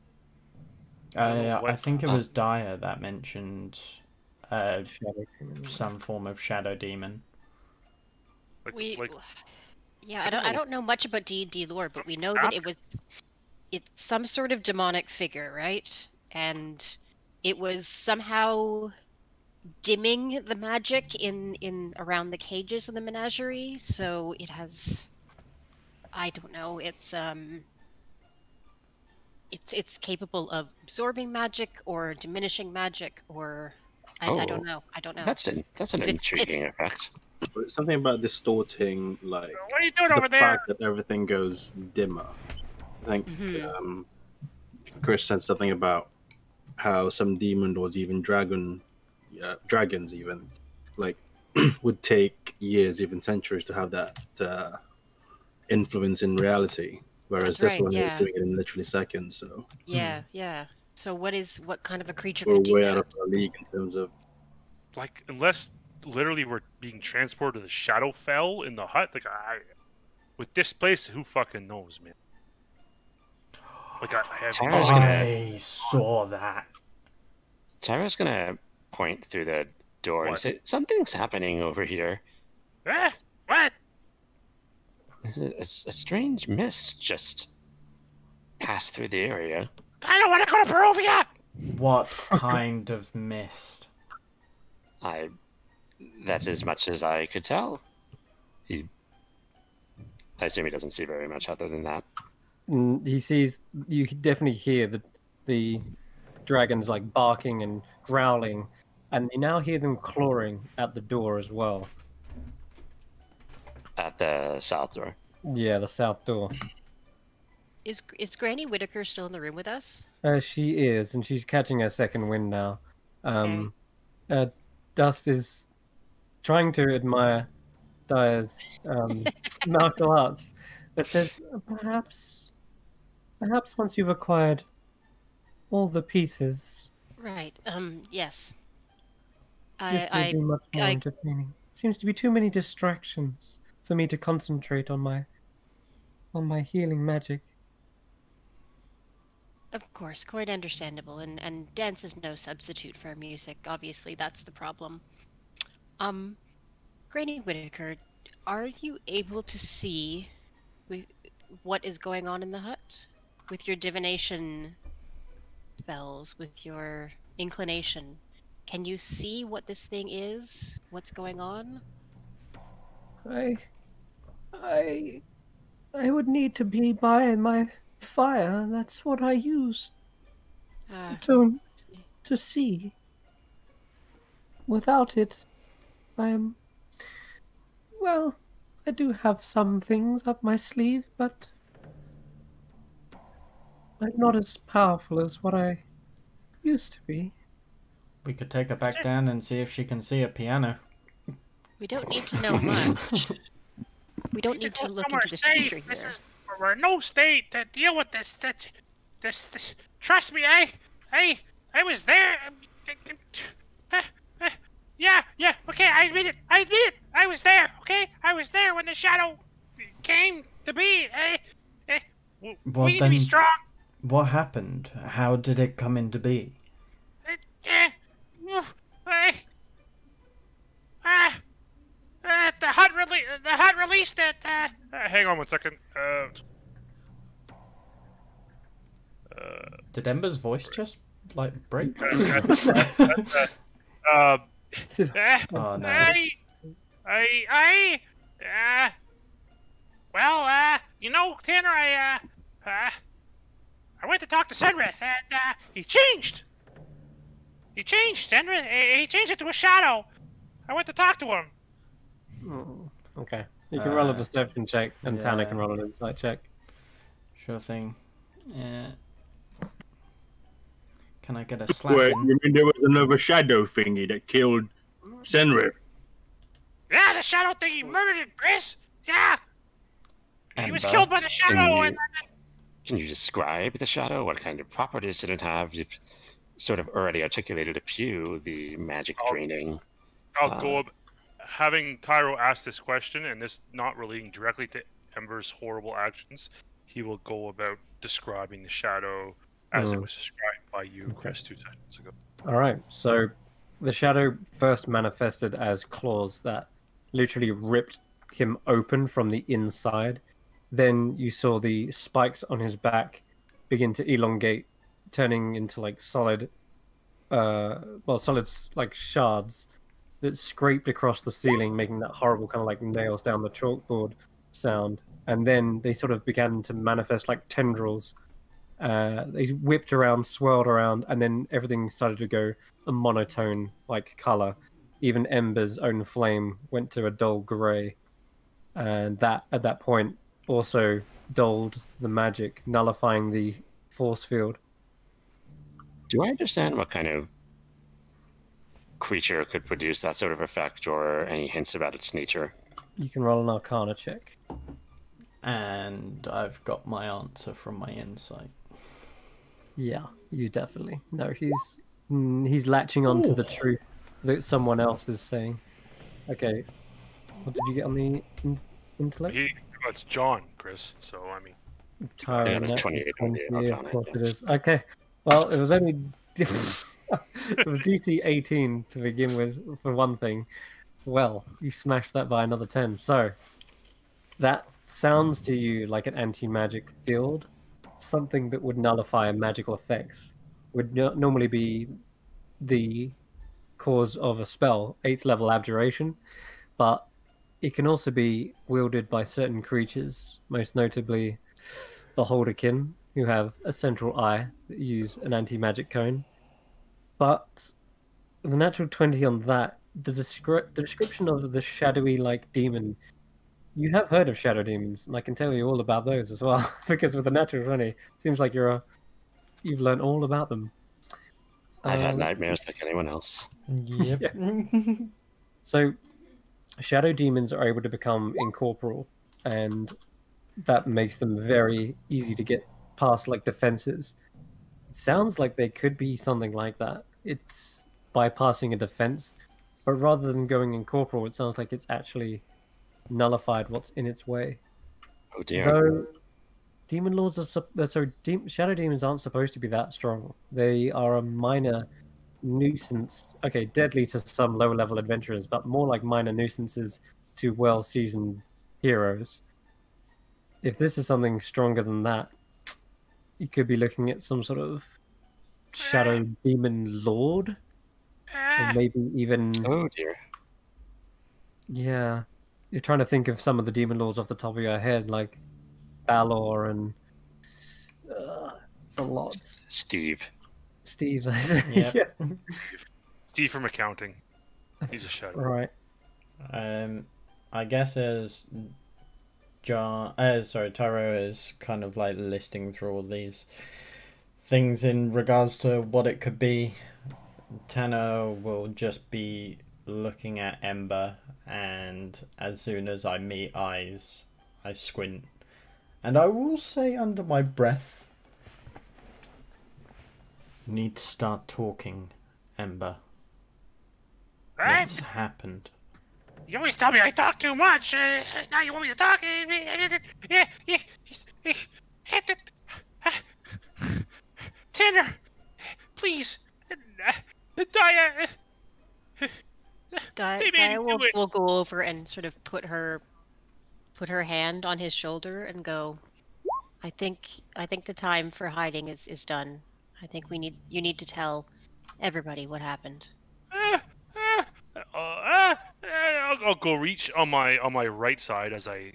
I think it was Dyer that mentioned some form of shadow demon. I don't know much about D&D lore, but we know that it's some sort of demonic figure, right? And it was somehow dimming the magic in around the cages of the menagerie, so it has, I don't know, it's capable of absorbing magic or diminishing magic, or I don't know. That's an intriguing effect. But something about distorting, like What are you doing the over there? fact that everything goes dimmer. I think Chris said something about how some demon or even dragons even like would take years, even centuries, to have that influence in reality. Whereas That's this right, one yeah. is doing it in literally seconds. So Yeah. So what kind of a creature we're could do way that? out of our league in terms of. Like, unless literally we're being transported to the Shadowfell in the hut. Like, with this place, who fucking knows, man? Like, I have Tyra's I saw that. Tyra's gonna point through the door and What? say, "Something's happening over here. What? It's a strange mist just passed through the area." I don't want to go to Barovia! What kind of mist? That's as much as I could tell. He I assume he doesn't see very much other than that. He sees. You can definitely hear the dragons like barking and growling, and you now hear them clawing at the door as well. At the south door. Yeah, the south door. Is Granny Whitaker still in the room with us? She is, and she's catching her second wind now. Dust is trying to admire Dyer's martial arts, but says, perhaps once you've acquired all the pieces, Right. Yes. this will be much more entertaining. Seems to be too many distractions for me to concentrate on my healing magic. Of course, quite understandable, and dance is no substitute for music. Obviously, that's the problem. Granny Whitaker, are you able to see what is going on in the hut? With your divination spells, with your inclination, can you see what this thing is? What's going on? I would need to be by my fire. That's what I used to see. Without it, well, I do have some things up my sleeve, but I'm not as powerful as what I used to be. We could take her back down and see if she can see a piano. We don't need to know much. We don't need to look into the future here. We're in no state to deal with this. This. Trust me, I was there. Yeah. Okay, I admit it. I was there. Okay, I was there when the shadow came to be. We need to be strong. What happened? How did it come into be? The hut released it. Hang on one second. Did Ember's voice just like break? Oh no. Tanner, I went to talk to Senrith, and he changed. He changed, Senrith. He changed it to a shadow. I went to talk to him. Okay. You can roll a deception check, and Tanner can roll an insight check. Sure thing. Can I get a slap? Wait, you mean there was another shadow thingy that killed Senrith? Yeah, the shadow thing, he murdered it, Chris. Yeah. He was Ember, killed by the shadow. Can you describe the shadow? What kind of properties did it have? You've sort of already articulated a few, the magic draining. I'll go up. Having Tyro ask this question, and this not relating directly to Ember's horrible actions, he will go about describing the shadow as it was described by you, Chris, 2 sessions ago. All right. So the shadow first manifested as claws that literally ripped him open from the inside. Then you saw the spikes on his back begin to elongate, turning into like solid like shards that scraped across the ceiling, making that horrible kind of like nails down the chalkboard sound. And then they sort of began to manifest like tendrils. They whipped around, swirled around, and then everything started to go a monotone like color. Even Ember's own flame went to a dull gray, and that at that point also dulled the magic, nullifying the force field. Do I understand what kind of creature could produce that sort of effect, or any hints about its nature? You can roll an Arcana check. And I've got my answer from my insight. Yeah, you definitely. No, he's latching on to the truth that someone else is saying. Okay, what did you get on the intellect? It's John, Chris. So I mean, Tyro, 28 on the yeah, Arcana, of course it yes. is. Okay, well, it was only it was DC 18 to begin with for one thing. Well, you smashed that by another 10. So that sounds to you like an anti-magic field, something that would nullify magical effects. Would normally be the cause of a spell, 8th level abjuration, but it can also be wielded by certain creatures, most notably the Holderkin, who have a central eye that use an anti-magic cone. But the natural 20 on that, the description of the shadowy like demon, you have heard of shadow demons, and I can tell you all about those as well, because with the natural 20, it seems like you've learned all about them. I've had nightmares like anyone else. Yep. Yeah. So, shadow demons are able to become incorporeal, and that makes them very easy to get past like defenses. It sounds like they could be something like that. It's bypassing a defense, but rather than going incorporeal, it sounds like it's actually nullified what's in its way. Oh dear. Though demon lords are shadow demons aren't supposed to be that strong. They are a minor nuisance. Okay, deadly to some lower level adventurers, but more like minor nuisances to well-seasoned heroes. If this is something stronger than that, you could be looking at some sort of shadow demon lord, or maybe even. Oh dear. Yeah, you're trying to think of some of the demon lords off the top of your head, like Balor and it's a lot. Steve. Steve. Yep. Yeah. Steve from accounting. He's a shadow. Right. I guess as Taro is kind of like listing through all these things in regards to what it could be, Tanner will just be looking at Ember, and as soon as I meet eyes, I squint. And I will say under my breath, need to start talking, Ember. What's happened? You always tell me I talk too much. Now you want me to talk? Tanner, please. Dia will go over and sort of put her hand on his shoulder and go, I think the time for hiding is done. I think you need to tell everybody what happened. I'll go reach on my right side as I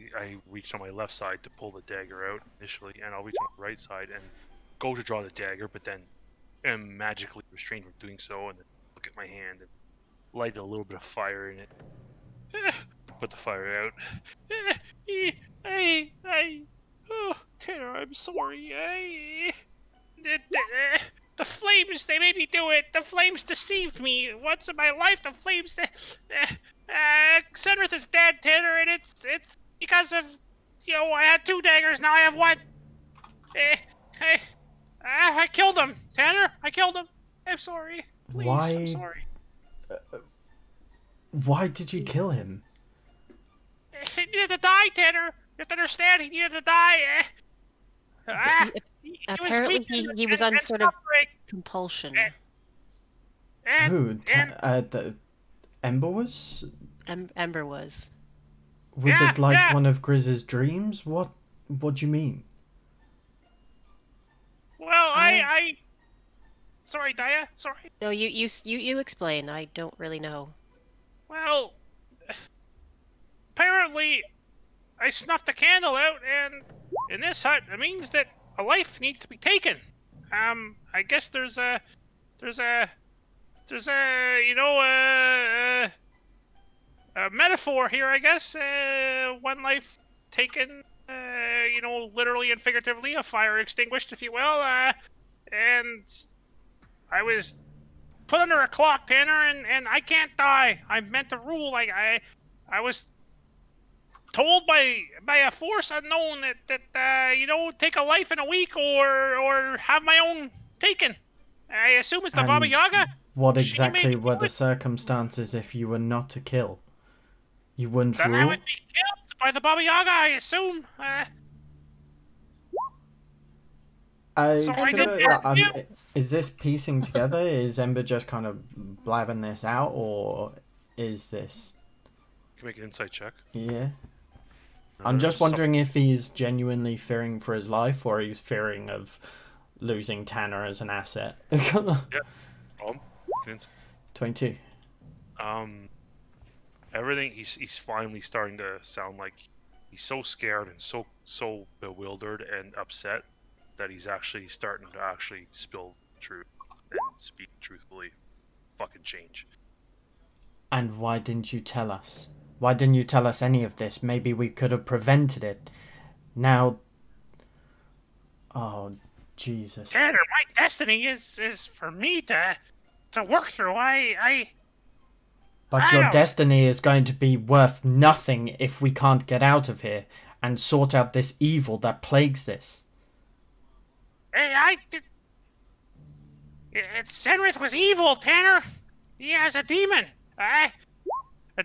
reached on my left side to pull the dagger out initially, and I'll reach on my right side and go to draw the dagger, but then am magically restrained from doing so, and then look at my hand and light a little bit of fire in it. Put the fire out. Oh, Tanner, I'm sorry. The flames, they made me do it. The flames deceived me. Once in my life, the flames, Senrith is dead, Tanner, and it's because of, I had 2 daggers, now I have 1. I killed him, Tanner. I killed him. I'm sorry. Please, Why? I'm sorry. Why did you kill him? He needed to die, Tanner. You have to understand, he needed to die. Apparently, he was on sort of compulsion. Who? The Ember was? Ember was. Was it like one of Grizz's dreams? What do you mean? Well, I... Sorry, Dia. Sorry. No, you explain. I don't really know. Well, apparently, I snuffed a candle out, and in this hut, it means that a life needs to be taken. I guess there's a metaphor here, I guess. One life taken, literally and figuratively, a fire extinguished, if you will. And I was put under a clock, Tanner, and I can't die. I'm meant to rule. I was told by a force unknown that take a life in a week or have my own taken. I assume it's the Baba Yaga. What exactly were the circumstances if you were not to kill? You wouldn't then rule? I would be killed by the Baba Yaga, I assume. Is this piecing together? Is Ember just kind of blabbing this out, or is this... Can make an insight check. Yeah. I'm just wondering if he's genuinely fearing for his life, or he's fearing of losing Tanner as an asset. Yeah. 22. 22. everything. He's finally starting to sound like he's so scared and so bewildered and upset that he's actually starting to actually spill truth and speak truthfully. Fucking change. And why didn't you tell us? Why didn't you tell us any of this? Maybe we could have prevented it. Now... Oh, Jesus. Tanner, my destiny is for me to work through. But I your don't- destiny is going to be worth nothing if we can't get out of here and sort out this evil that plagues this. Senrith was evil, Tanner. He has a demon. A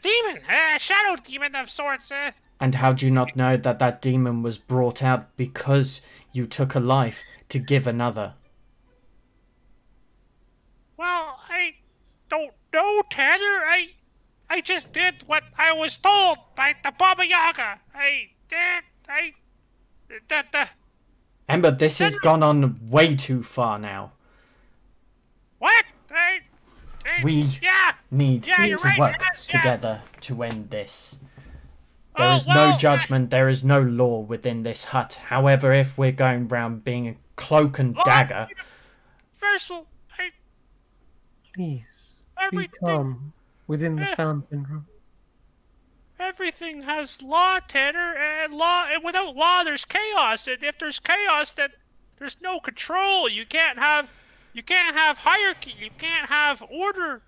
demon. A shadow demon of sorts. And how do you not know that that demon was brought out because you took a life to give another? Well, I don't know, Tanner. I just did what I was told by the Baba Yaga. Ember, this has gone on way too far now. What? We need you're to right, work yes, yeah. together to end this. There Oh, is well, no judgment, there is no law within this hut. However, if we're going round being a cloak and dagger... Versal, Please, be everything, calm within the fountain room. everything has law, Tanner, and without law, there's chaos. And if there's chaos, then there's no control. You can't have hierarchy. You can't have order.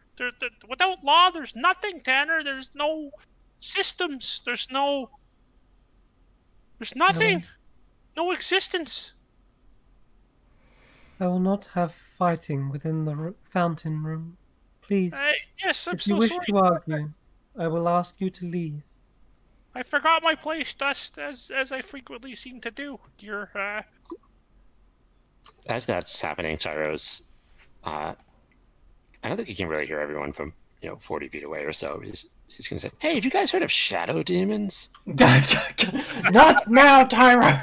Without law, there's nothing, Tanner. There's no systems. There's nothing. No existence. I will not have fighting within the fountain room. Please, Yes, I'm if so you wish sorry. to argue, I will ask you to leave. I forgot my place, Dust, as I frequently seem to do. As that's happening, Tyro's, I don't think you can really hear everyone from 40 feet away or so. He's gonna say, "Hey, have you guys heard of shadow demons?" Not now, Tyro!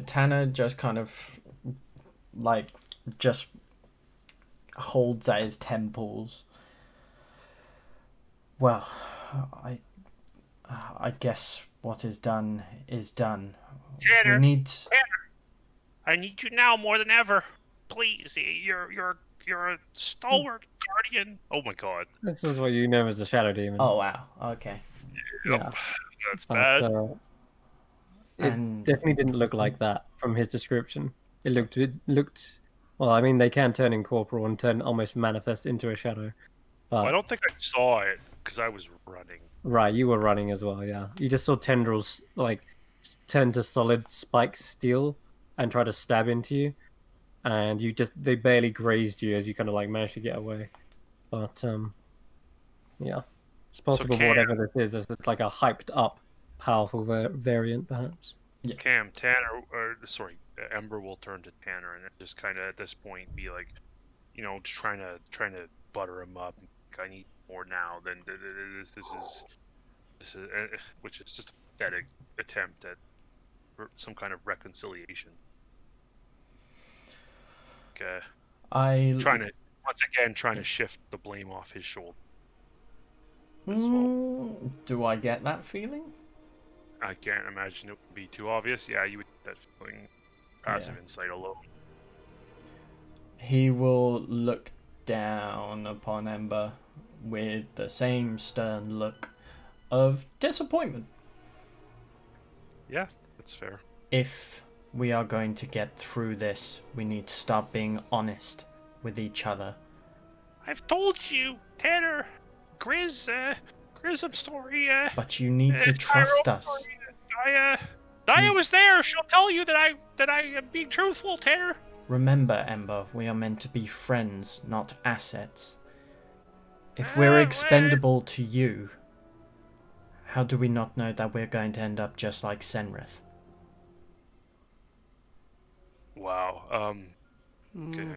Tanner just kind of, just holds at his temples. Well, I guess what is done is done. Tanner, We need... I need you now more than ever. Please, you're a stalwart guardian. Oh my God. This is what you know as a shadow demon. Oh, wow. Okay. yeah. That's But, bad. it And- definitely didn't look like that from his description. It looked. Well, I mean, they can turn incorporeal and turn almost manifest into a shadow. But, I don't think I saw it because I was running. Right, you were running as well. Yeah, you just saw tendrils turn to solid spike steel and try to stab into you, and they barely grazed you as you kind of managed to get away. But yeah, it's possible whatever this is it's like a hyped up, powerful variant perhaps. Yeah. Cam, Tanner, sorry, Ember will turn to Tanner and just kind of at this point be like, just trying to butter him up. I need more now than this is, which is just a pathetic attempt at some kind of reconciliation. Okay. Trying to shift the blame off his shoulder. Do I get that feeling? I can't imagine it would be too obvious. Yeah, you would get that feeling. Passive insight alone. He will look down upon Ember with the same stern look of disappointment. Yeah, that's fair. If we are going to get through this, we need to start being honest with each other. I've told you, Tanner, Grizz, I'm sorry. But you need to trust Tyro, us. Daya was there. She'll tell you that I am being truthful, Tanner. Remember, Ember, we are meant to be friends, not assets. If we're expendable to you, how do we not know that we're going to end up just like Senrith? Wow. Okay.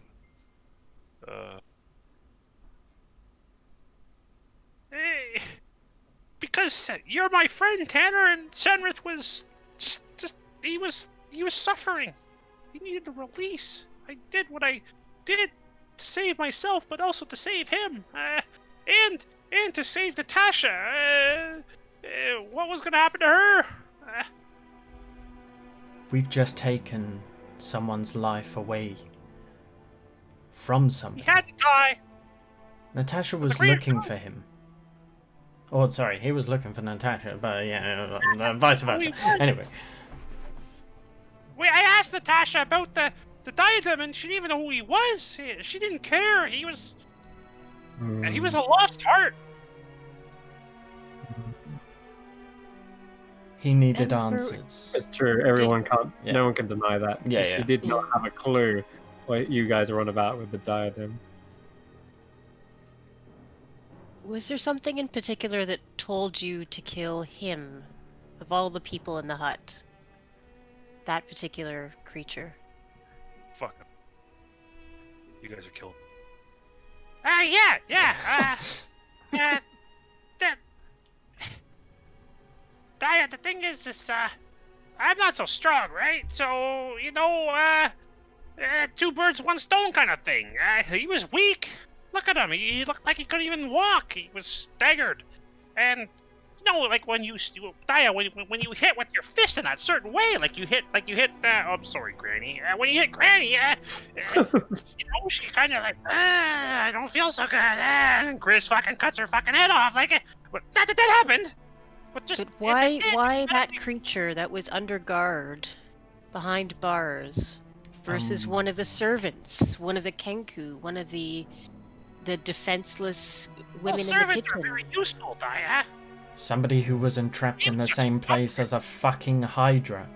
Hey, because you're my friend, Tanner, and Senrith was just he was suffering. He needed a release. I did what I did to save myself, but also to save him. and to save Natasha. What was gonna happen to her? We've just taken someone's life away from He somebody. had to die. Natasha was Agreed. looking for him. Oh, sorry, he was looking for Natasha, but yeah, vice versa. Anyway. Wait, I asked Natasha about the diadem, and she didn't even know who he was. She didn't care. He was a lost heart. He needed Emperor- answers. It's true. Everyone can't. Yeah. No one can deny that. Yeah, She did not have a clue what you guys are on about with the diadem. Was there something in particular that told you to kill him, of all the people in the hut? That particular creature. Fuck him. You guys are killed. Yeah. The thing is, I'm not so strong, right? So, two birds, one stone kind of thing. He was weak. Look at him. He looked like he couldn't even walk. He was staggered. And, like when you hit with your fist in that certain way, like you hit, I'm sorry, Granny. When you hit Granny, she kind of like, I don't feel so good. And Grizz fucking cuts her fucking head off. Like, not that happened. But just But why that creature that was under guard, behind bars, versus one of the servants, one of the Kenku, one of the defenseless women in the servants kitchen? are very useful, Daya. Somebody who was entrapped in the same place as a fucking Hydra.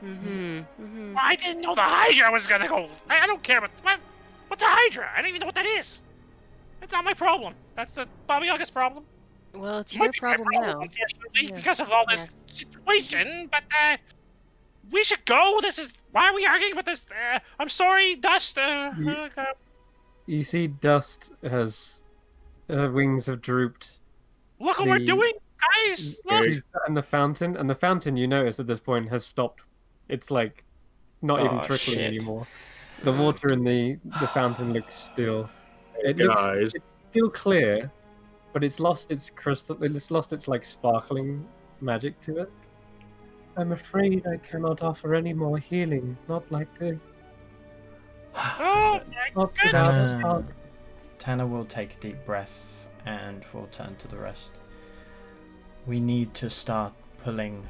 Mm-hmm. I didn't know the Hydra was gonna go. I don't care what's a Hydra? I don't even know what that is. That's not my problem. That's the Bobby August problem. Well, it's Might your be my problem now. unfortunately, Yeah. because of all this situation. But we should go. This is why are we arguing about this? I'm sorry, Dust. You see, Dust has her wings have drooped. Look what we're doing, guys. Look. She's in the fountain, and the fountain, you notice at this point, has stopped. It's like not even trickling shit. anymore. The water in the fountain looks still. Guys. It's still clear, but it's lost its crystal. It's lost its like sparkling magic to it. I'm afraid I cannot offer any more healing. Not like this. Oh my Not goodness. without Tanner will take a deep breath and we'll turn to the rest. We need to start pulling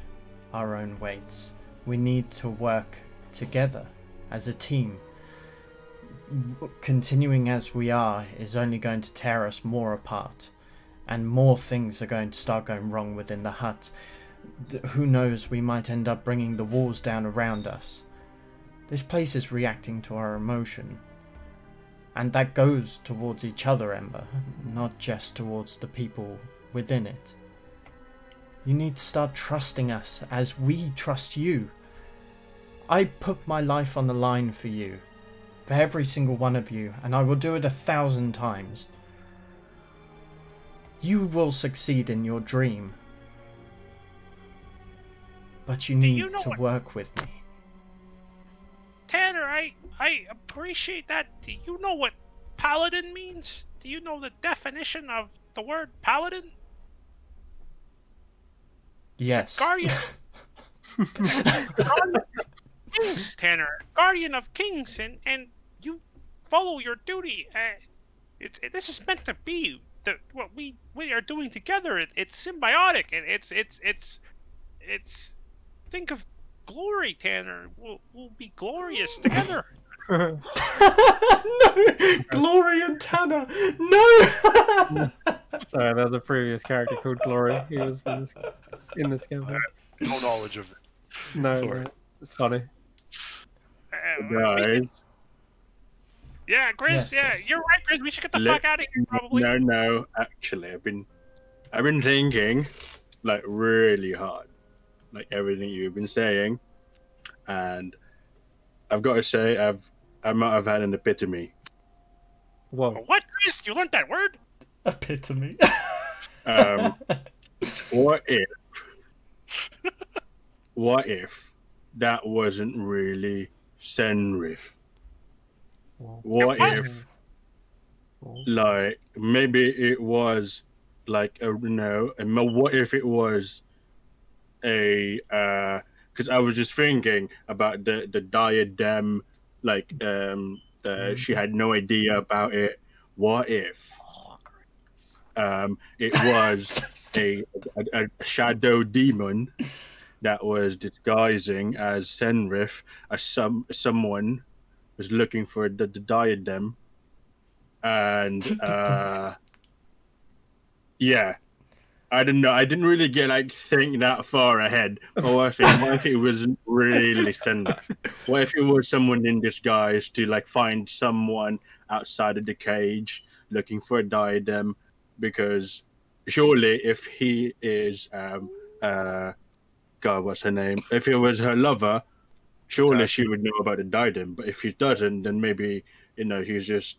our own weights. We need to work together as a team. Continuing as we are is only going to tear us more apart, and more things are going to start going wrong within the hut. Who knows, we might end up bringing the walls down around us. This place is reacting to our emotion, and that goes towards each other, Ember, not just towards the people within it. You need to start trusting us as we trust you. I put my life on the line for you, for every single one of you, and I will do it 1,000 times. You will succeed in your dream, but you need to work with me. Tanner, I appreciate that. Do you know what paladin means? Do you know the definition of the word paladin? Yes. Guardian. Guardian of kings, Tanner. Guardian of kings, and you follow your duty. This is meant to be what we are doing together. It's symbiotic, and it's. Think of glory, Tanner. We'll be glorious together. No, Glory and Tanner. No. Sorry, there's a previous character called Glory. He was in this campaign. No knowledge of it. No, Sorry. it's funny. Guys. Yeah, Grizz. Yes, yeah, Grizz. you're right, Grizz. We should get the fuck out of here, probably. No. Actually, I've been thinking, like, really hard, like everything you've been saying, and I've got to say, I might have had an epitome. Whoa. What, Grizz? You learned that word? Epitome. What if that wasn't really Senrith? What It was. if like maybe it was like what if it was a because I was just thinking about the diadem, like she had no idea about it. What if it was a shadow demon that was disguising as Senrith, as someone was looking for the diadem, and yeah, I don't know. I didn't really think that far ahead. But what if it wasn't really Senrith? What if it was someone in disguise to find someone outside of the cage looking for a diadem? Because surely, if he is God, what's her name? If it was her lover, surely she would know about the diadem. But if he doesn't, then maybe he's just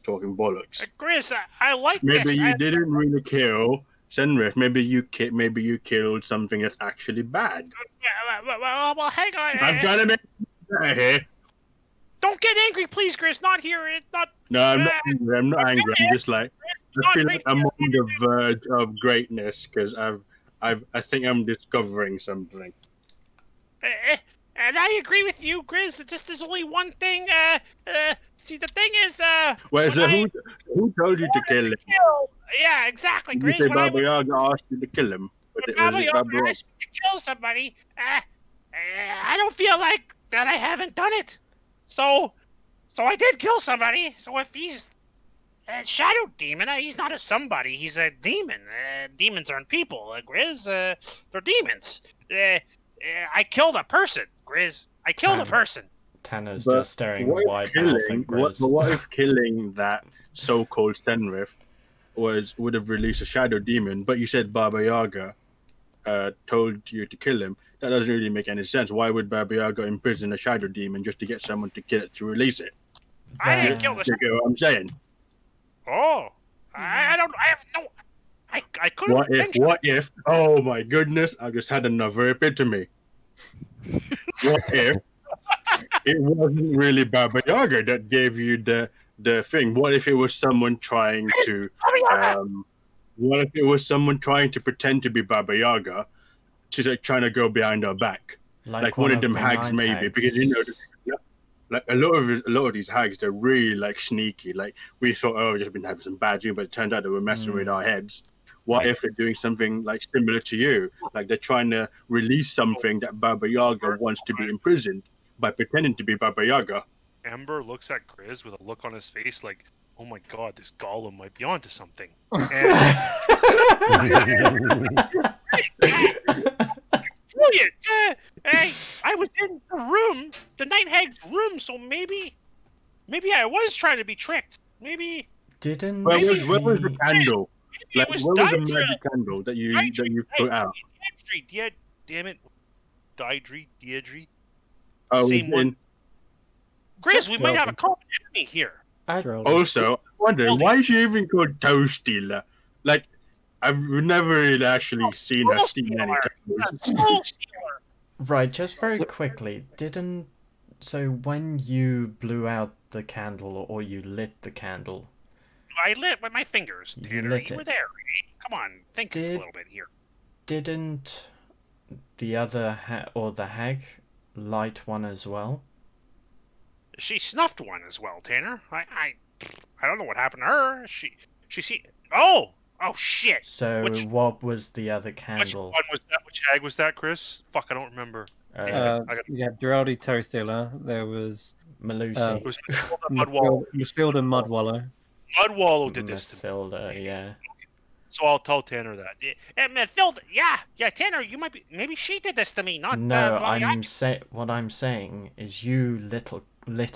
talking bollocks. Grizz, I like maybe this. You didn't really kill Senrith. Maybe you killed something that's actually bad. Well, hang on. I've got to make it here. Don't get angry, please, Grizz. Not here. It's not. No, I'm not angry. I'm not angry. I'm just I feel like I'm on the verge of greatness because I think I'm discovering something. And I agree with you, Grizz. There's only one thing. See, the thing is, Well, so who told you to kill him? Yeah, exactly, You Grizz. say Baba Yaga asked you to kill him. When Baba Yaga asked me to kill somebody, I don't feel like that I haven't done it. So I did kill somebody. So if he's a shadow demon, he's not a somebody. He's a demon. Demons aren't people, Grizz. They're demons. I killed a person, Grizz. I killed a person. Tanner's just staring wide mouth at Grizz. What if killing that so-called Senrith would have released a shadow demon? But you said Baba Yaga told you to kill him. That doesn't really make any sense. Why would Baba Yaga imprison a shadow demon just to get someone to kill it to release it? I didn't kill the. You get what I'm saying? Oh, I don't. I have no. I couldn't. What if? Oh my goodness! I just had another epiphany. What if it wasn't really Baba Yaga that gave you the thing? What if it was someone trying to? What if it was someone trying to pretend to be Baba Yaga, to trying to go behind our back, like one of them hags maybe? Because like a lot of these hags, they're really sneaky. Like we thought, oh, we've just been having some bad dreams, but it turns out they were messing with our heads. What if they're doing something similar to you? Like they're trying to release something that Baba Yaga wants to be imprisoned by pretending to be Baba Yaga. Ember looks at Grizz with a look on his face like, oh my god, this golem might be onto something. Brilliant! I was in the room, the night hag's room, so maybe I was trying to be tricked. Maybe. Didn't. Where was the candle? Where was the magic candle that you put out? Damn it, Deirdre. Oh, same one. Grizz, we might have a common enemy here. Also, I wonder why is she even called Toasty? I've never really actually seen her steal any candles. Right, just very quickly, so when you blew out the candle or you lit the candle? I lit with my fingers, Tanner. You were there, right? Come on, think a little bit here. Didn't the other the hag light one as well? She snuffed one as well, Tanner. I don't know what happened to her. She see. Oh shit. So what was the other candle? Which one was that? Which hag was that, Chris? Fuck, I don't remember. Yeah, Geraldi Toastiller. There was Malusi. It was Mudwallow. Mathilda Mudwallow. Mudwallow did this to me. Mathilda, yeah. So I'll tell Tanner that. Mathilda, yeah, Tanner, you might be. Maybe she did this to me, not. No, what I'm saying is you lit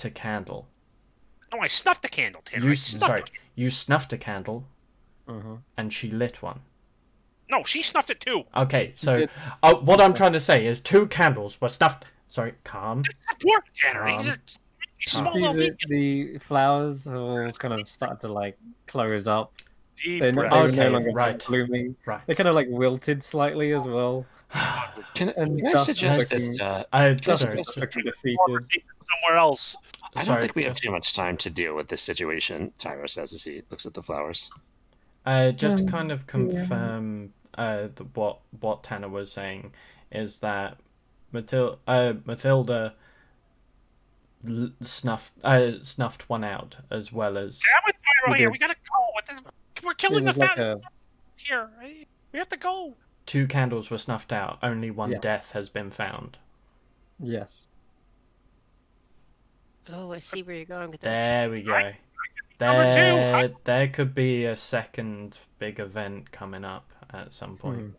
a candle. No, I snuffed the candle, Tanner. You snuffed a candle, and she lit one. No, she snuffed it too. Okay, so what I'm trying to say is 2 candles were snuffed. Sorry, calm. Poor Tanner. He's small little the flowers all kind of start to close up. They're no longer blooming. Right. They kind of wilted slightly as well. Can I suggest that defeated. somewhere else. I don't Sorry, think we have too much time to deal with this situation, Tyro says as he looks at the flowers. Just to kind of confirm what Tanner was saying is that Matilda snuffed one out as well as Damn it, Pyro We here. did. We gotta go. We're killing the was like fountain here. We have to go. 2 candles were snuffed out. Only one Yeah. death has been found. Yes. Oh, I see where you're going with this. There we go. Number 2. There could be a second big event coming up at some point.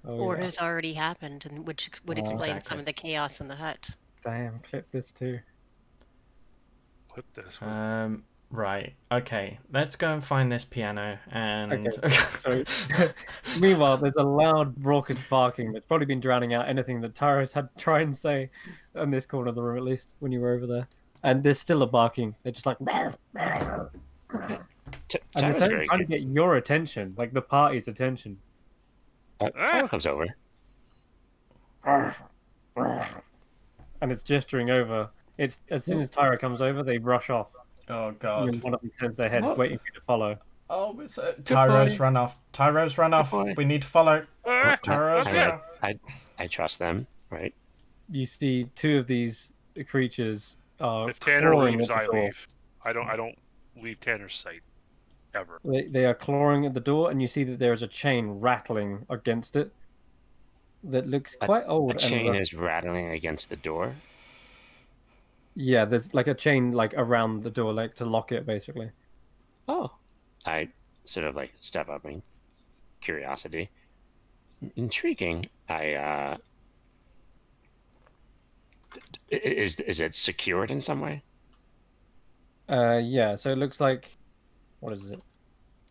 Oh, Or yeah. has already happened, and which would explain some of the chaos in the hut. Damn, clip this too. Flip this one. Right. Okay. Let's go and find this piano and. Okay. So, meanwhile, there's a loud, raucous barking that's probably been drowning out anything that Tyro's had to try and say in this corner of the room, at least when you were over there. And there's still a barking. They're just like, and Tyro's they're very trying to good. get your attention, like the party's attention. Tyro comes over. And it's gesturing over. It's as soon as Tyro comes over, they rush off. Oh And God. one of them turns their head, What? waiting for you to follow. Oh, it's Tyro's run off. Tyro's run off. boy. We need to follow. Tyro's I, run I, off. I trust them, right? You see 2 of these creatures are If Tanner clawing leaves, at the I door. leave. I don't leave Tanner's sight ever. They are clawing at the door, and you see that there is a chain rattling against it that looks quite old. A chain and is rattling against the door. yeah, there's like a chain like around the door, like to lock it, basically. Oh. I sort of like step up in curiosity. Intriguing. Is it secured in some way? Yeah. So it looks like, what is it?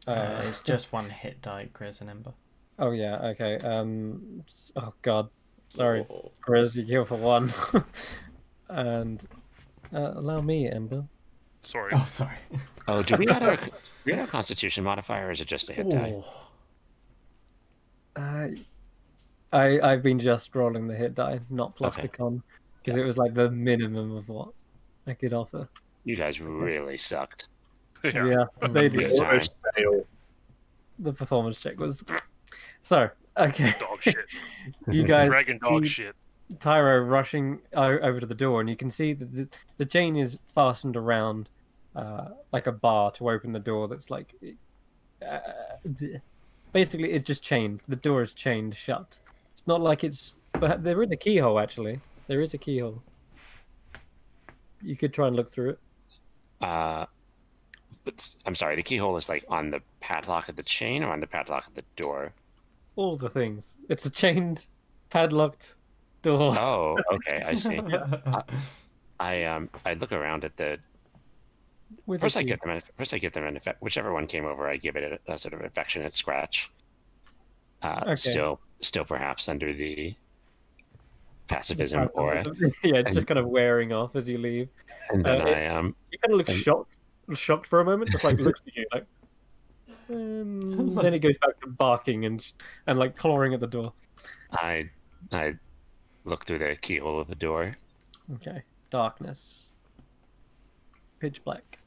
It's just one hit die, Chris and Ember. Oh yeah. Okay. Oh God. Sorry, Chris. You heal for 1, and allow me, Ember. Sorry. Oh, sorry. Oh, do we add a Constitution modifier, or is it just a hit die? I've been just rolling the hit die, not plus Okay. the con, because it was like the minimum of what I could offer. You guys really sucked. Yeah, they Big did. time. The performance check was so okay. Dog shit. You guys, Dragon dog you- shit. Tyro rushing over to the door, and you can see that the chain is fastened around like a bar to open the door. That's like basically it's just chained. The door is chained shut. It's not like it's, but there is a keyhole actually. There is a keyhole. You could try and look through it. But I'm sorry, the keyhole is like on the padlock of the chain or on the padlock of the door? All the things. It's a chained, padlocked door. Oh, okay, I see. I look around at the. with First, a I key. give them an effect. Whichever one came over, I give it a sort of affectionate scratch. Okay. Still perhaps under the pacifism aura, Yeah, it's just kind of wearing off as you leave. and then You kind of look And- shocked for a moment, just like looks at you like. Then it goes back to barking and like clawing at the door. I look through the keyhole of the door. Okay, darkness, pitch black.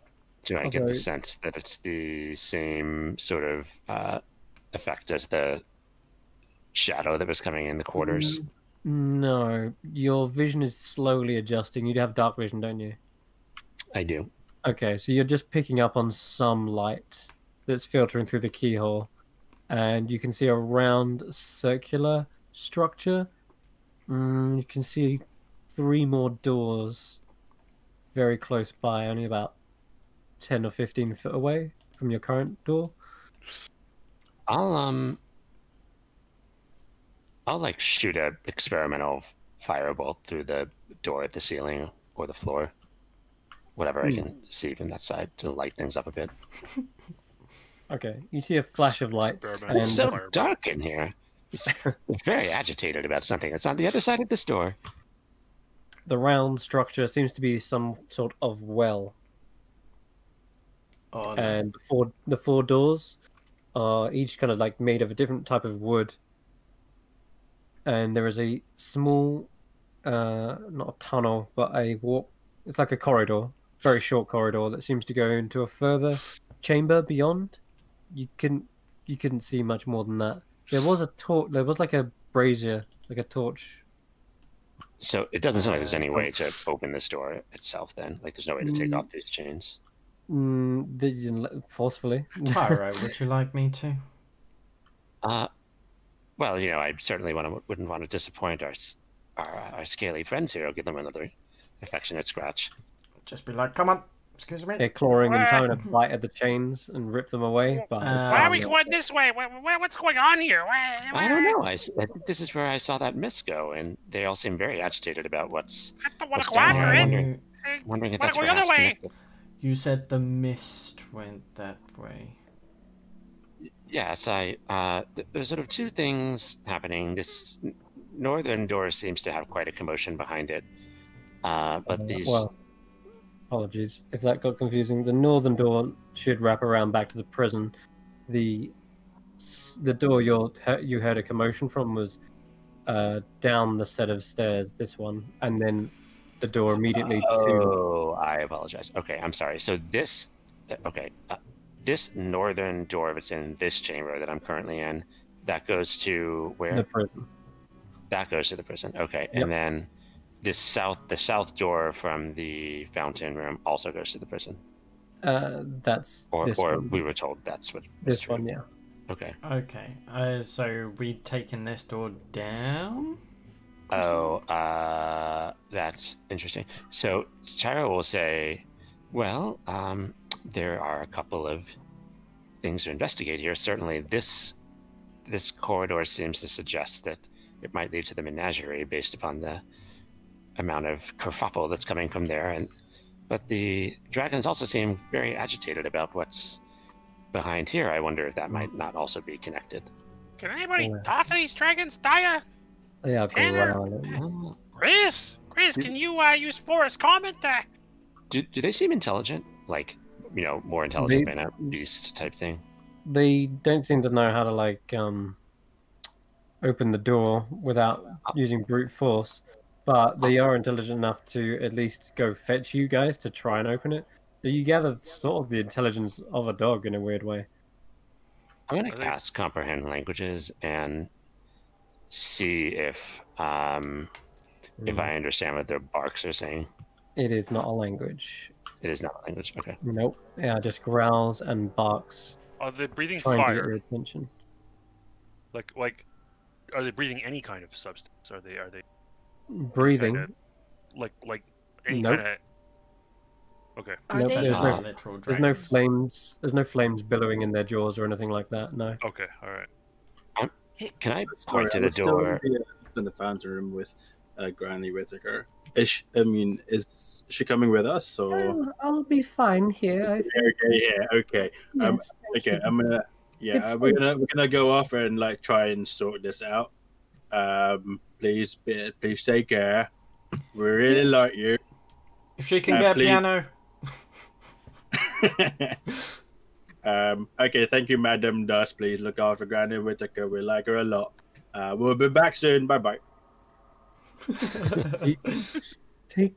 Do I get Okay. the sense that it's the same sort of effect as the shadow that was coming in the quarters? No, your vision is slowly adjusting. You have dark vision, don't you? I do. Okay, so you're just picking up on some light that's filtering through the keyhole, and you can see a round circular structure. You can see 3 more doors very close by, only about 10 or 15 foot away from your current door. I'll like shoot a experimental firebolt through the door at the ceiling or the floor, whatever I can see from that side to light things up a bit. Okay, you see a flash of light, Experimental It's and so Fireball. dark in here. It's very agitated about something that's on the other side of this door. the round structure seems to be some sort of well. Oh, And the four doors are each kind of like made of a different type of wood. And there is a small, not a tunnel, but a It's like a corridor, very short corridor that seems to go into a further chamber beyond. You couldn't see much more than that. There was a torch. There was like a brazier, like a torch. So it doesn't sound like there's any way to open this door itself. Then, like, there's no way to take off these chains. Forcefully. Tyro, would you like me to? Well, you know, I certainly wouldn't want to disappoint our scaly friends here. I'll give them another affectionate scratch. Just be like, come on, excuse me. They're clawing and trying to bite at the chains and rip them away. But Why are we going this way? What's going on here? I don't know. I think this is where I saw that mist go, and they all seem very agitated about what's. I don't want to what's go down after there. it. Wondering if Wanna that's go the other perhaps way? connected. You said the mist went that way. Yes, there's sort of two things happening. This northern door seems to have quite a commotion behind it, but these. Well, apologies if that got confusing. The northern door should wrap around back to the prison. The door you heard a commotion from was down the set of stairs. This one, and then the door immediately to. Oh, I apologize. Okay, I'm sorry. So this, okay, this northern door that's in this chamber that I'm currently in, that goes to where? The prison. That goes to the prison. Okay, Yep. and then the south door from the fountain room also goes to the prison. That's this Or one. we were told that's what. This true. one, yeah. Okay. Okay, so we taking this door down? Oh, that's interesting. So Tyro will say, well, there are a couple of things to investigate here. Certainly this corridor seems to suggest that it might lead to the menagerie based upon the amount of kerfuffle that's coming from there. But the dragons also seem very agitated about what's behind here. I wonder if that might not also be connected. Can anybody Yeah. talk to these dragons? Daya? Yeah, Tanner? growl. Chris, can you use forest comment? Do they seem intelligent? Like, you know, more intelligent They- than a beast type thing? They don't seem to know how to open the door without using brute force, but they are intelligent enough to at least go fetch you guys to try and open it. So you gather sort of the intelligence of a dog in a weird way. I'm going Are to they- cast comprehend languages and see if I understand what their barks are saying. It is not a language. It is not a language. Okay. Nope. Yeah, just growls and barks, Are they breathing trying to get fire? your attention. Like, are they breathing any kind of substance? Are they Breathing. kinda- like any Nope. kind of? Okay. Are Nope, they? there's no- literal There's no dragons. flames. There's no flames billowing in their jaws or anything like that. No. Okay. All right. Can I Sorry, point to I the was still door? in the fountain room with Granny Whittaker. Is she coming with us or? I'll be fine here. I think. Okay, yeah, okay. Yes, thank Okay, you. I'm gonna. Yeah, It's we're gonna go off and like try and sort this out. Please take care. We really like you. If she can get please. a piano. Okay, thank you, Madam Dust. Please look after Granny Whittaker. We like her a lot. We'll be back soon. Bye bye. Take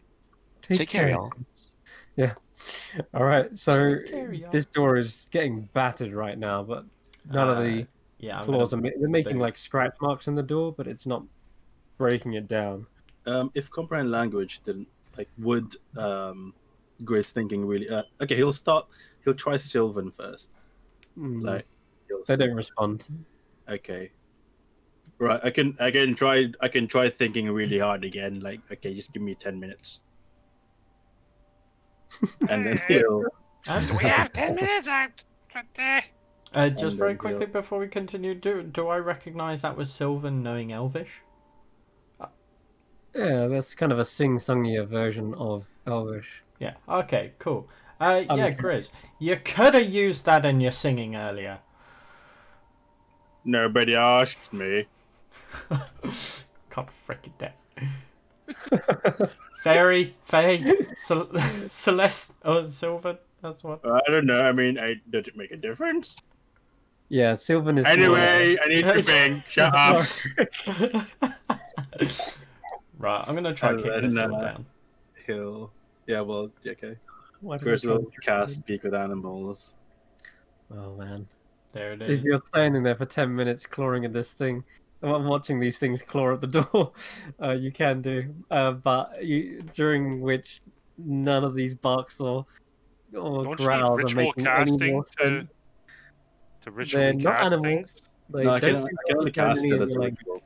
care, care. y'all. Yeah. All right. So Take care, y'all. this door is getting battered right now, but none of the Yeah, I'm claws gonna- they're making big- like scratch marks in the door, but it's not breaking it down. If comprehend language didn't would Grizz thinking really? Okay, He'll try Sylvan first. Mm, He'll they see. don't respond. Okay. Right, I can try thinking really hard again. Okay, just give me 10 minutes. And then he'll Do we have 10 minutes? Just And very then quickly before we continue, do I recognise that was Sylvan knowing Elvish? Yeah, that's kind of a sing-songier version of Elvish. Yeah. Okay. Cool. Yeah, Okay. Grizz, you could have used that in your singing earlier. nobody asked me. God freaking damn. Fairy, Faye, Celeste, or Sylvan. That's what. I don't know. I mean, does it make a difference? Yeah, Sylvan is. Anyway, I need to think. Shut up. Right, I'm gonna try And kicking this then, door down. He'll Yeah, well, okay. Why did First I we'll come- cast Speak with Animals. Oh man. There it If is. you're standing there for 10 minutes clawing at this thing, I'm watching these things claw at the door, you can do. During which none of these barks or Don't you need growls are ritual making any casting more to sense. ritually They're not cast animals. things? They No, I don't can, seem I to can only understand cast any it of as your a language. ritual.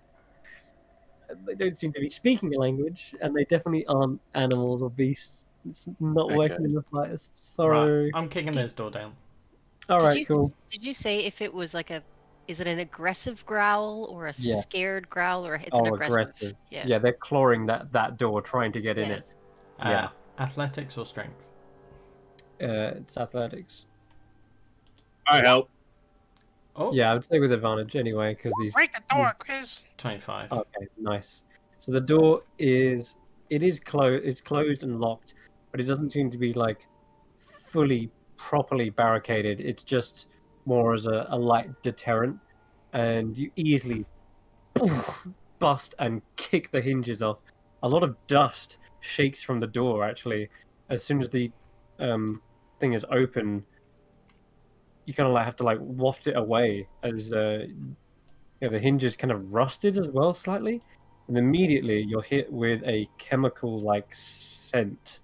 They don't seem to be speaking a language, and they definitely aren't animals or beasts. It's not Okay. working in the slightest. Right, Sorry. I'm kicking this door down. All right, cool. Did you say if it was like is it an aggressive growl or a Yes. scared growl or it's an aggressive? Yeah. Yeah, they're clawing that door, trying to get in Yeah. it. Yeah. Athletics or strength? It's athletics. I help. Oh, Yeah, I would say with advantage anyway, because these. Break the door, Chris. 25. Okay, nice. So the door is closed. It's closed and locked, but it doesn't seem to be like fully properly barricaded. It's just more as a light deterrent, and you easily bust and kick the hinges off. A lot of dust shakes from the door. Actually, as soon as the thing is open, you kind of like have to like waft it away as the hinges kind of rusted as well slightly, and immediately you're hit with a chemical like scent.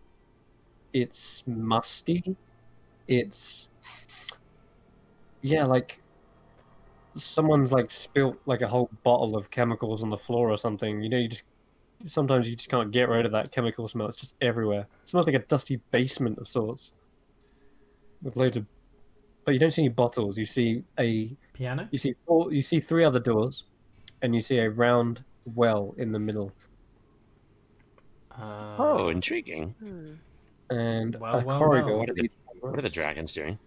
It's musty. It's like someone's like spilt like a whole bottle of chemicals on the floor or something. Sometimes you just can't get rid of that chemical smell. It's just everywhere. It smells like a dusty basement of sorts with loads of. But you don't see any bottles. You see Piano? You see three other doors, and you see a round well in the middle, Oh, intriguing. and Well, a well, corridor. well. What are the dragons doing?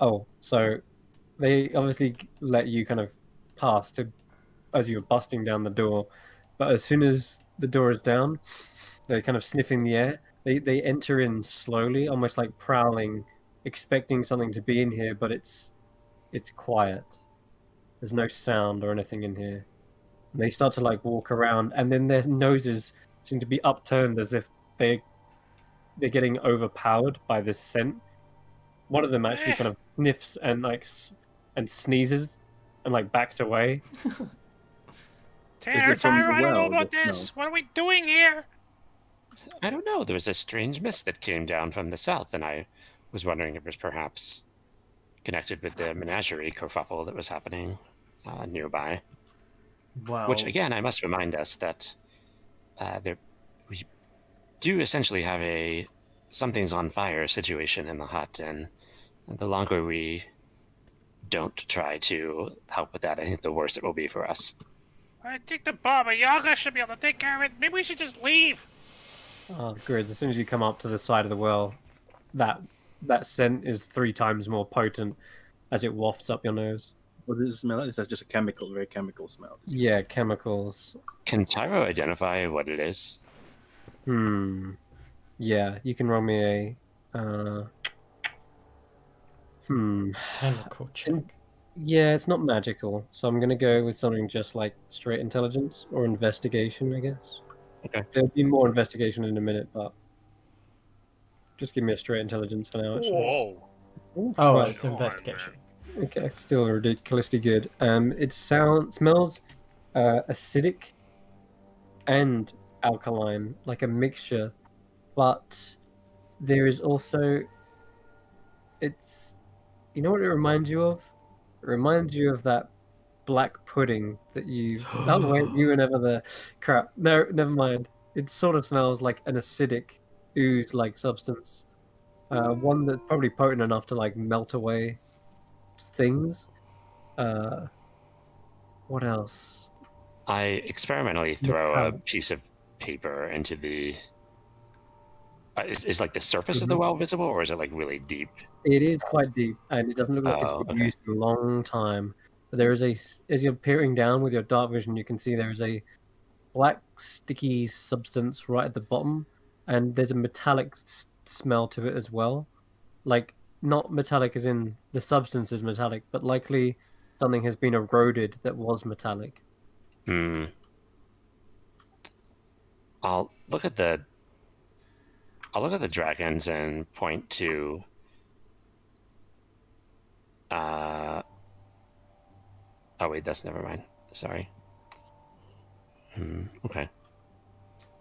Oh, so they obviously let you kind of pass as you're busting down the door, but as soon as the door is down, they're kind of sniffing the air. They enter in slowly, almost like prowling, expecting something to be in here, but it's quiet. There's no sound or anything in here. And they start to like walk around, and then their noses seem to be upturned as if they're getting overpowered by this scent. One of them actually kind of sniffs and and sneezes and like backs away. Tanner, it from Tyro, the I don't know well, about the this. smell? What are we doing here? I don't know. There was a strange mist that came down from the south, and I was wondering if it was perhaps connected with the menagerie kerfuffle that was happening nearby. Well, Which, again, I must remind us that we do essentially have a something's on fire situation in the hut, and the longer we don't try to help with that, I think the worse it will be for us. I think the Baba Yaga should be able to take care of it. Maybe we should just leave. Oh, Grizz, as soon as you come up to the side of the well, that scent is 3 times more potent as it wafts up your nose. What does it smell like? Is that just a chemical, very chemical smell? Yeah, chemicals. Can Tyro identify what it is? Yeah, you can roll me a. chemical check. Yeah, it's not magical, so I'm gonna go with something just like straight intelligence or investigation, I guess. Okay. There'll be more investigation in a minute, but just give me a straight intelligence for now. Actually. Whoa. Ooh, Oh, right. it's investigation. Okay, still ridiculously good. It smells acidic and alkaline, like a mixture, but there is also you know what it reminds you of? It reminds you of that black pudding that you. Oh wait, you were never there. Crap. No, never mind. It sort of smells like an acidic ooze-like substance. One that's probably potent enough to like melt away things. What else? I experimentally throw a piece of paper into the. Is like the surface of the well visible, or is it like really deep? It is quite deep, and it doesn't look like it's been used in a long time. But there is as you're peering down with your dark vision, you can see there is a black sticky substance right at the bottom, and there's a metallic smell to it as well. Like, not metallic as in the substance is metallic, but likely something has been eroded that was metallic. I'll look at the I'll look at the dragons and point to. Oh wait, that's never mind. Sorry. Okay.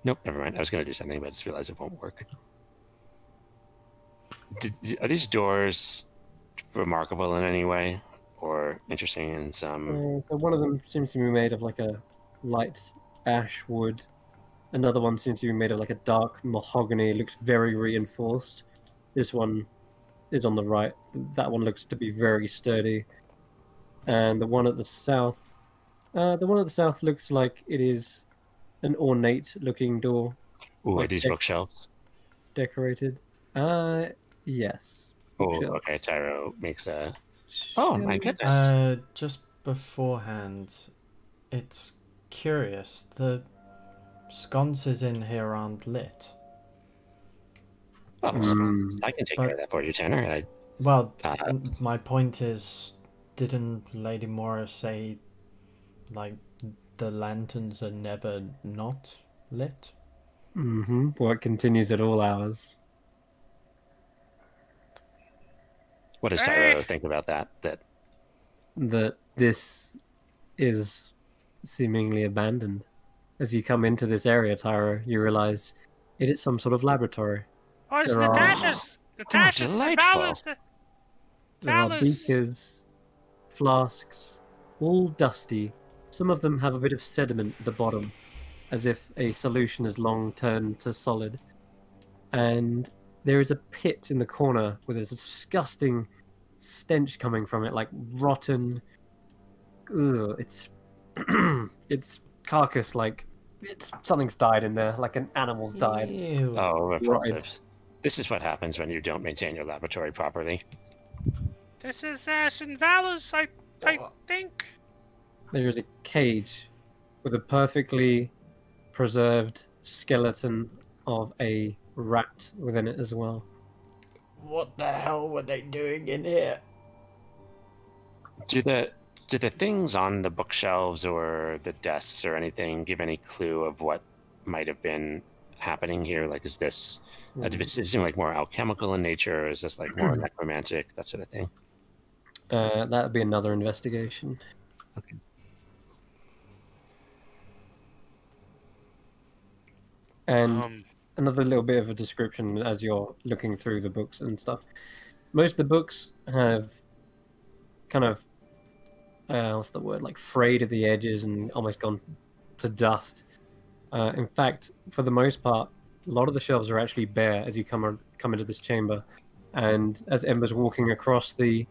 Nope, never mind. I was going to do something, but I just realized it won't work. Are these doors remarkable in any way, or interesting in some? So one of them seems to be made of like a light ash wood. Another one seems to be made of like a dark mahogany. It looks very reinforced. This one is on the right. That one looks to be very sturdy. And the one at the south, looks like it is an ornate-looking door. Ooh, like are these bookshelves? Decorated. Yes. Oh, Bookshelves. okay. Tyro makes a. Oh my goodness! Just beforehand, it's curious. The sconces in here aren't lit. Oh, I can take care of that for you, Tanner. Well, my point is, didn't Lady Mora say, like, the lanterns are never not lit? Well, it continues at all hours. What does Tyro think about that? That this is seemingly abandoned. As you come into this area, Tyro, you realize it is some sort of laboratory. Oh, it's There are- Natasha's! Natasha's delightful. There are Valis. beakers, flasks, all dusty. Some of them have a bit of sediment at the bottom, as if a solution has long turned to solid. And there is a pit in the corner with a disgusting stench coming from it, like rotten. Ugh, it's it's carcass, like something's died in there, like an animal's died. Ew. Oh, repulsive. Right. This is what happens when you don't maintain your laboratory properly. This is St. Valis, I think. There is a cage with a perfectly preserved skeleton of a rat within it as well. What the hell were they doing in here? Do the things on the bookshelves or the desks or anything give any clue of what might have been happening here? Like, is this does it seem like more alchemical in nature, or is this like more necromantic, that sort of thing? That would be another investigation. Okay. And another little bit of a description as you're looking through the books and stuff. Most of the books have kind of, what's the word, like frayed at the edges and almost gone to dust. In fact, for the most part, a lot of the shelves are actually bare as you come into this chamber. And as Ember's walking across the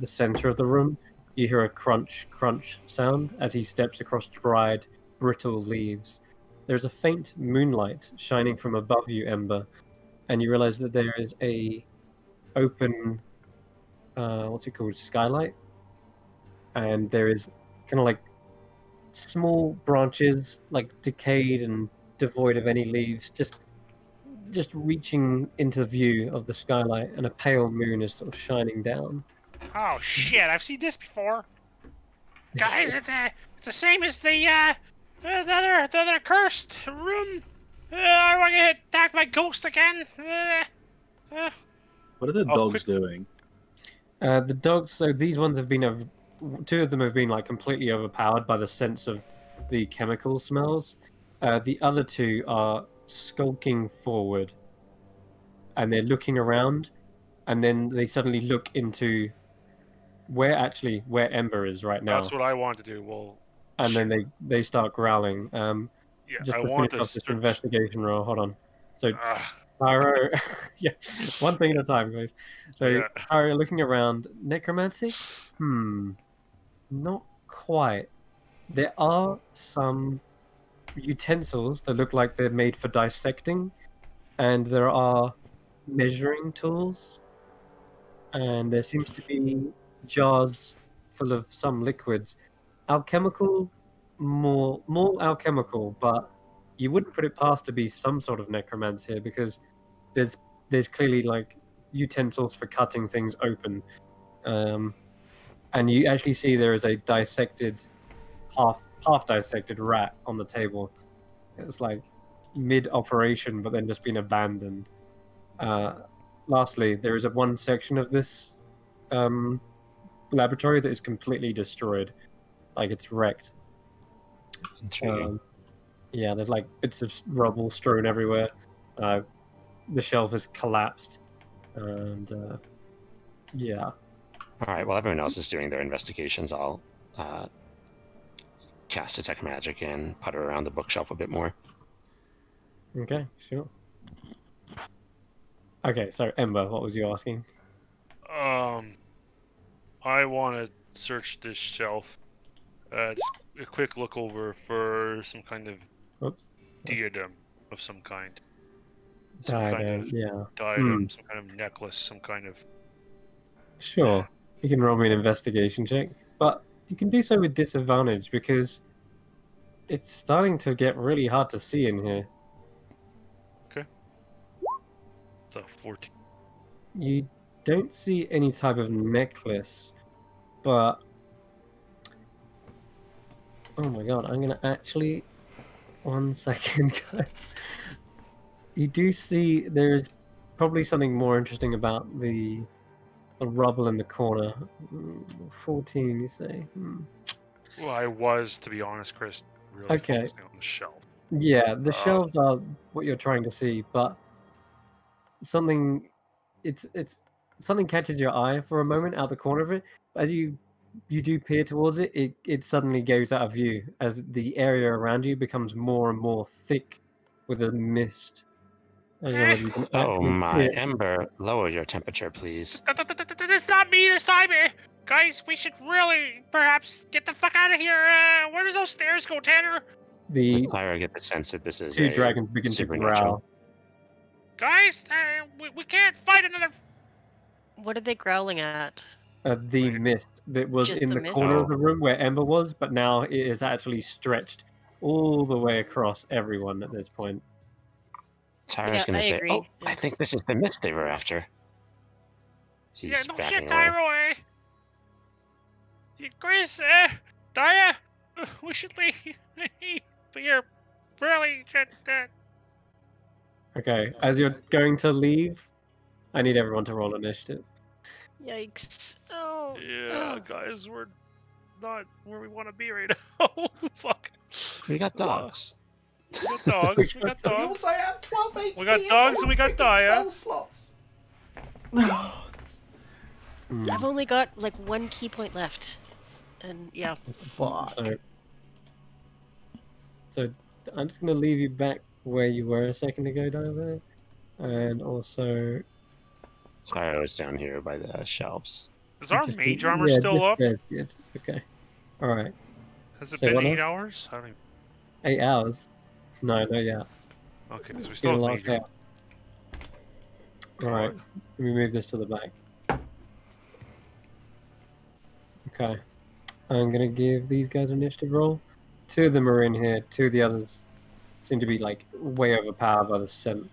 center of the room, you hear a crunch, crunch sound as he steps across dried, brittle leaves. There's a faint moonlight shining from above you, Ember, and you realize that there is a open, what's it called, skylight, and there is kind of like small branches, like decayed and devoid of any leaves, just reaching into view of the skylight, and a pale moon is sort of shining down. Oh shit! I've seen this before. Guys, it's the same as the other cursed room. I want to get attacked by ghost again. What are the dogs doing? The dogs. So these ones have been two of them have been like completely overpowered by the sense of the chemical smells. The other two are skulking forward, and they're looking around, and then they suddenly look into where Ember is right now. That's what I want to do. Well, and then they start growling. yeah, Just I to want finish off to this investigation roll. Hold on. So Uh, Tyro, yeah, one thing at a time, guys. So Yeah. Tyro, looking around, necromantic? Not quite. There are some utensils that look like they're made for dissecting, and there are measuring tools, and there seems to be jars full of some liquids. Alchemical, more alchemical, but you wouldn't put it past to be some sort of necromancy here, because there's clearly like utensils for cutting things open, and you actually see there is a dissected, half dissected rat on the table. It's like mid-operation, but then just been abandoned. Lastly, there is one section of this laboratory that is completely destroyed, like it's wrecked. Intriguing. Yeah, there's like bits of rubble strewn everywhere. The shelf has collapsed, and yeah. All right. While everyone else is doing their investigations, I'll cast detect magic and putter around the bookshelf a bit more. Okay, sure. Okay, so Ember, what was you asking? I want to search this shelf. Just a quick look over for some kind of Oops. diadem of some kind. Diadem, Diadem, some kind of necklace, some kind of... Sure. You can roll me an investigation check, but you can do so with disadvantage because it's starting to get really hard to see in here. Okay. It's a 14. You don't see any type of necklace, but... Oh my god, I'm gonna actually... 1 second, guys. You do see there's probably something more interesting about the rubble in the corner. 14, you say? Well, I was, to be honest, Chris, really Okay. focusing on the shelf. Yeah, the shelves are what you're trying to see, but something something catches your eye for a moment out the corner of it. As you do peer towards it, it suddenly goes out of view as the area around you becomes more and more thick with a mist. I don't know whether you can Oh actually see my, it. Ember, lower your temperature, please. It's not me this time, guys. We should really perhaps get the fuck out of here. Where does those stairs go, Tanner? The I get the sense that this is two a dragons begin to supernatural. growl. Guys, we can't fight another. What are they growling at? The mist that was Just in the the mist? corner Oh. of the room where Ember was, but now it is actually stretched all the way across everyone at this point. Tyra's Yeah, gonna I say, agree. "Oh, I think this is the mist they were after." She's Yeah, no backing shit, away. Tyro, Chris, Daya, we should leave. But you're really should. Okay, as you're going to leave, I need everyone to roll initiative. Yikes. Oh. Yeah, guys, we're not where we want to be right now. Fuck. We got dogs. We got dogs. We got We dogs. also have 12 HP. We got dogs and we got Daya. Spell slots. I've only got like 1 key point left. And yeah. Fuck. So I'm just going to leave you back where you were a second ago, Diver. And also... Tyra was down here by the shelves. Is our just- mage armor yeah, still just up? there, good. Okay. Alright. Has it So been what 8 now? hours? I don't even... 8 hours? No, not yet. Okay, because we It's still been a have long mage day. armor. Alright. Let me move this to the back. Okay. I'm gonna give these guys an initiative roll. 2 of them are in here, 2 of the others seem to be like way overpowered by the scent.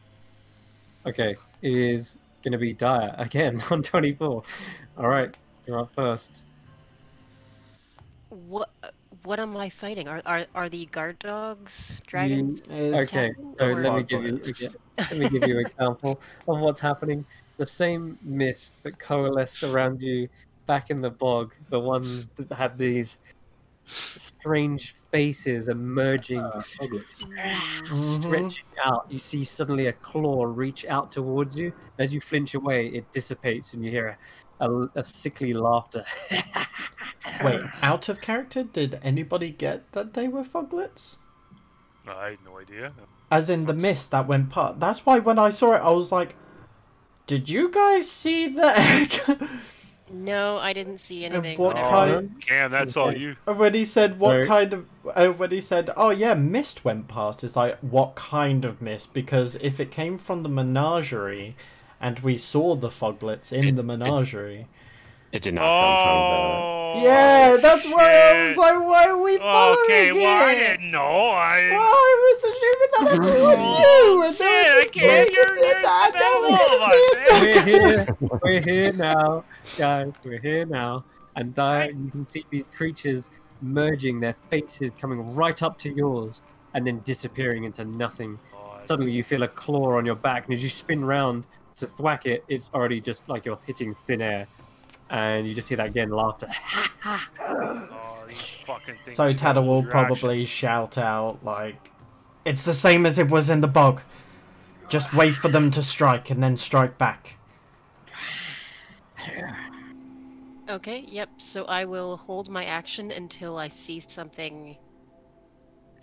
Okay, it is gonna be Dire again on 24. Alright, you're up first. What am I fighting? Are the guard dogs dragons? Okay, so Or- let me give you an example of what's happening. The same mist that coalesced around you back in the bog, the ones that had these strange faces emerging, stretching out. You see suddenly a claw reach out towards you. As you flinch away, it dissipates, and you hear a sickly laughter. Wait, out of character, did anybody get that they were foglets? I had no idea. As in the mist that went past. That's why when I saw it, I was like, did you guys see that? No, I didn't see anything. what Never kind- mind. Cam, that's all you. When he said what Right. kind of, when he said, oh yeah, mist went past, it's like, what kind of mist? Because if it came from the menagerie, and we saw the foglets in the menagerie. It did not come from Oh, Yeah, that's why I was shit. like, why are we following Okay, it? well, I didn't know. Well, I was assuming that it was you, and Shit, then I can't. You're the best of all of us, man. We're here now, guys. We're here now, and Dire, you can see these creatures merging, their faces coming right up to yours, and then disappearing into nothing. suddenly you feel a claw on your back, and as you spin round to thwack it, it's already just like you're hitting thin air, and you just hear that again, laughter. Oh, these fucking things. So Tada scramble will your probably actions. shout out, like, it's the same as it was in the bog. Just wait for them to strike and then strike back. Okay, yep. So I will hold my action until I see something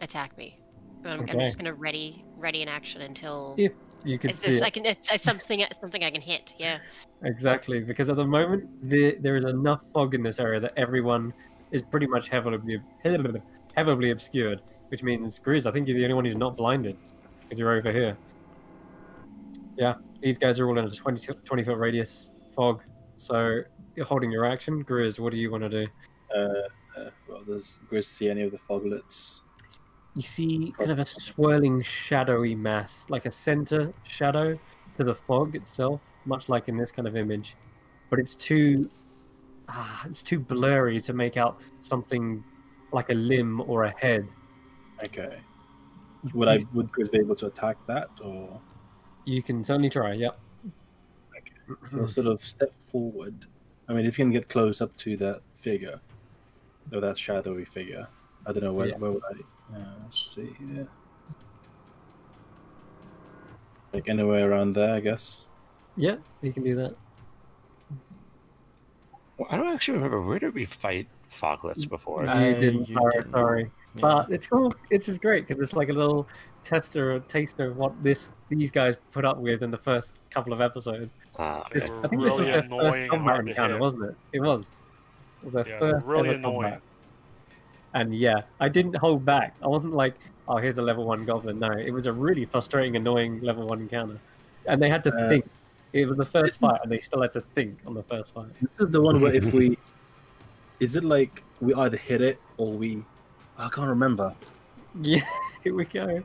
attack me. I'm Okay. just gonna ready an action until If you could see it. it's something I can hit. Yeah. Exactly, because at the moment there is enough fog in this area that everyone is pretty much heavily obscured, which means Grizz, I think you're the only one who's not blinded because you're over here. Yeah, these guys are all in a 20 foot radius fog, so you're holding your action. Grizz, what do you want to do? Well, does Grizz see any of the foglets? You see kind of a swirling shadowy mass, like a center shadow to the fog itself, much like in this kind of image, but it's too blurry to make out something like a limb or a head. Okay. Would Grizz be able to attack that, or? You can certainly try. Yep. Okay. So sort of step forward. I mean, if you can get close up to that figure, or that shadowy figure, I don't know where would I? Let's see here. Like anywhere around there, I guess. Yeah, you can do that. Well, I don't actually remember, where did we fight foglets before? You didn't. You didn't. Sorry. Yeah. But it's cool. It's just great because it's like a little taster or taster of what these guys put up with in the first couple of episodes. They I were think this was really their annoying first and combat hard to encounter, hit. wasn't it? It was. Their Yeah, first really ever annoying. combat. And yeah, I didn't hold back. I wasn't like, oh, here's a level 1 goblin. No, it was a really frustrating, annoying level 1 encounter. And they had to think. It was the first fight, and they still had to think on the first fight. This is the one where if we... Is it like we either hit it or we... I can't remember. Yeah, here we go. You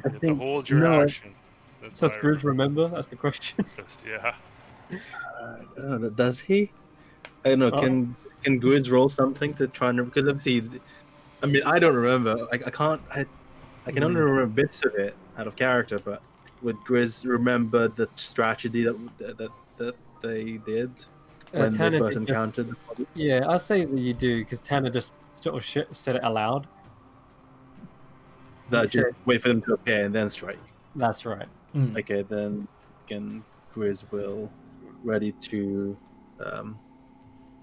have to hold your action. That's what I good. Remember? That's the question. Yeah. Does he? I don't know. Can Grizz roll something to try and... Because obviously... I mean, I don't remember. I can't... I can only remember bits of it out of character, but would Grizz remember the strategy that they did when they Tanner first did encountered the body? Yeah, I'll say that you do, because Tanner just sort of said it aloud. That you wait for them to appear and then strike. That's right. Okay, then again, Grizz will ready to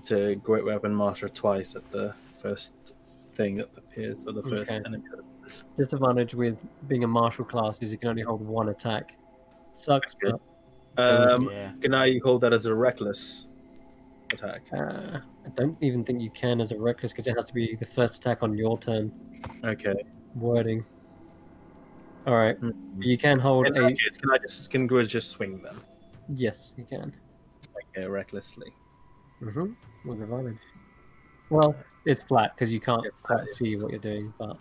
Great Weapon Master twice at the first thing that appears, or the first enemy that appears. Disadvantage with being a martial class is you can only hold 1 attack. Sucks, Okay. but Can I hold that as a reckless attack? I don't even think you can as a reckless, because it has to be the first attack on your turn. Okay. Wording. All right, you can hold In that case, can Grizz just swing them? Yes, you can. Okay, recklessly. With advantage. Well, it's flat because you can't quite see what you're doing, but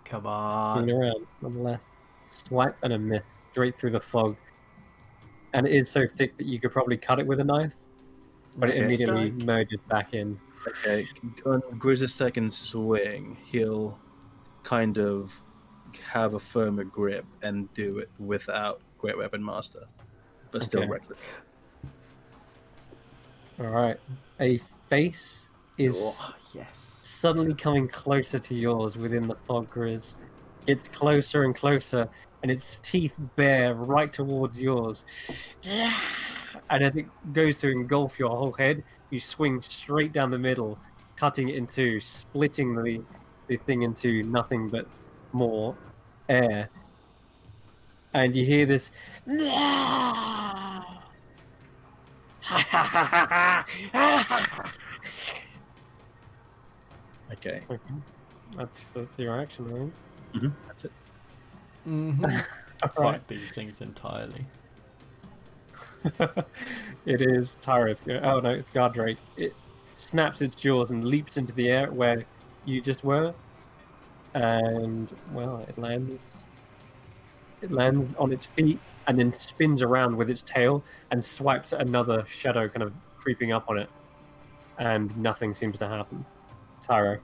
Come on. swing around nonetheless. Swipe and a miss straight through the fog, and it is so thick that you could probably cut it with a knife, but it immediately merges back in. Okay, on Grizz's second swing, he'll kind of have a firmer grip and do it without Great Weapon Master, but still reckless. All right, a face is suddenly coming closer to yours within the fog, Grizz. It's closer and closer, and its teeth bare right towards yours. And as it goes to engulf your whole head, you swing straight down the middle, cutting it in two, splitting the thing into nothing but more air. And you hear this... Okay. That's your action, right? That's it. Fight these things entirely. It is Tyra's go. Oh no, it's Gardrake. It snaps its jaws and leaps into the air where you just were, and well, it lands. It lands on its feet and then spins around with its tail and swipes at another shadow kind of creeping up on it, and nothing seems to happen. Tyro.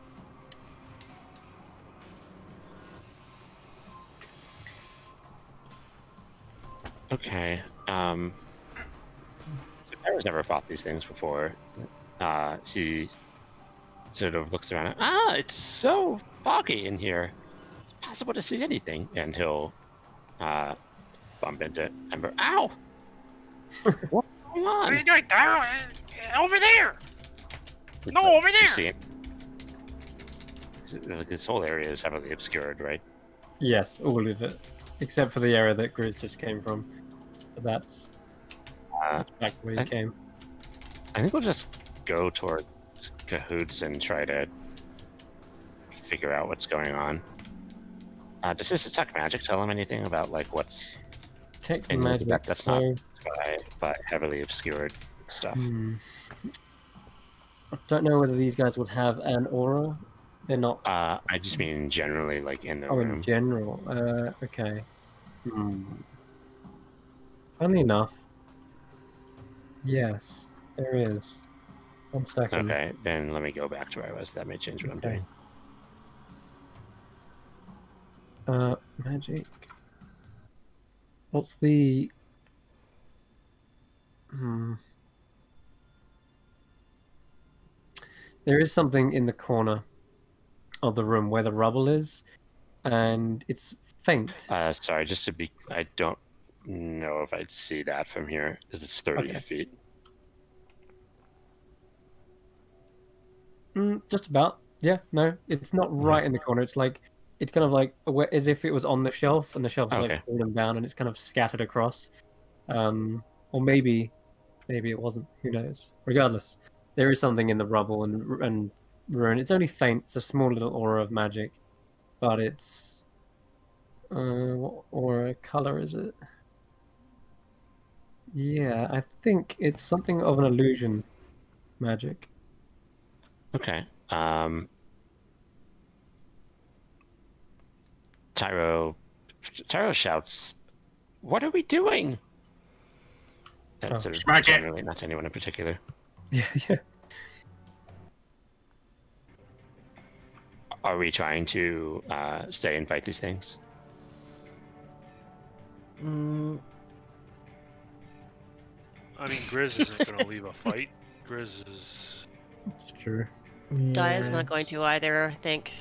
Okay. So Tyro's never fought these things before. She sort of looks around. Ah, it's so foggy in here. It's possible to see anything. And he'll bump into Ember. Ow! What's going What are on? you doing, Tyro? Over there! No, over You there! see it? Like, this whole area is heavily obscured, right? Yes, all of it, except for the area that Grizz just came from. But that's back where he came. I think we'll just go towards Cahoots and try to figure out what's going on. Does this detect magic tell him anything about like what's Tech in magic. that's so, not by heavily obscured stuff? I don't know whether these guys would have an aura. They're not. I just mean generally, like in the Oh, room. in general. Okay. Funny enough, yes, there is. 1 second. Okay, then let me go back to where I was. That may change what I'm doing. Magic. What's the? There is something in the corner of the room where the rubble is, and it's faint. Sorry, just to be, I don't know if I'd see that from here, because it's 30 feet. Just about. Yeah, no, it's not right in the corner. It's like, it's kind of like as if it was on the shelf, and the shelf's like fallen down, and it's kind of scattered across. Or maybe it wasn't. Who knows? Regardless, there is something in the rubble and ruin. It's only faint. It's a small little aura of magic, but it's what aura color is it? Yeah, I think it's something of an illusion magic. Okay. Tyro shouts, "What are we doing?" That's sort of generally, not to anyone in particular. Yeah, yeah. Are we trying to stay and fight these things? I mean, Grizz isn't going to leave a fight. Grizz is... It's true. Daya's not going to either, I think.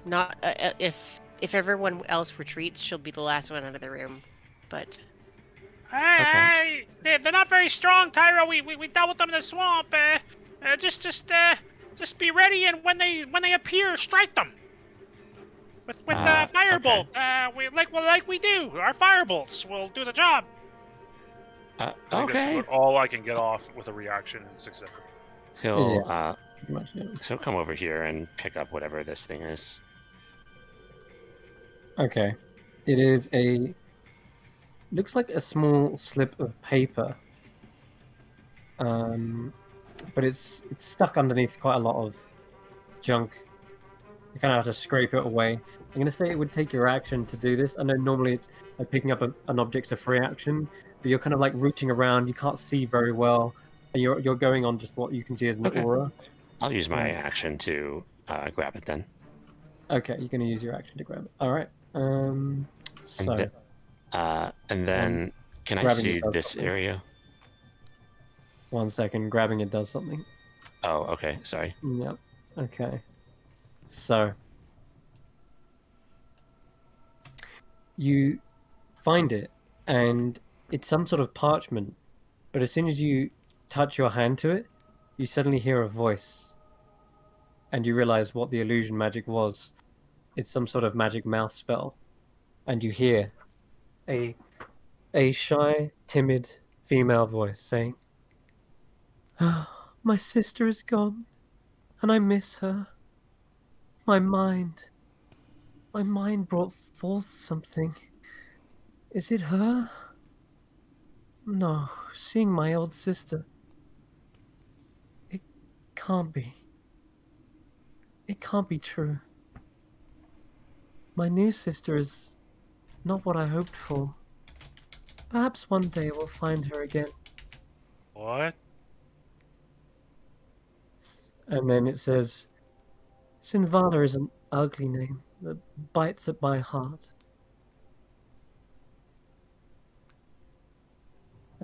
Not if everyone else retreats, she'll be the last one out of the room. But Hey, they're not very strong, Tyro. We dealt with them in the swamp. Just be ready, and when they appear, strike them with firebolt. Okay. Like we do. Our firebolts will do the job. Okay. That's about all I can get off with a reaction in 6 seconds. He'll come over here and pick up whatever this thing is. Okay. It is looks like a small slip of paper. But it's stuck underneath quite a lot of junk. You kind of have to scrape it away. I'm going to say it would take your action to do this. I know normally it's like picking up an object's a free action, but you're kind of like reaching around. You can't see very well, and you're going on just what you can see as an aura. I'll use my action to grab it then. Okay, you're going to use your action to grab it. All right. And then can I see this area? 1 second. Grabbing it does something. Oh, okay. Sorry. Yep. Okay. So you find it, and it's some sort of parchment. But as soon as you touch your hand to it, you suddenly hear a voice, and you realize what the illusion magic was. It's some sort of magic mouth spell, and you hear a shy, timid female voice saying, "My sister is gone, and I miss her. My mind brought forth something. Is it her? No, seeing my old sister. It can't be. It can't be true. My new sister is not what I hoped for. Perhaps one day we'll find her again." What? And then it says, "Sinvala is an ugly name that bites at my heart."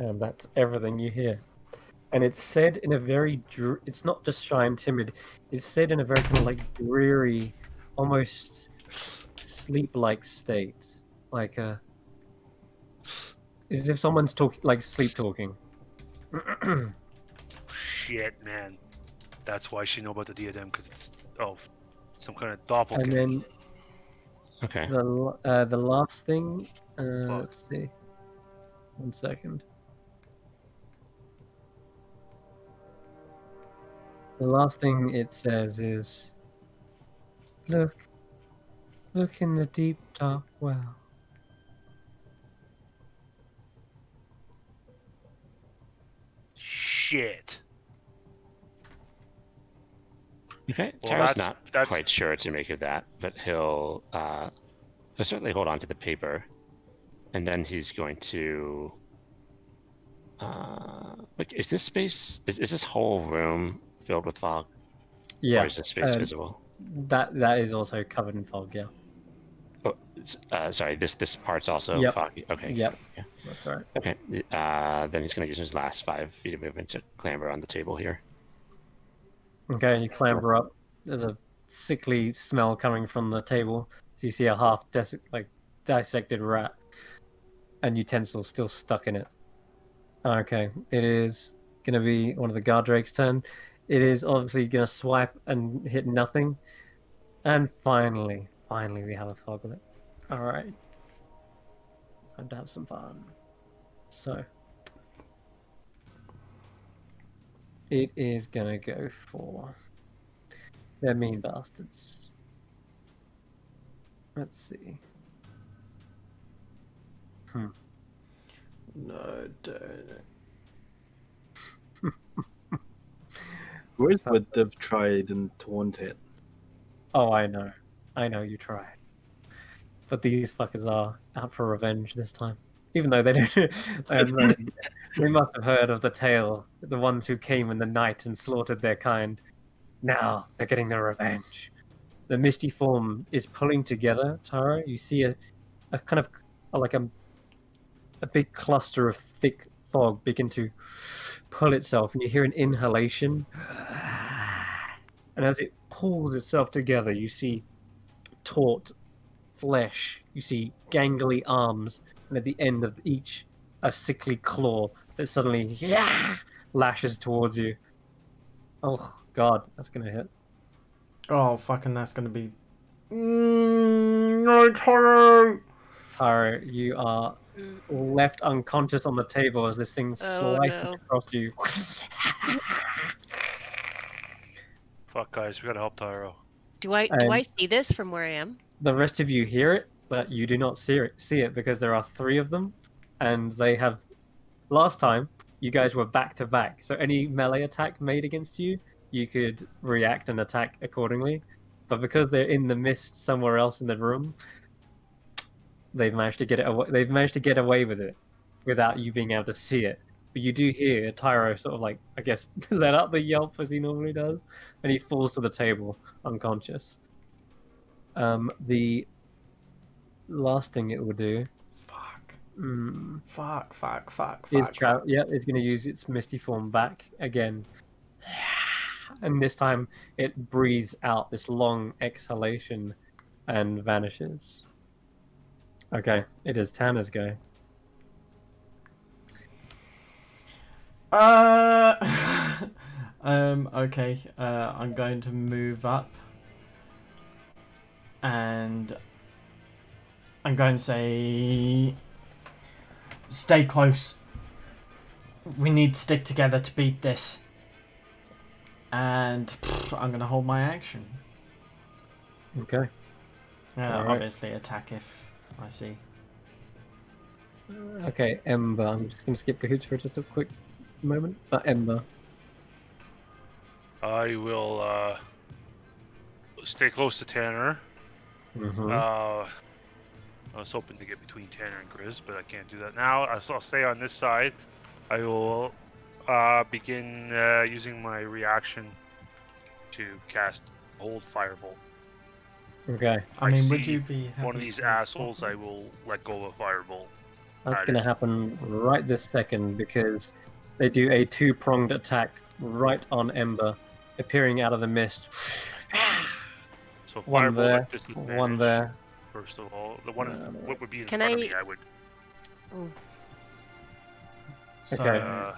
And that's everything you hear. And it's said in a very... It's not just shy and timid. It's said in a very kind of like dreary, almost sleep-like state. Like as if someone's talking, like sleep talking. Shit, man. That's why she know about the diadem, because it's some kind of doppelganger. And then Okay. the last thing. Let's see. 1 second. The last thing it says is, look in the deep dark well. Shit. Okay. Well, Taro's that's- not quite sure what to make of that, but he'll certainly hold on to the paper, and then he's going to. Like, is this space? Is this whole room filled with fog? Yeah. Or is this space visible? That is also covered in fog. Yeah. Oh, sorry. This part's also Yep. foggy. Okay. Yep. Yeah. That's all right. Okay. Then he's going to use his last 5 feet of movement to clamber on the table here. Okay, you clamber up. There's a sickly smell coming from the table. So you see a half dissected rat and utensils still stuck in it. Okay, it is going to be one of the guard drake's turn. It is obviously going to swipe and hit nothing. And finally we have a foglet. All right. Time to have some fun. So it is going to go for... They're mean bastards. Let's see. No, don't. Where's would have tried and taunt it? Oh, I know. I know you tried. But these fuckers are out for revenge this time. Even though they don't... they must have heard of the tale. The ones who came in the night and slaughtered their kind. Now they're getting their revenge. The misty form is pulling together, Tara. You see a kind of... like a big cluster of thick fog begin to pull itself, and you hear an inhalation. And as it pulls itself together, you see taut flesh, you see gangly arms, and at the end of each, a sickly claw that suddenly lashes towards you. Oh, God, that's going to hit. Oh, fucking, that's gonna be... No, Taro! Taro, you are left unconscious on the table as this thing slices across you. Fuck, guys, we gotta help Tyro. Do I see this from where I am? The rest of you hear it, but you do not see it because there are 3 of them, and they have... Last time, you guys were back to back, so any melee attack made against you, you could react and attack accordingly. But because they're in the mist somewhere else in the room, they've managed to get it away. They've managed to get away with it without you being able to see it. But you do hear Tyro sort of like, I guess, let out the yelp as he normally does, and he falls to the table unconscious. The last thing it will do. Fuck. Fuck. It's going to use its misty form back again. And this time it breathes out this long exhalation and vanishes. Okay, it is Tanner's go. Okay, I'm going to move up. And I'm going to say... Stay close. We need to stick together to beat this. And I'm going to hold my action. Okay. Alright. Obviously attack if I see. Okay, Ember. I'm just going to skip Cahoots for just a quick moment. Ember. I will stay close to Tanner. Mm-hmm. I was hoping to get between Tanner and Grizz, but I can't do that now. I'll stay on this side. I will begin using my reaction to cast Hold Firebolt. Okay. I mean, see would you be happy one of these to assholes? swap I will let go of a Firebolt. That's Alright. going to happen right this second because they do a two-pronged attack right on Ember, appearing out of the mist. So One fireball there, at disadvantage. one there. First of all, the one what would be in Can front of I- me, I would. So, Okay. So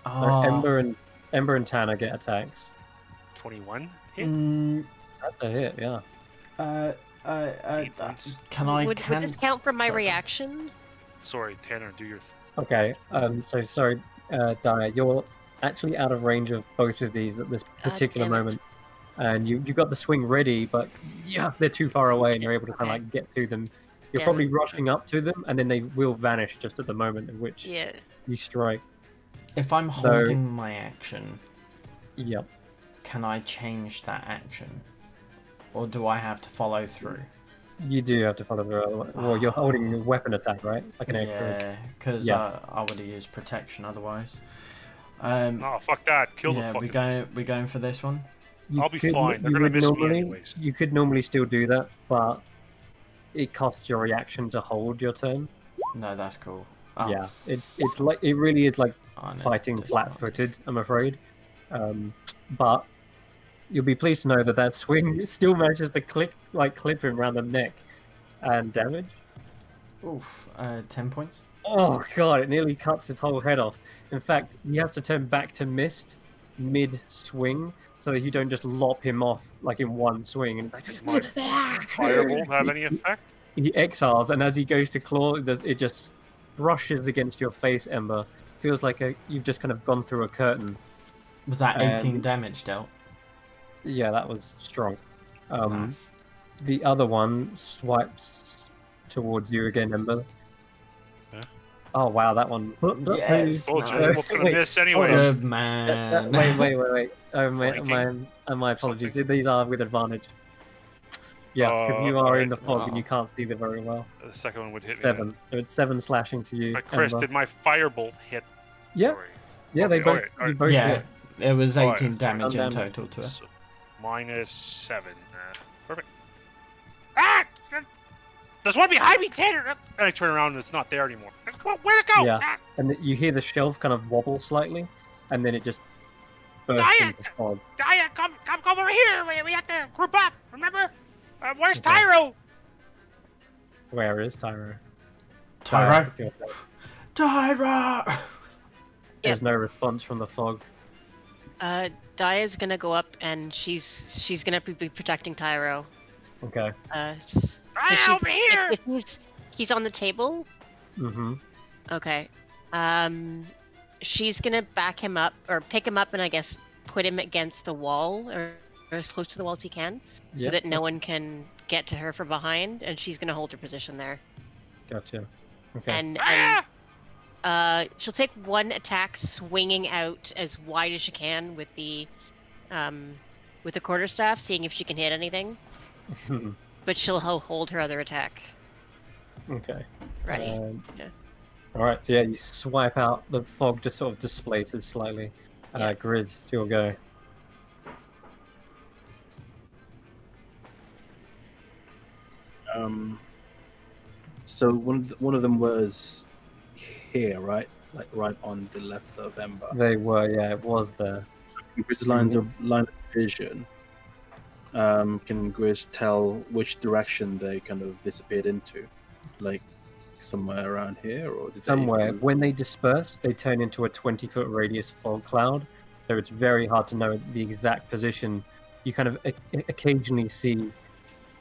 oh, Ember and Tanner get attacks. 21 hit. That's a hit, yeah. 8 points. can I Would this count from my sorry. reaction? Sorry, Tanner, do your. Okay. So sorry, Dia, you're actually out of range of both of these at this particular damn it. moment, and you got the swing ready, but yeah, they're too far away, and you're able to kind of Okay. like get to them. You're Damn probably it. rushing up to them, and then they will vanish just at the moment in which Yeah. you strike. If I'm So- holding my action, Yep. can I change that action? Or do I have to follow through? You do have to follow the. Well, you're holding a weapon attack, right? Like an extra. Yeah, because Yeah. I would have used protection otherwise. No, fuck that. Kill yeah, the fucking. we going for this one? You I'll be could- fine. They're you gonna would miss me normally- anyways. You could normally still do that, but it costs your reaction to hold your turn. No, that's cool. Oh, Yeah, it's like it really is like oh, no, fighting it's flat-footed. I'm afraid, but you'll be pleased to know that that swing still manages to clip him around the neck and damage. Oof, 10 points. Oh god, it nearly cuts his whole head off. In fact, you have to turn back to mist mid-swing so that you don't just lop him off like in one swing. And Does my fireball have any effect? he exiles, and as he goes to claw, it just brushes against your face, Ember. Feels like you've just kind of gone through a curtain. Was that 18 damage dealt? Yeah, that was strong. Nice. The other one swipes towards you again, Ember. Yeah. Oh wow, that one. Yes! Told you, Nice. what's gonna Wait, miss anyways? Good man. Wait. Flanking? My apologies. Something. These are with advantage. Yeah, because you are in the fog Oh. and you can't see them very well. The second one would hit 7. So it's 7 slashing to you. me. Chris, Ember. did my firebolt hit? Yeah, Sorry. yeah, they Okay, both. alright, You alright. both Yeah, hit. it was Alright, 18 damage in damage. total to her. So, -7. Perfect. Ah! There's one behind me, Tanner! And I turn around and it's not there anymore. Where'd it go? Yeah. Ah! And you hear the shelf kind of wobble slightly, and then it just bursts Diet! into fog. Daya, come over here! We have to group up, remember? Where's Okay. Tyro? Where is Tyro? Tyro? It's your turn. Tyro! There's no response from the fog. Daya's gonna go up and she's gonna be protecting Tyro. Okay. So Daya, over here! if he's on the table, Mm-hmm. okay. She's gonna back him up or pick him up and I guess put him against the wall or as close to the wall as he can, so Yep. that no one can get to her from behind, and she's gonna hold her position there. Gotcha. Okay. And Ah! she'll take one attack, swinging out as wide as she can with the quarterstaff, seeing if she can hit anything. But she'll hold her other attack Okay. ready. Yeah. All right. So yeah, you swipe out. The fog just sort of displaces slightly. Yeah. Grizz, it's your go. So one of them was here, right? Like right on the left of Ember. They were. Yeah, it was there. Grizz line of vision. Can Grizz tell which direction they kind of disappeared into? Like somewhere around here, or did Somewhere. They... When they disperse, they turn into a 20-foot radius fog cloud. So it's very hard to know the exact position. You kind of occasionally see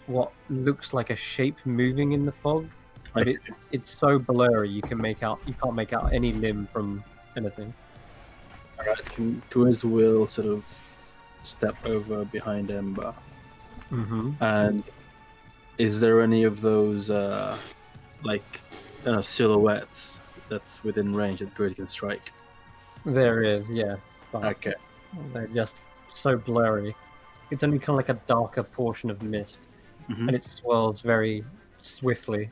what looks like a shape moving in the fog, but it's so blurry you can't make out any limb from anything. Alright, Grizz will sort of step over behind Ember. Mm-hmm. And is there any of those silhouettes that's within range that Grizz can strike? There is, yes. But Okay. they're just so blurry. It's only kind of like a darker portion of mist, Mhm. and it swirls very swiftly.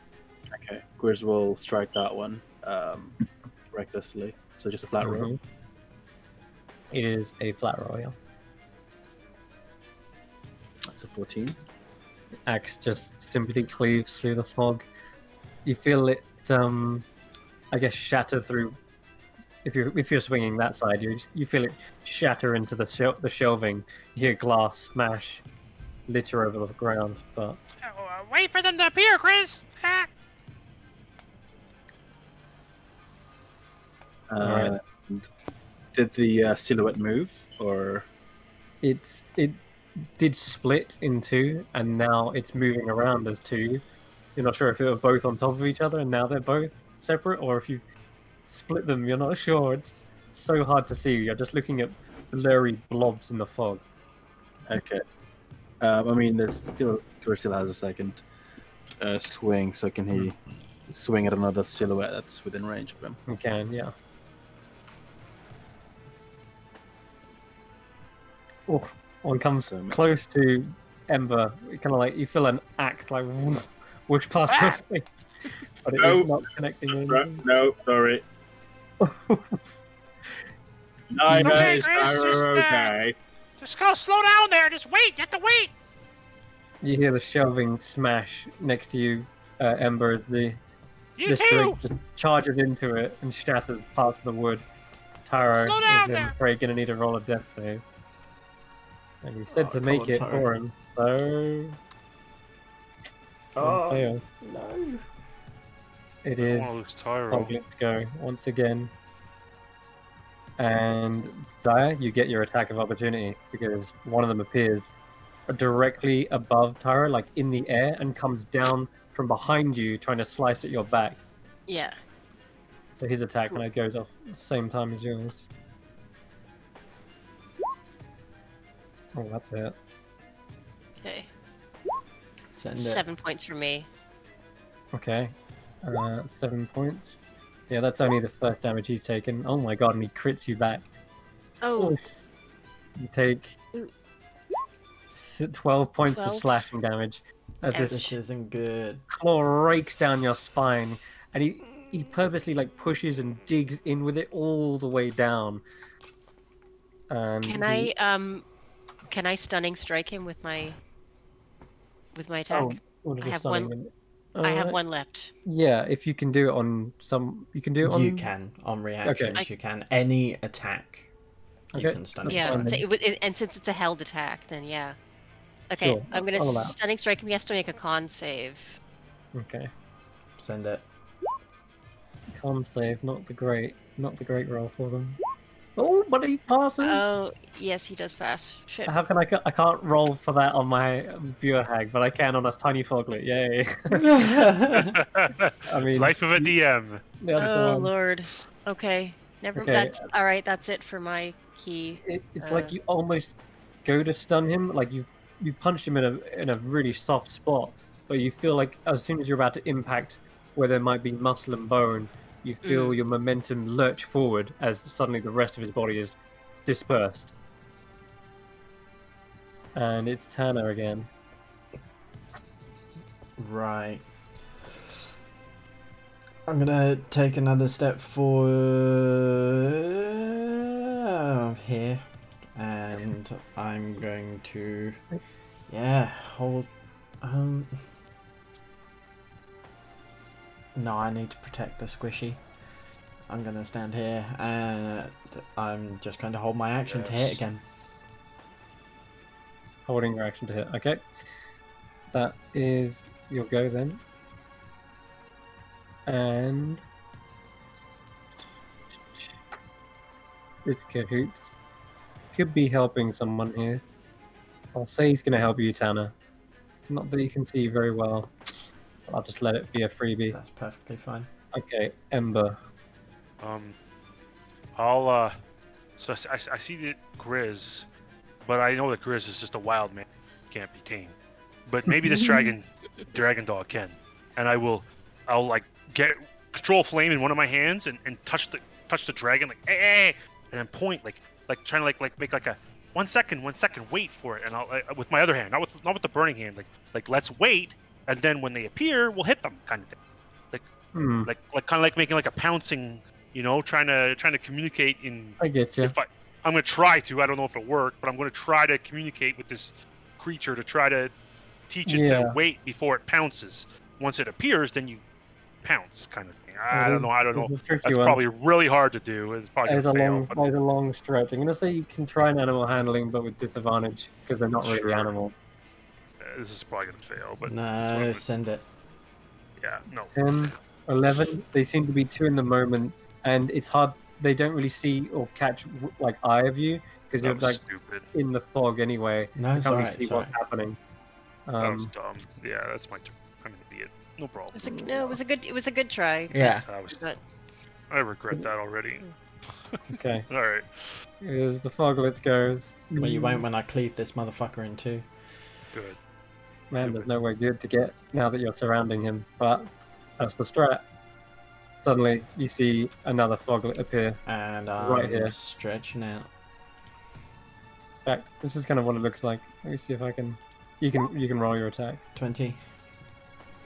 Okay. Grizz will strike that one recklessly. So just a flat roll. Mhm. It is a flat roll, yeah. That's a 14. Axe just simply cleaves through the fog. You feel it I guess, shatter through. If you're swinging that side, you feel it shatter into the shelving. You hear glass smash, litter over the ground. But Wait for them to appear, Chris. Ah. Alright. Did the silhouette move, or it did split in two, and now it's moving around as two. You're not sure if they were both on top of each other, and now they're both separate, or if you split them. You're not sure. It's so hard to see. You're just looking at blurry blobs in the fog. okay? I mean, Chris still has a second swing, so can he swing at another silhouette that's within range of him? You can, yeah. Oh, one comes close to Ember. Kind of like you feel an axe like whoosh past your face, but it is not connecting anything. No, sorry. No, okay, it's Chris, just, okay. Just go slow down there. Just wait. You have to wait. You hear the shelving smash next to you, Ember. You This too. drink charges into it and shatters parts of the wood. Tyro Slow is down then there. probably going to need to roll a death save. And he said to come make on, it Tyro. for him, so... Oh, fail. no. It I is want to lose Tyro. Hoglet's go once again. And Dyer, you get your attack of opportunity because one of them appears directly above Tyro, like in the air, and comes down from behind you, trying to slice at your back. Yeah. So his attack kind of goes off at the same time as yours. Oh, that's it. Okay. Send it. 7 points for me. Okay. 7 points. Yeah, that's only the first damage he's taken. Oh my god, and he crits you back. Oh, You take 12 points of 12. slashing damage as Ouch. this This isn't good. claw rakes down your spine, and he purposely like pushes and digs in with it all the way down. And can I stunning strike him with my attack? Oh, what did I you have summon one- him? I have one left. Yeah, if you can do it on some, you can do it on. You can on reactions. Okay. You can any attack. You Okay. can stun. Yeah, fine then. and since it's a held attack, then yeah. Okay, Sure, I'm gonna I'll allow. stunning strike him. He has to make a con save. Okay. Send it. Con save, not the great roll for them. Oh, but he passes. Oh, yes, he does pass. Shit. How can I can't roll for that on my viewer hag, but I can on a tiny foglet. Yay! I mean, Life of a DM. that's the Oh one. lord. Okay. Never. Okay. That's all right. That's it for my key. It's like you almost go to stun him, like you punched him in a really soft spot, but you feel like as soon as you're about to impact where there might be muscle and bone, you feel your momentum lurch forward as suddenly the rest of his body is dispersed. And it's Tanner again. Right. I'm gonna take another step forward here, and I'm going to, hold. No, I need to protect the squishy. I'm gonna stand here, and I'm just going to hold my action to hit Yes. again. Holding your action to hit. Okay. That is your go then. And this Cahoots could be helping someone here. I'll say he's going to help you, Tanner. Not that you can see very well. I'll just let it be a freebie. That's perfectly fine. Okay, Ember. I'll so I see that Grizz, but I know that Grizz is just a wild man, can't be tamed. But maybe this dragon dog can, and I'll like get control flame in one of my hands and touch the dragon like hey, and then point like trying to like make like a 1 second wait for it, and I'll with my other hand, not with the burning hand, like let's wait, and then when they appear we'll hit them kind of thing, like kind of like making like a pouncing, you know, trying to communicate in. I get you. If I'm gonna try to, I don't know if it'll work, but I'm gonna try to communicate with this creature to try to teach it to wait before it pounces. Once it appears, then you pounce kind of thing. I don't know. It's a tricky That's one. probably really hard to do. It's probably There's a gonna fail. long, But there's a long stretch. I'm gonna say you can try an animal handling, but with disadvantage because they're not really Sure. animals. this is probably gonna fail. But No, send it. yeah, no. 10, 11. They seem to be two in the moment, and it's hard. They don't really see or catch like eye of you because That you're was like stupid. in the fog anyway. No, You it's can't really alright. see It's what's alright. happening. That was dumb. Yeah, that's my turn. I'm an idiot. No problem. It was a good try. Yeah. But I regret that already. Okay. All right. Here's the foglets goes. Well, you won't when I cleave this motherfucker in two. Good. Man, there's nowhere good to get now that you're surrounding him, but that's the strat. Suddenly, you see another foglet appear. And Right here. stretching out. In fact, this is kind of what it looks like. Let me see if I can. You can roll your attack. 20.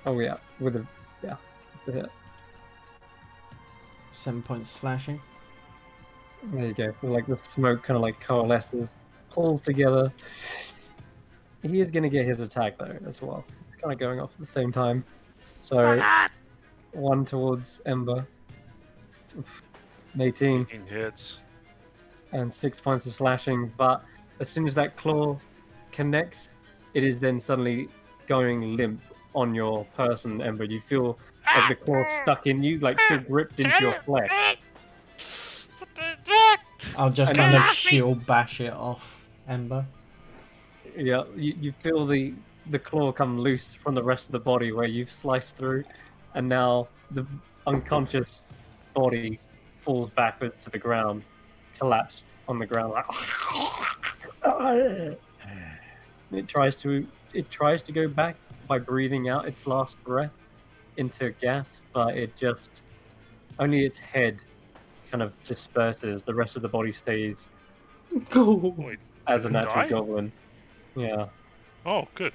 Oh yeah, with a it's a hit. 7 points slashing. There you go. So like the smoke kind of like coalesces, pulls together. He is going to get his attack though as well. It's kind of going off at the same time. So one towards Ember. Oof. 18 18 hits. and 6 points of slashing. But as soon as that claw connects, it is then suddenly going limp on your person, Ember. You feel like the claw stuck in you, like still gripped into your flesh. I'll just And kind then- of shield bash it off, Ember. Yeah, you feel the claw come loose from the rest of the body where you've sliced through, and now the unconscious body falls backwards to the ground, collapsed on the ground. Like, it tries to go back by breathing out its last breath into gas, but it just only its head kind of disperses. The rest of the body stays Wait, as a did it natural die? goblin. Yeah. Oh, good.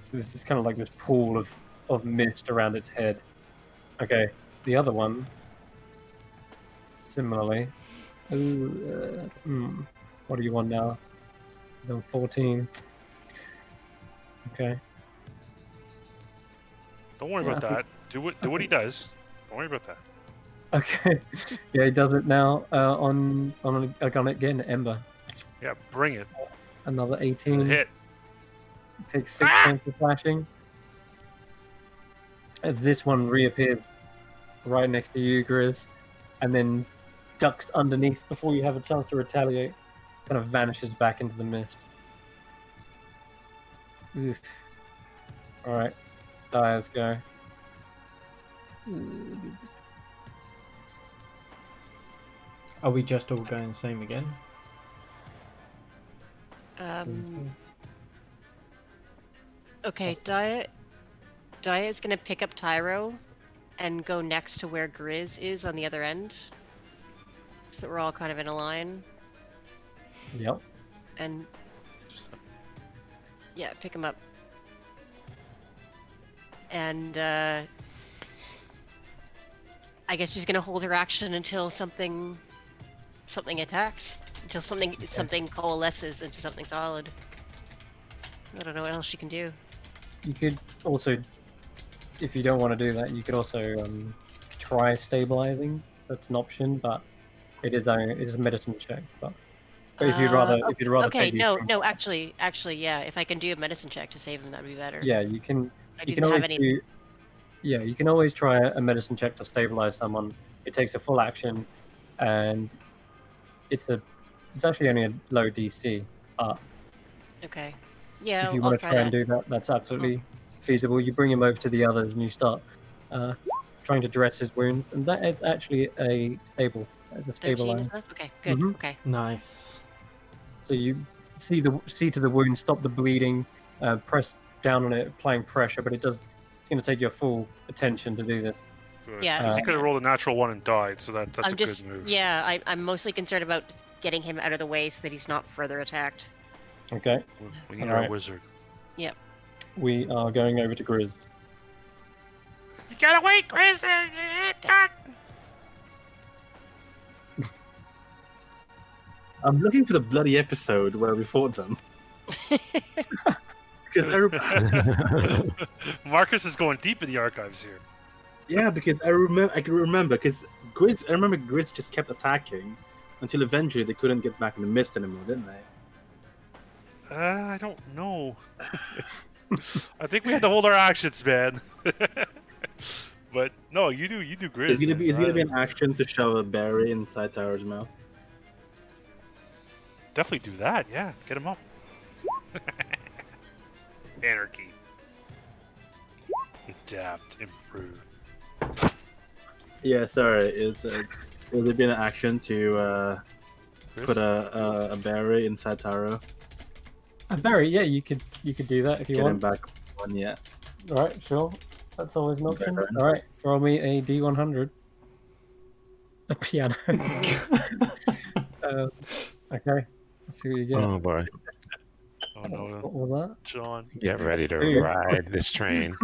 So it's just kind of like this pool of mist around its head. Okay, the other one, similarly. What do you want now? He's on 14. Okay. Don't worry about Yeah. that. Do what he does. Don't worry about that. Okay. Yeah, he does it now on again, Ember. Yeah, bring it. Another 18. Hit. Takes 6 points of flashing. As this one reappears right next to you, Grizz, and then ducks underneath before you have a chance to retaliate. Kind of vanishes back into the mist. Oof. Alright. Dyers go. Are we just all going the same again? Okay, Diet's gonna pick up Tyro and go next to where Grizz is on the other end. So we're all kind of in a line. Yep. And yeah, pick him up. And I guess she's gonna hold her action until something attacks. Until something coalesces into something solid. I don't know what else she can do. You could also, if you don't want to do that, you could also try stabilizing. That's an option, but it is a medicine check. But if you'd rather, Okay, take these no, from- no, actually, yeah. If I can do a medicine check to save him, that'd be better. Yeah, you can. I You didn't can have always any. do. Yeah, you can always try a medicine check to stabilize someone. It takes a full action, and it's actually only a low DC. But Okay. Yeah, if you I'll want to try and do that, that's absolutely feasible. You bring him over to the others, and you start trying to dress his wounds, and that is actually a 13 stabilizer. is enough? Okay, good. Mhm. Okay. Nice. So you see to the wound, stop the bleeding, press down on it, applying pressure, but it's going to take your full attention to do this. Good. Yeah. 'Cause he could have rolled a natural one and died, so that's I'm a just, good move. yeah, I'm mostly concerned about getting him out of the way so that he's not further attacked. Okay, We need Alright. our wizard. we are going over to Grizz. You gotta wait, Chris. I'm looking for the bloody episode where we fought them. Because everybody... Marcus is going deep in the archives here. Yeah, because I can remember because Grizz. I remember Grizz just kept attacking until eventually they couldn't get back in the mist anymore, didn't they? I don't know. I think we had to hold our actions, man. But no, you do Grizz. Is man. gonna be an action to shove a berry inside Tyro's mouth? Definitely do that. Yeah, get him up. Anarchy. Adapt, improve. Yeah, sorry. Will there be an action to Chris? put a berry inside Tyro? A berry, yeah, you could do that if you Get him want. back on, yeah. All right, sure. That's always an option. Okay. All right, throw me a D100. A piano. Okay, let's see what you get. Oh boy, Oh no, What was that? John. get ready to Dude. ride this train.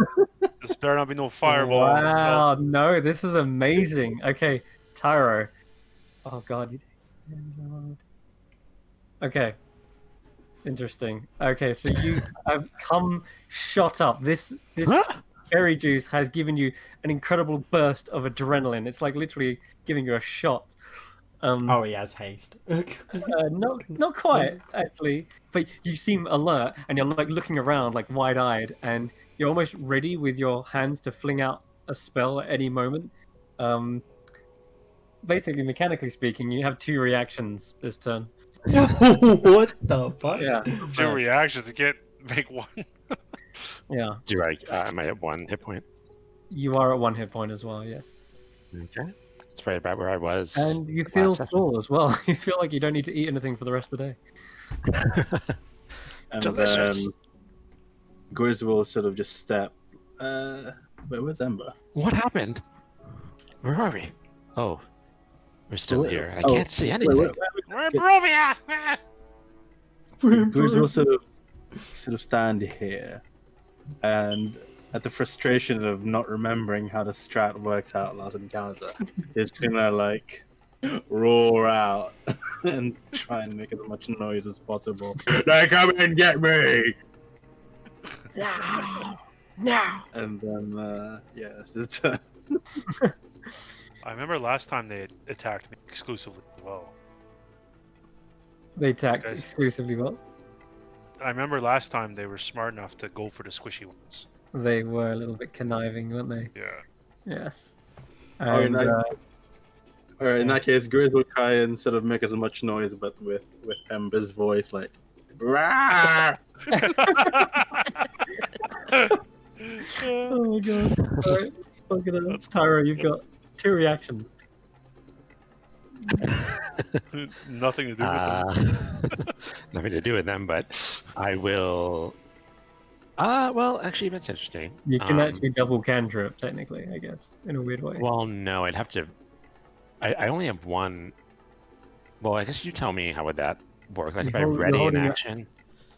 This better not be no fireballs. Wow, no, this is amazing. Okay, Tyro. Oh god. Okay. Interesting. Okay, so you have come shot up. This berry juice has given you an incredible burst of adrenaline. It's like literally giving you a shot. Oh, he has haste. Not quite actually, but you seem alert and you're like looking around like wide-eyed, and you're almost ready with your hands to fling out a spell at any moment. Basically, mechanically speaking, you have 2 reactions this turn. What the fuck? Yeah. 2 reactions. You can't make one. Yeah. Do I? Am I at 1 hit point? You are at 1 hit point as well. Yes. Okay, that's right about where I was. And you feel last session. full as well. You feel like you don't need to eat anything for the rest of the day. And Delicious. Grizz will sort of just step. Wait, where's Ember? What happened? Where are we? Oh, we're still Wait, here. I oh, can't see anything. We're in Barovia! Grizz will sort of stand here, and at the frustration of not remembering how the strat worked out last encounter, is gonna like roar out and try and make as much noise as possible. They come and get me! No. And then, yeah, that's his turn. I remember last time they attacked me exclusively as well. They attacked guys- exclusively well. I remember last time they were smart enough to go for the squishy ones. They were a little bit conniving, weren't they? Yeah. Yes. Oh, And, Alright, in that case, Grizz will try and sort of make as much noise, but with Ember's voice, like, "Rah!" oh my god. Alright, fuck it up. Tyro, you've got 2 reactions. Nothing to do with them. Nothing to do with them, but I will. Well, actually, that's interesting. You can actually double cantrip, technically, I guess, in a weird way. Well, no, I'd have to. I only have 1. Well, I guess you tell me how would that work? Like if I You're ready an holding action.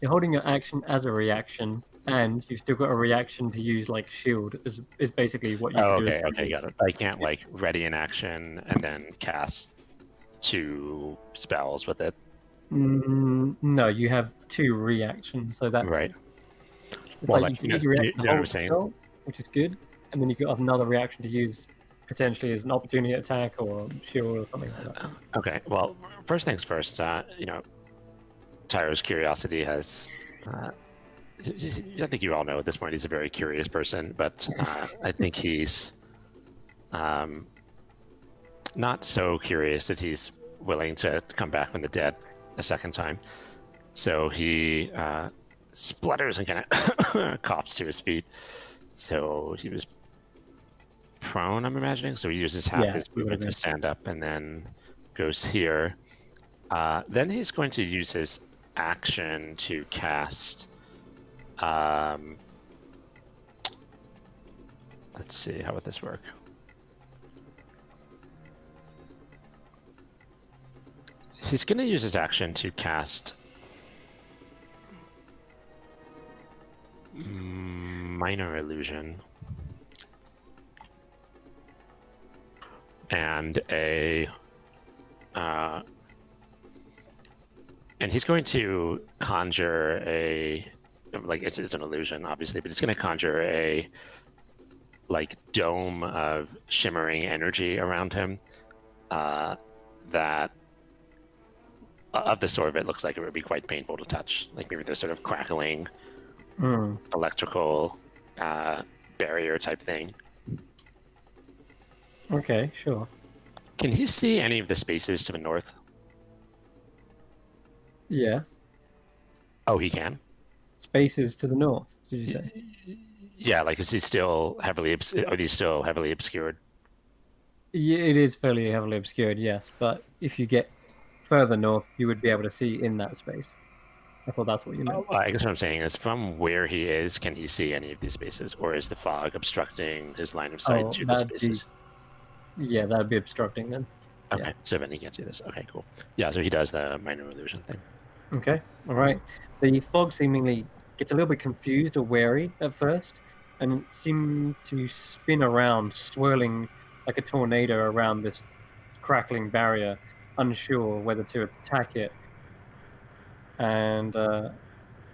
You're holding your action as a reaction, and you've still got a reaction to use like shield. Is basically what you Oh, can do. okay, got it. I can't like ready an action and then cast 2 spells with it. No, you have 2 reactions, so that's Right. It's Well, like like, you you can know react what the I'm whole saying? spell, which is good, and then you got another reaction to use potentially as an opportunity attack or shield or something like that. Okay. Well, first things first. Tyro's curiosity has. I think you all know at this point he's a very curious person, but I think he's not so curious that he's willing to come back from the dead a second time. So he splutters and kind of coughs to his feet. So he was prone, I'm imagining. So he uses half his movement to stand up and then goes here. Then he's going to use his action to cast. Let's see, how would this work? He's going to use his action to cast Minor Illusion and and he's going to conjure a, like, it's an illusion obviously, but he's going to conjure like dome of shimmering energy around him that of the sort of it looks like it would be quite painful to touch. Like maybe there's sort of crackling electrical barrier type thing. Okay, sure. Can he see any of the spaces to the north? Yes. Oh, he can? Spaces to the north, did you say? Yeah, like is he still heavily are these still heavily obscured? Yeah, it is fairly heavily obscured, yes. But if you get further north, you would be able to see in that space. I thought that's what you meant. I guess what I'm saying is from where he is, can he see any of these spaces? Or is the fog obstructing his line of sight to the spaces? Yeah, that would be obstructing then. Okay, Yeah. so then he can't see this. Okay, cool. Yeah, so he does the minor illusion thing. Okay, all right. The fog seemingly gets a little bit confused or wary at first, and it seems to spin around, swirling like a tornado around this crackling barrier, unsure whether to attack it. And,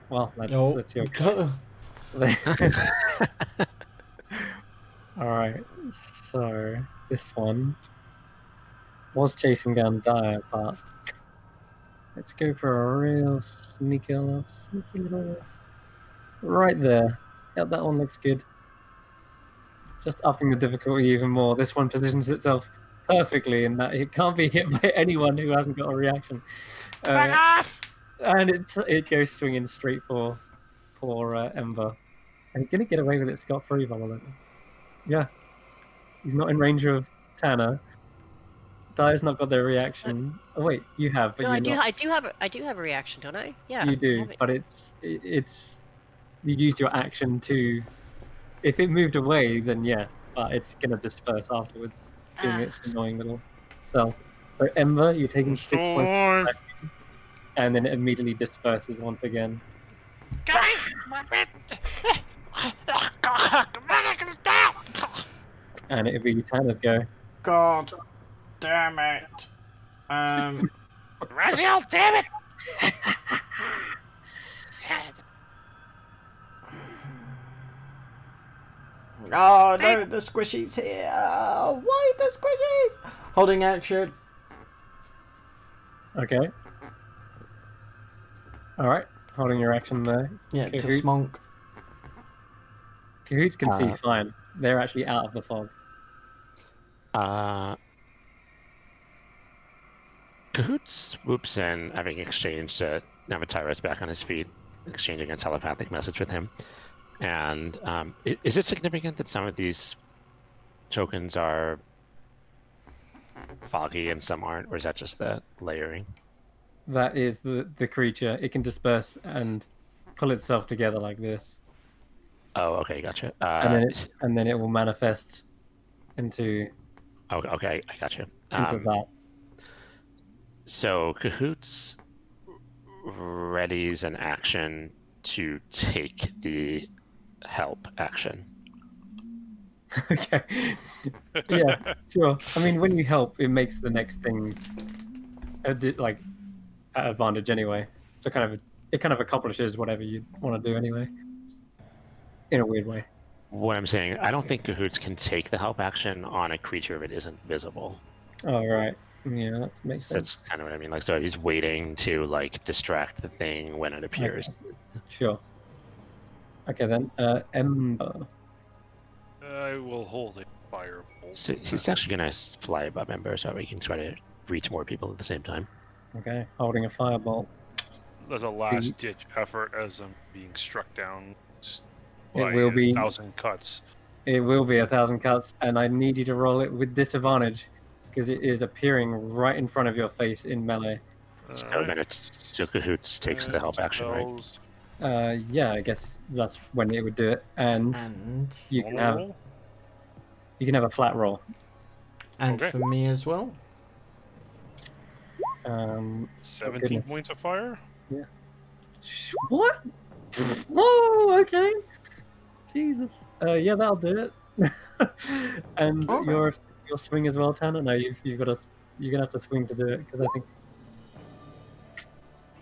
well, let's see. All right, so this one was chasing down Dire, but let's go for a real sneaky little right there. Yeah, that one looks good. Just upping the difficulty even more. This one positions itself perfectly in that it can't be hit by anyone who hasn't got a reaction. Back off! And it goes swinging straight for Ember. And he's going to get away with it scot-free, by the way. Yeah. He's not in range of Tanner. Dire's not got their reaction. Oh wait, you have, but No, you're not. I do have a reaction, don't I? Yeah. You do, but it's you used your action to. If it moved away, then yes, but it's gonna disperse afterwards, doing its annoying little self. So Ember, you're taking 6 points, and then it immediately disperses once again. Guys, And it'll be Tanner's go. God damn it. Raziel, damn it! Oh no, the squishy's here. Why the squishies? Holding action. Okay. All right, holding your action there. Yeah, to Kahoot. smonk. Cahoots can see fine. They're actually out of the fog. Kahoot swoops in, having exchanged Navatyrus back on his feet, exchanging a telepathic message with him. And is it significant that some of these tokens are foggy and some aren't, or is that just the layering? That is the creature. It can disperse and pull itself together like this. Oh, okay, gotcha. And then it will manifest into. Oh, okay, I gotcha. Into that. So Kahoots readies an action to take the help action. Okay. Yeah, sure. I mean, when you help, it makes the next thing like at advantage anyway. So it kind of accomplishes whatever you want to do anyway. In a weird way. What I'm saying, I don't think Kahoots can take the help action on a creature if it isn't visible. Oh, right. Yeah, that makes sense. That's kind of what I mean. Like, so he's waiting to like distract the thing when it appears. Okay. Sure. Okay then, Ember. I will hold a firebolt. So he's actually gonna fly above Ember so we can try to reach more people at the same time. Okay, holding a firebolt. As a last-ditch effort, as I'm being struck down. It will be 1,000 cuts. It will be 1,000 cuts, and I need you to roll it with disadvantage because it is appearing right in front of your face in melee. So then so Kahoots takes the help action, right? Yeah, I guess that's when it would do it, and you can have a flat roll. And for me as well. 17 points of fire. Yeah. What? Whoa. Okay. Jesus. Yeah, that'll do it. And your swing as well, Tanner. No, you're gonna have to swing to do it because I think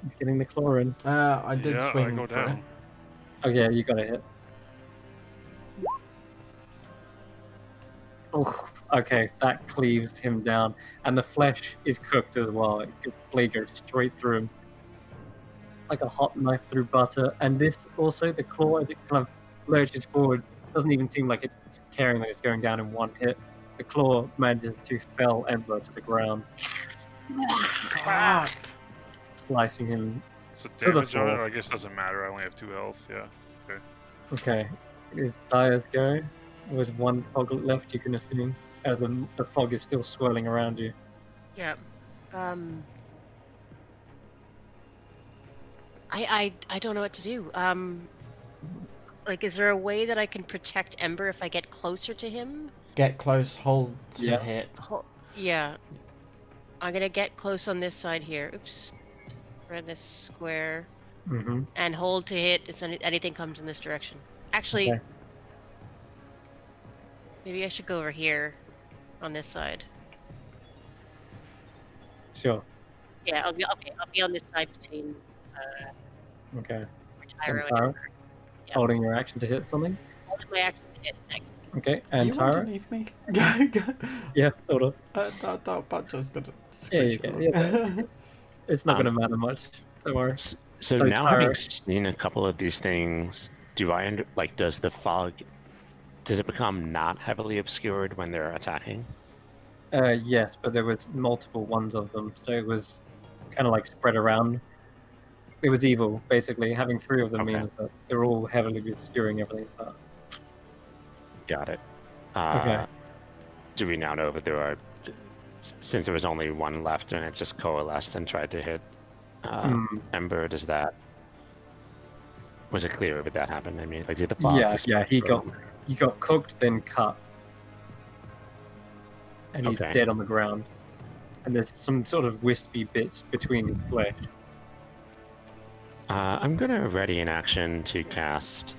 he's getting the claw in. I did swing. I go down. Oh yeah, you got to hit. Oh, okay, that cleaves him down, and the flesh is cooked as well. The blade goes straight through him, like a hot knife through butter. And this also, the claw, as it kind of lurches forward, doesn't even seem like it's caring that it's going down in one hit. The claw manages to fell Ember to the ground, Fuck. slicing him. So To the damage on it, floor. or I guess doesn't matter. I only have 2 health. Yeah. Okay, is Dyer's go? With one fog left, you can assume. The fog is still swirling around you. Yeah. I don't know what to do. Like, is there a way that I can protect Ember if I get closer to him? Get close, hold to Yeah. hit. Yeah. I'm gonna get close on this side here. Oops. Around this square. Mm-hmm. And hold to hit if anything comes in this direction. Actually, Okay. maybe I should go over here on this side. Sure. Yeah, I'll be on this side between Okay. Tyro And Tyro? and Ember. Yeah. Holding your action to hit something. Hold my action to hit. Okay, and you Tyro? underneath me? Yeah, sort of. That just gonna Yeah, you squish can. you. Yeah, it's not going to matter much. Don't worry. So So now, Tyro- having seen a couple of these things, does the fog, does it become not heavily obscured when they're attacking? Yes, but there was multiple ones of them, so it was kind of like spread around. It was evil, basically. Having 3 of them Okay. means that they're all heavily obscuring everything. But Got it. Okay. Do we now know that there are, since there was only one left and it just coalesced and tried to hit Ember, was it clear that that happened? I mean, like, did the fog yeah, he got cooked, then cut, and he's Okay. dead on the ground. And there's some sort of wispy bits between his flesh. I'm gonna ready an action to cast.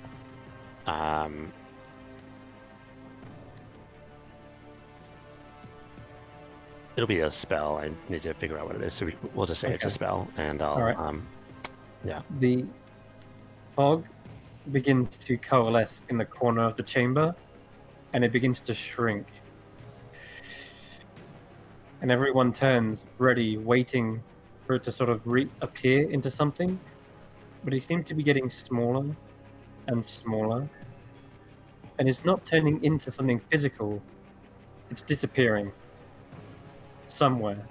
It'll be a spell. I need to figure out what it is, so we'll just say it's a Okay. spell, and I'll. All right. The fog begins to coalesce in the corner of the chamber, and it begins to shrink. And everyone turns, ready, waiting for it to sort of reappear into something. But it seems to be getting smaller and smaller. And it's not turning into something physical. It's disappearing. Somewhere.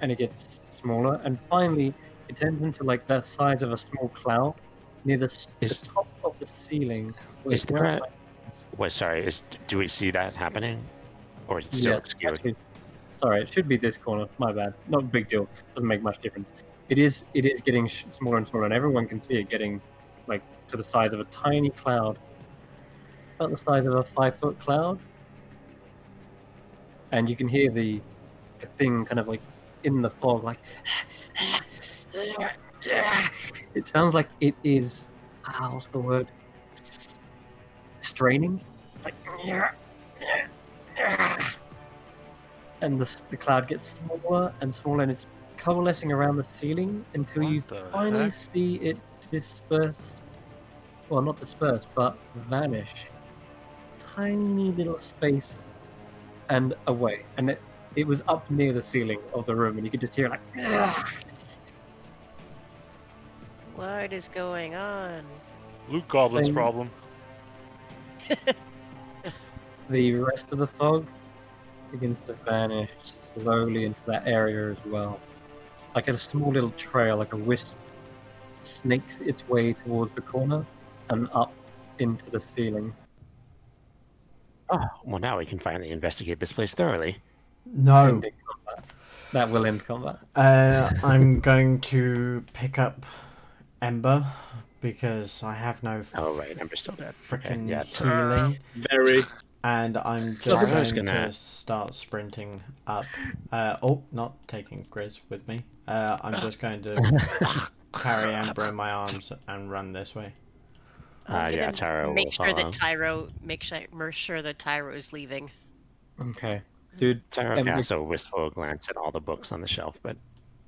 And it gets smaller, and finally it turns into like the size of a small cloud near the top of the ceiling. Is there a... Wait, sorry. Do we see that happening, or is it still obscured? Actually, sorry, it should be this corner. My bad. Not a big deal. Doesn't make much difference. It is getting smaller and smaller, and everyone can see it getting like to the size of a tiny cloud, about the size of a 5-foot cloud. And you can hear the thing kind of like in the fog, like it sounds like it is. What's the word? Straining. Like, and the cloud gets smaller and smaller, and it's coalescing around the ceiling until you finally see it disperse. Well, not disperse, but vanish. Tiny little space and away. And it was up near the ceiling of the room, and you could just hear like. What is going on? Luke Goblin's Same. problem. The rest of the fog begins to vanish slowly into that area as well. Like a small little trail, like a wisp, snakes its way towards the corner and up into the ceiling. Oh, well, now we can finally investigate this place thoroughly. No. Ending combat. That will end combat. I'm going to pick up Ember because I have no Oh, right. Ember's still dead. Okay, freaking yeah. healing. Very. And I'm just I was going gonna- to start sprinting up. Oh, not taking Grizz with me. I'm just going to carry Ember in my arms and run this way. I'm Yeah, gonna Tyro make will sure follow. that Tyro make sure that Tyro is leaving. Okay. Dude, Tyro Ember- casts a wistful glance at all the books on the shelf, but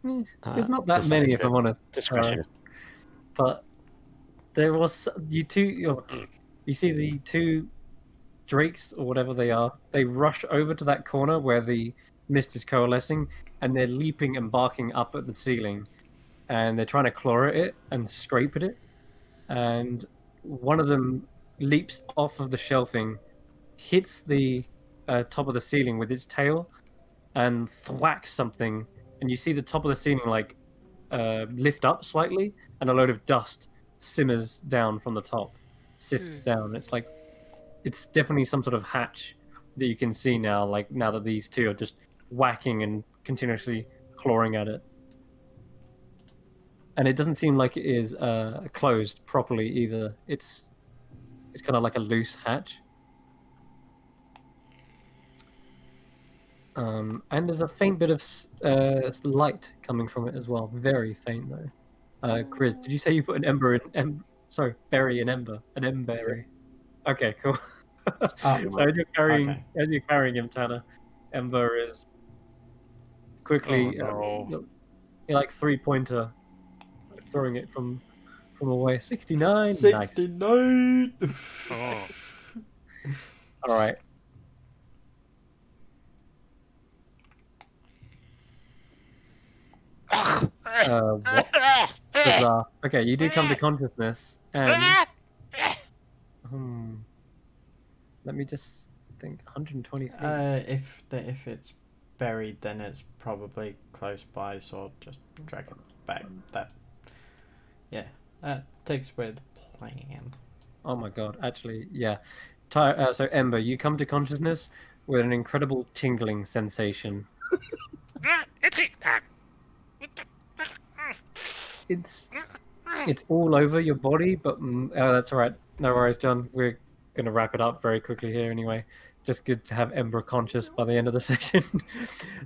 there's not that many, if I'm honest. discretion is... But there was your You see the two drakes, or whatever they are, they rush over to that corner where the mist is coalescing, and they're leaping and barking up at the ceiling. And they're trying to claw at it and scrape at it. And one of them leaps off of the shelving, hits the top of the ceiling with its tail, and thwacks something. And you see the top of the ceiling like lift up slightly, and a load of dust simmers down from the top, sifts down. It's definitely some sort of hatch that you can see now. Like now that these two are just whacking and continuously clawing at it. And it doesn't seem like it is closed properly either. It's kind of like a loose hatch. And there's a faint bit of light coming from it as well. Very faint though. Grizz, did you say you put an ember in? Sorry, berry in ember. An emberry. Okay, cool. So as you're carrying him, Tanner, ember is quickly you're like 3-pointer. Throwing it from away. 69. 69. Nice. Oh. All right. What? Bizarre. Okay, you do come to consciousness, and let me just think. 120 feet. If it's buried, then it's probably close by. So I'll just drag it back. That takes away the plan. Oh my god, actually, yeah. So, Ember, you come to consciousness with an incredible tingling sensation. It's all over your body, but that's alright. No worries, John. We're going to wrap it up very quickly here anyway. Just good to have Ember conscious by the end of the session.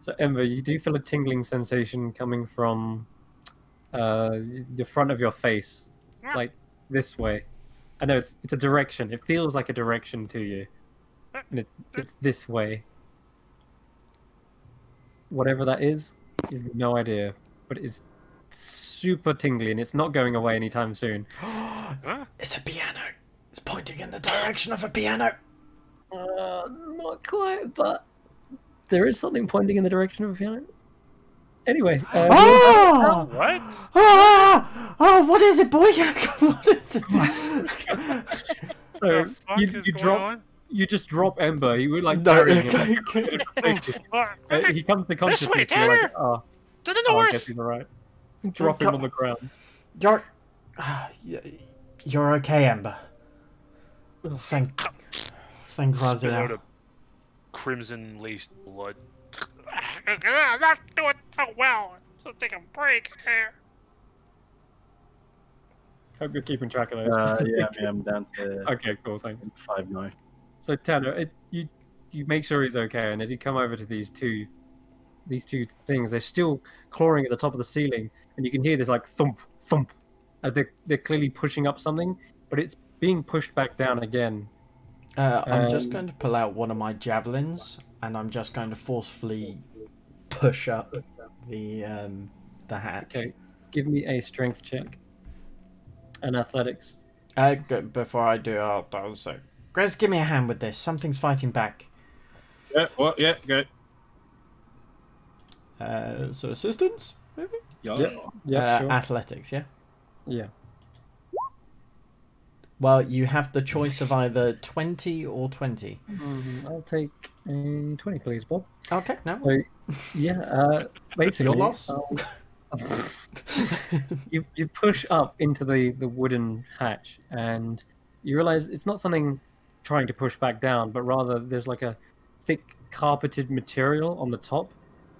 So, Ember, you do feel a tingling sensation coming from the front of your face, like this way. I know it's a direction. It feels like a direction to you, and it's this way. Whatever that is, you have no idea, but it's super tingly, and it's not going away anytime soon. It's a piano. It's pointing in the direction of a piano. Not quite, but there is something pointing in the direction of a piano. Anyway. What? What is it, boy? What is it? So you just drop Ember. You were like carrying him. He comes to consciousness. You're like, to the north. I guess he's alright. Drop him on the ground. You're okay, Ember. Thank Raziel. Crimson laced blood. I'm not doing so well. So take a break here. Hope you're keeping track of those. Yeah, I'm down to okay, cool, thanks. 5 now. So Tanner, you make sure he's okay, and as you come over to these two things, they're still clawing at the top of the ceiling, and you can hear this like thump, thump, as they're clearly pushing up something, but it's being pushed back down again. I'm just going to pull out one of my javelins, and I'm just going to forcefully push up the hatch. Okay, give me a strength check and athletics. Before I do, I'll say, Grez, give me a hand with this. Something's fighting back. Yeah, what? Yeah, good. So assistance, maybe? Yeah. Sure. Athletics, yeah? Yeah. Well, you have the choice of either 20 or 20. I'll take a 20, please, Bob. Okay, no. So, yeah, basically... Your loss? You push up into the wooden hatch, and you realize it's not something trying to push back down, but rather there's like a thick carpeted material on the top.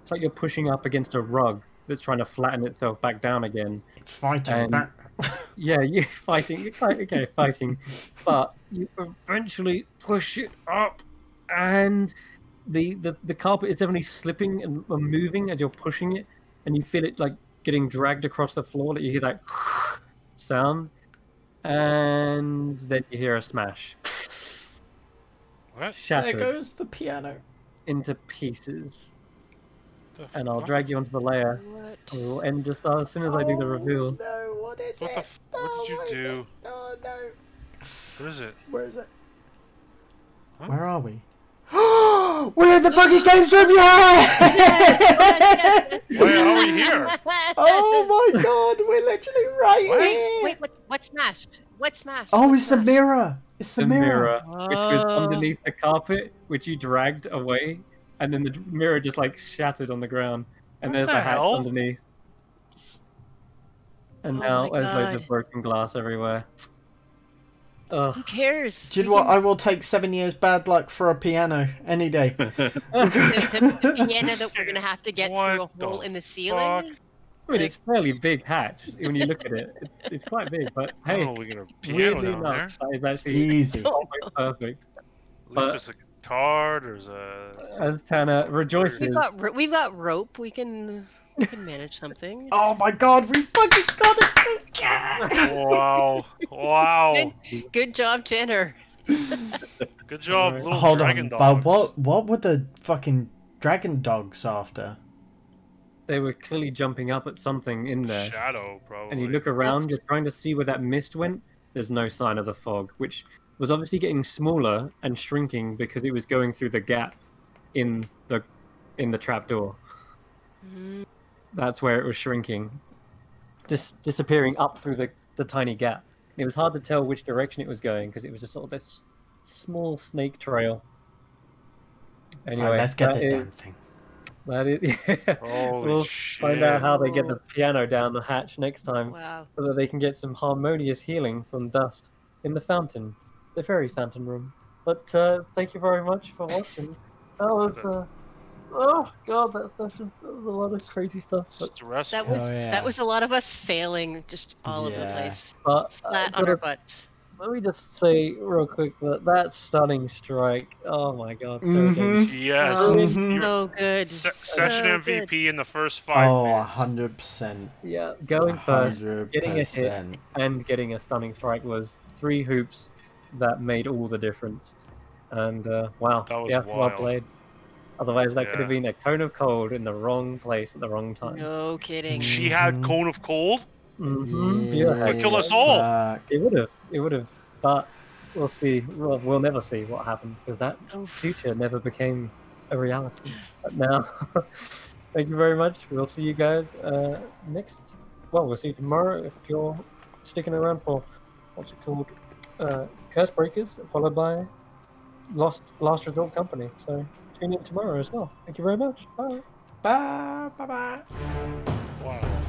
It's like you're pushing up against a rug that's trying to flatten itself back down again. It's fighting back. Yeah, you're fighting. Okay, fighting. But you eventually push it up, and the carpet is definitely slipping and moving as you're pushing it, and you feel it like getting dragged across the floor. That you hear that sound, and then you hear a smash. What? Shattered There goes the piano. into pieces. And I'll drag you onto the layer. What? We'll end just as soon as I do the reveal. No, what is What it? what did you do? Oh no. What is it? Where is it? Huh? Where are we? We're in the fucking games room, yeah! Why are we here? Oh my god, we're literally right What? here! Wait, what smashed? What smashed? Oh, What it's the smashed? mirror! It's the mirror! which was underneath the carpet, which you dragged away, and then the mirror just like shattered on the ground, and What there's the the hatch hell? underneath. And Oh now my there's loads of God. broken glass everywhere. Ugh. Who cares? Do you We know what? can- I will take 7 years bad luck for a piano any day. the piano that we're gonna have to get through a What the hole in the fuck? ceiling. I mean, it's a fairly big hatch when you look at it. It's quite big, but hey, Oh, we got a piano weirdly down enough, there. that is actually Easy. almost perfect. At least but- there's a guitar. There's a. As Tanner rejoices, We've got rope. We can manage something. Oh my god, we fucking got it! Yeah! Wow! Wow! Good job, Tanner. Good job, Alright. little Hold dragon on, dogs. but what were the fucking dragon dogs after? they were clearly jumping up at something in there. Shadow, probably. And you look around, you're trying to see where that mist went. There's no sign of the fog, which was obviously getting smaller and shrinking because it was going through the gap in the trapdoor. Mm, That's where it was shrinking, disappearing up through the tiny gap. It was hard to tell which direction it was going because it was just sort of this small snake trail. Anyway, Right, let's get that this is- damn thing. That is. Holy we'll shit. find out how they get the piano down the hatch next time, wow. so that they can get some harmonious healing from dust in the fountain, the fairy fountain room. But thank you very much for watching. That was oh god, that was a lot of crazy stuff. But Stressful. That was a lot of us failing just all over the Yeah. place, but flat on our butts. let me just say real quick that stunning strike. Oh my god, so Mhm. good. Yes. Oh, Mhm. so good. Session So MVP in the first 5 Oh, minutes. 100%. Yeah, going first, 100%. getting a hit, and getting a stunning strike was 3 hoops that made all the difference. And wow, That was yeah, well wild. played. Otherwise, that could have Yeah. been a cone of cold in the wrong place at the wrong time. No kidding. She had Mhm. Cone of Cold. Mm-hmm. That killed us all. Fuck. It would have, but we'll see. We'll never see what happened because that Oof. future never became a reality. But now, thank you very much. We'll see you guys next. Well, we'll see you tomorrow if you're sticking around for what's it called, Curse Breakers, followed by Last Resort Company. So tune in tomorrow as well. Thank you very much. Bye. Bye. Bye-bye. Wow.